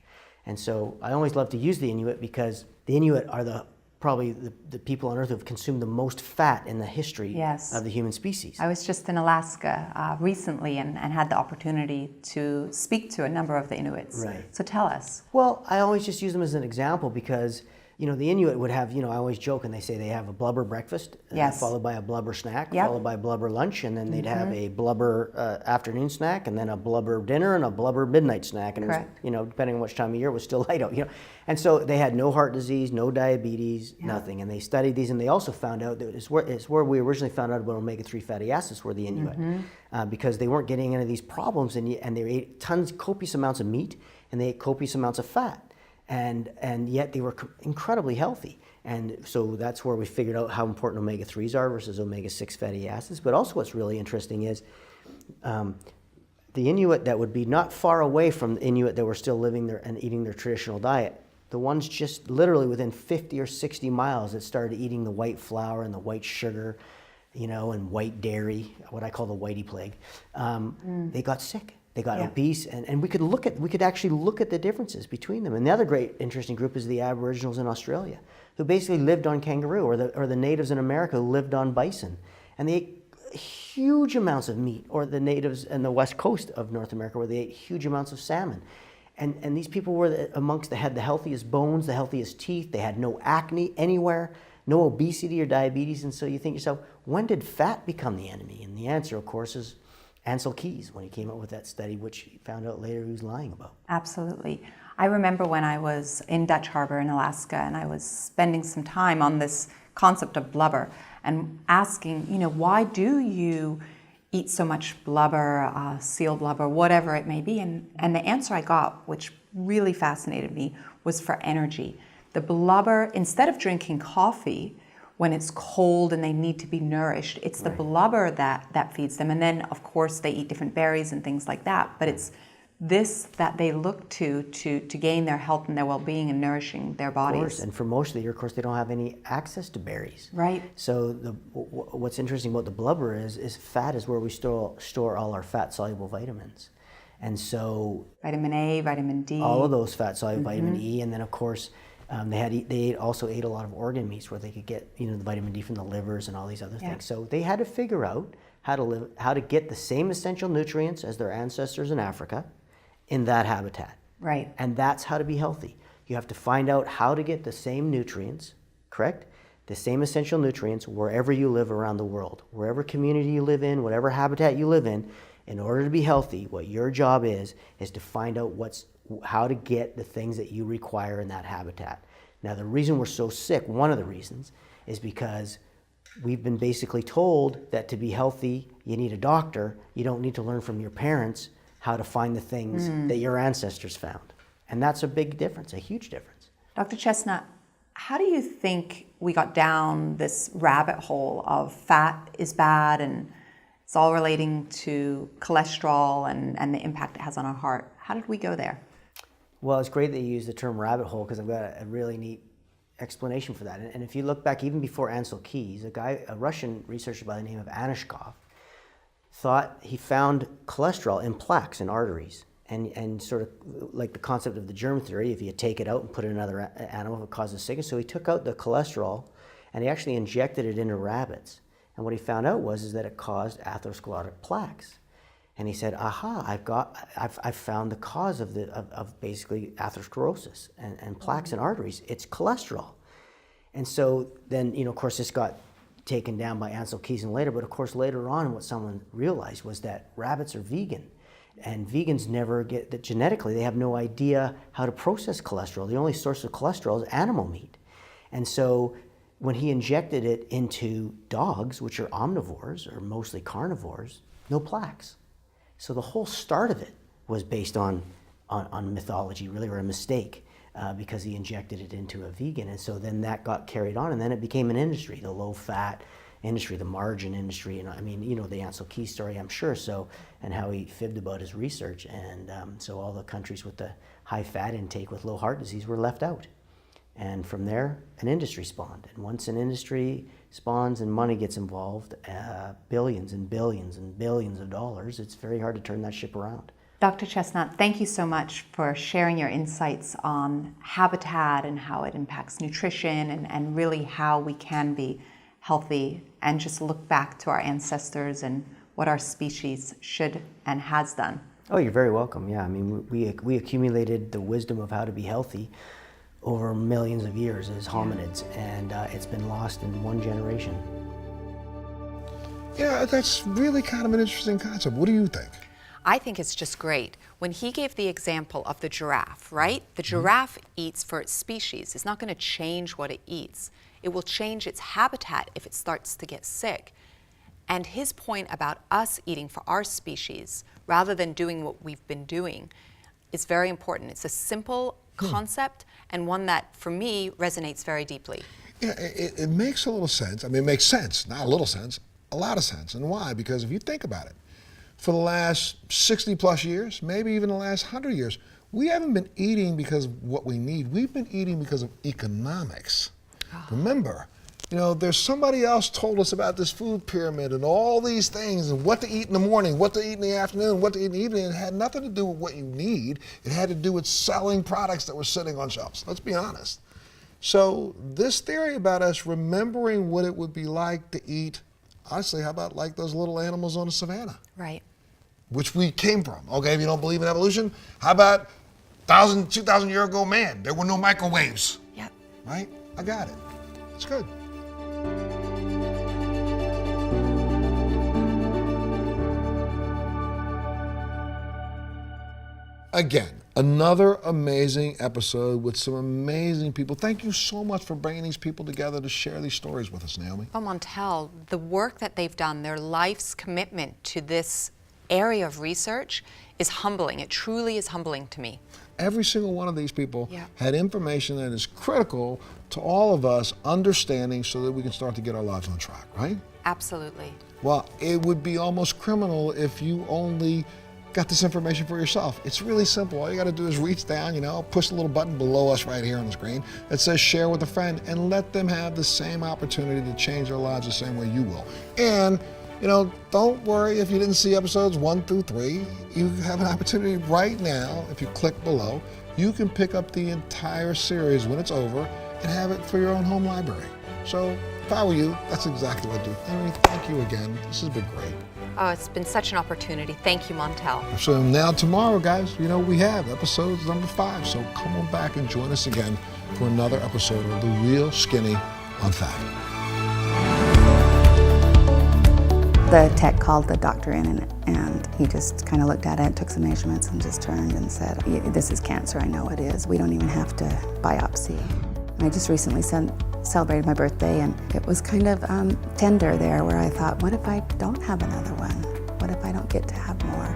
And so I always love to use the Inuit because the Inuit are probably the people on Earth who have consumed the most fat in the history Yes. of the human species. I was just in Alaska recently and had the opportunity to speak to a number of the Inuits. Right. So tell us. Well, I always just use them as an example because, the Inuit would have, I always joke and they say they have a blubber breakfast, Yes. followed by a blubber snack, Yep. followed by a blubber lunch, and then they'd have a blubber afternoon snack, and then a blubber dinner, and a blubber midnight snack. And Correct. it was, depending on which time of year, it was still light out. And so they had no heart disease, no diabetes, nothing. And they studied these, and they also found out that it's where we originally found out about omega-3 fatty acids were the Inuit, because they weren't getting any of these problems, and they ate copious amounts of meat, and they ate copious amounts of fat. And yet they were incredibly healthy. And so that's where we figured out how important omega-3s are versus omega-6 fatty acids. But also what's really interesting is the Inuit that would be not far away from the Inuit that were still living there and eating their traditional diet, the ones just literally within 50 or 60 miles that started eating the white flour and the white sugar, and white dairy, what I call the whitey plague, they got sick. They got obese, and we could actually look at the differences between them. And the other great interesting group is the Aboriginals in Australia, who basically lived on kangaroo, or the natives in America who lived on bison, and they ate huge amounts of meat, or the natives in the west coast of North America where they ate huge amounts of salmon. And these people were had the healthiest bones, the healthiest teeth. They had no acne anywhere, no obesity or diabetes. And so you think to yourself, when did fat become the enemy? And the answer, of course, is Ansel Keys, when he came out with that study, which he found out later he was lying about. Absolutely. I remember when I was in Dutch Harbor in Alaska and I was spending some time on this concept of blubber and asking, why do you eat so much blubber, seal blubber, whatever it may be? And the answer I got, which really fascinated me, was for energy. The blubber, instead of drinking coffee, when it's cold and they need to be nourished, it's the blubber that feeds them. And then, of course, they eat different berries and things like that. But it's this that they look to gain their health and their well-being and nourishing their bodies. Of course, and for most of the year, of course, they don't have any access to berries. Right. So what's interesting about the blubber is fat is where we store all our fat-soluble vitamins. And so Vitamin A, vitamin D. all of those fat-soluble vitamin E, and then, of course, they also ate a lot of organ meats where they could get the vitamin D from the livers and all these other things. So they had to figure out how to get the same essential nutrients as their ancestors in Africa in that habitat. Right. And that's how to be healthy. You have to find out how to get the same nutrients, correct? The same essential nutrients wherever you live around the world, wherever community you live in, whatever habitat you live in order to be healthy, what your job is to find out how to get the things that you require in that habitat. Now, the reason we're so sick, one of the reasons, is because we've been basically told that to be healthy, you need a doctor. You don't need to learn from your parents how to find the things that your ancestors found. And that's a big difference, a huge difference. Dr. Chestnut, how do you think we got down this rabbit hole of fat is bad and it's all relating to cholesterol and the impact it has on our heart? How did we go there? Well, it's great that you use the term rabbit hole because I've got a really neat explanation for that. And if you look back even before Ansel Keys, a Russian researcher by the name of Anishkov, thought he found cholesterol in plaques in arteries. And sort of like the concept of the germ theory, if you take it out and put it in another animal, it causes sickness. So he took out the cholesterol and he actually injected it into rabbits. And what he found out was that it caused atherosclerotic plaques. And he said, aha, I've found the cause of basically atherosclerosis and plaques in arteries. It's cholesterol. And so then, of course, this got taken down by Ansel Keys and later, but of course later on what someone realized was that rabbits are vegan. And vegans never get that genetically, they have no idea how to process cholesterol. The only source of cholesterol is animal meat. And so when he injected it into dogs, which are omnivores or mostly carnivores, no plaques. So the whole start of it was based on mythology, really, or a mistake, because he injected it into a vegan. And so then that got carried on, and then it became an industry, the low-fat industry, the margin industry. And I mean, the Ansel Keys story, I'm sure, and how he fibbed about his research. And so all the countries with the high fat intake with low heart disease were left out. And from there, an industry spawned. And once an industry spawns and money gets involved, billions and billions and billions of dollars, it's very hard to turn that ship around. Dr. Chestnut, thank you so much for sharing your insights on habitat and how it impacts nutrition and really how we can be healthy and just look back to our ancestors and what our species should and has done. Oh, you're very welcome. Yeah, I mean, we accumulated the wisdom of how to be healthy over millions of years as hominids, and it's been lost in one generation. Yeah, that's really kind of an interesting concept. What do you think? I think it's just great. When he gave the example of the giraffe, right? The giraffe eats for its species. It's not going to change what it eats. It will change its habitat if it starts to get sick. And his point about us eating for our species rather than doing what we've been doing is very important. It's a simple concept and one that, for me, resonates very deeply. Yeah, it makes a little sense. I mean, it makes sense, not a little sense, a lot of sense. And why? Because if you think about it, for the last 60 plus years, maybe even the last 100 years, we haven't been eating because of what we need. We've been eating because of economics. Remember, you know, there's somebody else told us about this food pyramid and all these things and what to eat in the morning, what to eat in the afternoon, what to eat in the evening. It had nothing to do with what you need. It had to do with selling products that were sitting on shelves. Let's be honest. So this theory about us remembering what it would be like to eat, honestly, how about like those little animals on the savannah? Right. Which we came from. Okay, if you don't believe in evolution, how about 1,000, 2,000 year ago man? There were no microwaves. Yep. Right? I got it. It's good. Again, another amazing episode with some amazing people. Thank you so much for bringing these people together to share these stories with us, Naomi. Oh, Montel, the work that they've done, their life's commitment to this area of research is humbling. It truly is humbling to me. Every single one of these people had information that is critical to all of us understanding so that we can start to get our lives on track, right? Absolutely. Well, it would be almost criminal if you only got this information for yourself. It's really simple. All you got to do is reach down, you know, push the little button below us right here on the screen that says share with a friend and let them have the same opportunity to change their lives the same way you will. And you know, don't worry if you didn't see episodes 1 through 3. You have an opportunity right now, if you click below, you can pick up the entire series when it's over and have it for your own home library. So if I were you, that's exactly what I'd do. Naomi, thank you again. This has been great. Oh, it's been such an opportunity. Thank you, Montel. So now tomorrow, guys, you know, we have episodes number 5. So come on back and join us again for another episode of The Real Skinny on Fat. The tech called the doctor in and he just kind of looked at it, took some measurements and just turned and said, this is cancer, I know it is. We don't even have to biopsy. And I just recently celebrated my birthday and it was kind of tender there where I thought, what if I don't have another one? What if I don't get to have more?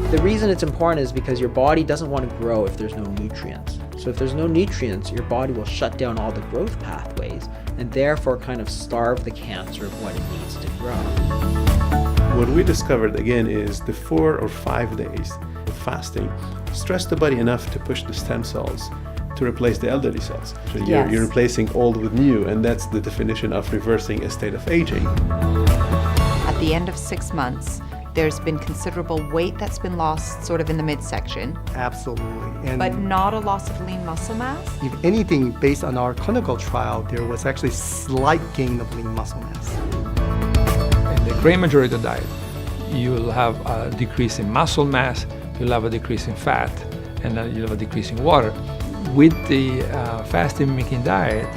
The reason it's important is because your body doesn't want to grow if there's no nutrients. So if there's no nutrients, your body will shut down all the growth pathways and therefore kind of starve the cancer of what it needs to grow. What we discovered again is the 4 or 5 days of fasting stress the body enough to push the stem cells to replace the elderly cells. So you're replacing old with new, and that's the definition of reversing a state of aging. At the end of 6 months, there's been considerable weight that's been lost sort of in the midsection, Absolutely. And but not a loss of lean muscle mass. if anything, based on our clinical trial, there was actually slight gain of lean muscle mass. In the great majority of the diet, you'll have a decrease in muscle mass, you'll have a decrease in fat, and then you'll have a decrease in water. With the fasting mimicking diet,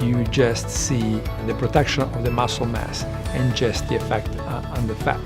you just see the protection of the muscle mass and just the effect on the fat.